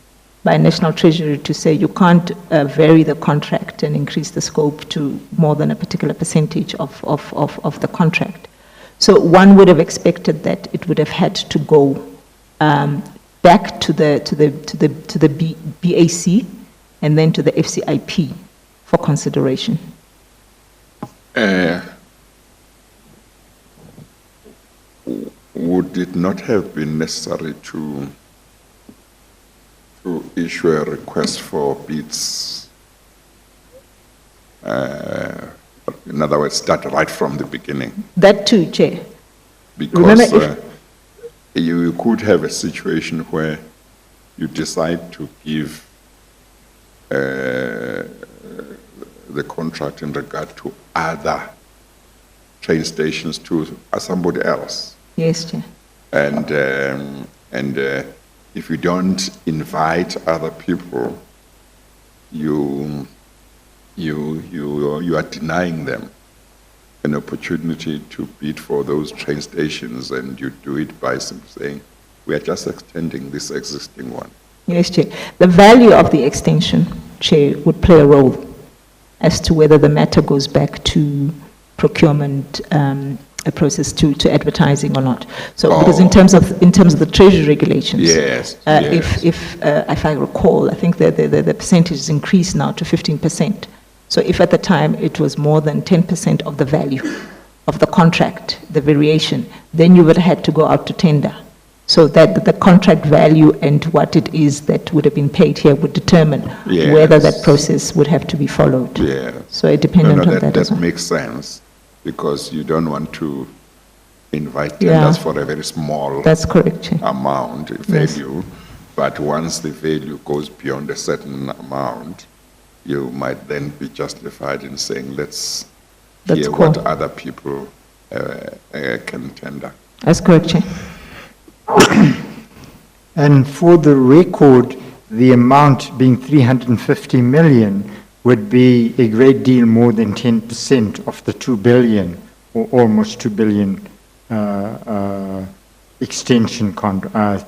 by National Treasury to say you can't vary the contract and increase the scope to more than a particular percentage of the contract. So one would have expected that it would have had to go back to the BAC and then to the FCIP for consideration. Would it not have been necessary to issue a request for bids? In other words, start right from the beginning. That too, Chair. Because Remember, you could have a situation where you decide to give the contract in regard to other train stations to somebody else. Yes, Chair. And if you don't invite other people, you are denying them an opportunity to bid for those train stations, and you do it by simply saying, we are just extending this existing one. Yes, Chair. The value of the extension, Chair, would play a role as to whether the matter goes back to procurement a process to advertising or not. So, because in terms of the Treasury regulations, Yes, if I recall, I think the percentage is increased now to 15%. So, if at the time it was more than 10% of the value of the contract, the variation, then you would have had to go out to tender. So that the contract value and what it is that would have been paid here would determine whether that process would have to be followed. Yeah. So it dependent on that as well. That makes sense, because you don't want to invite tenders for a very small That's correct, Chair. amount, value, but once the value goes beyond a certain amount, you might then be justified in saying, let's That's hear cool. what other people can tender. That's correct, Chair. And for the record, the amount being 350 million would be a great deal more than 10% of the 2 billion, or almost 2 billion extension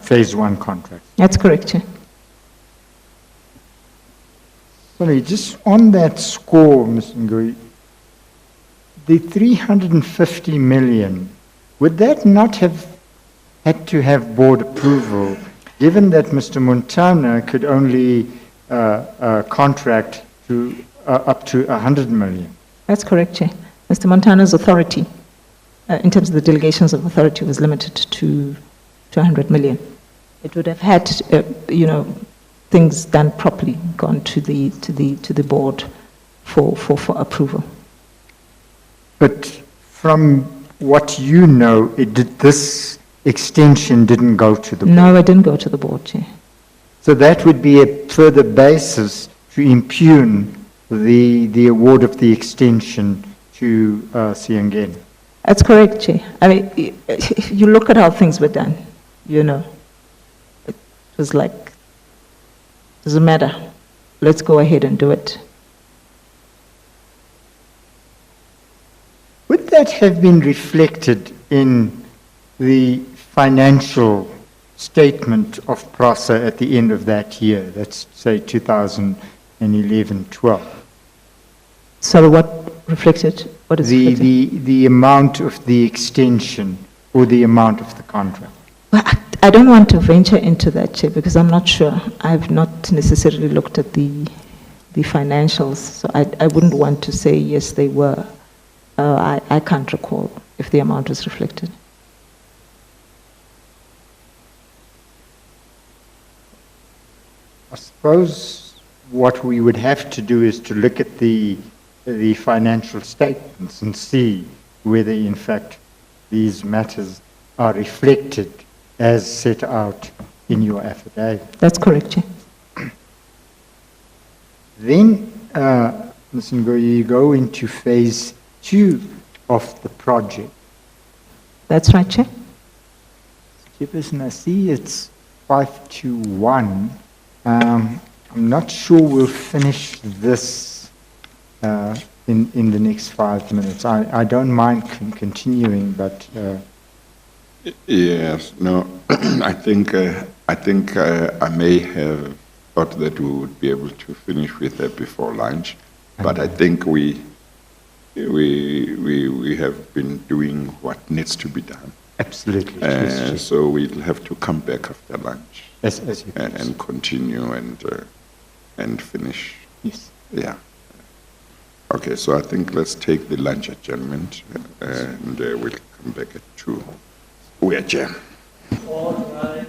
phase one contract. That's correct, Chair. Sorry, just on that score, Ms. Ngui, the 350 million, would that not have had to have board approval, given that Mr. Montana could only contract to up to 100 million? That's correct, Chair. Mr. Montana's authority, in terms of the delegations of authority, was limited to 100 million. It would have had, things done properly, gone to the board for approval. But from what you know, this extension didn't go to the board. No, it didn't go to the board, Chair. So that would be a further basis to impugn the award of the extension to Siangeni. That's correct, Chair. I mean, you look at how things were done, it was like, doesn't matter, let's go ahead and do it. that have been reflected in the financial statement of PROSA at the end of that year? Let's say 2011-12. Sorry, what reflected? What is reflected? The amount of the extension or the amount of the contract. Well, I don't want to venture into that, Chair, because I'm not sure. I've not necessarily looked at the financials, so I wouldn't want to say yes, they were. I can't recall if the amount was reflected. I suppose what we would have to do is to look at the financial statements and see whether, in fact, these matters are reflected as set out in your affidavit. That's correct, Chair. Then, Ms. Ngoyi, you go into phase 2 of the project. That's right, Chair. Chairperson, I see it's 521. I'm not sure we'll finish this in the next 5 minutes. I don't mind continuing, but... Yes, no, I think I may have thought that we would be able to finish with that before lunch, but I think we have been doing what needs to be done. Absolutely. Yes, So we'll have to come back after lunch as you and continue and finish. Yes. Yeah. Okay, so I think let's take the lunch adjournment and we'll come back at 2. We adjourn. All right.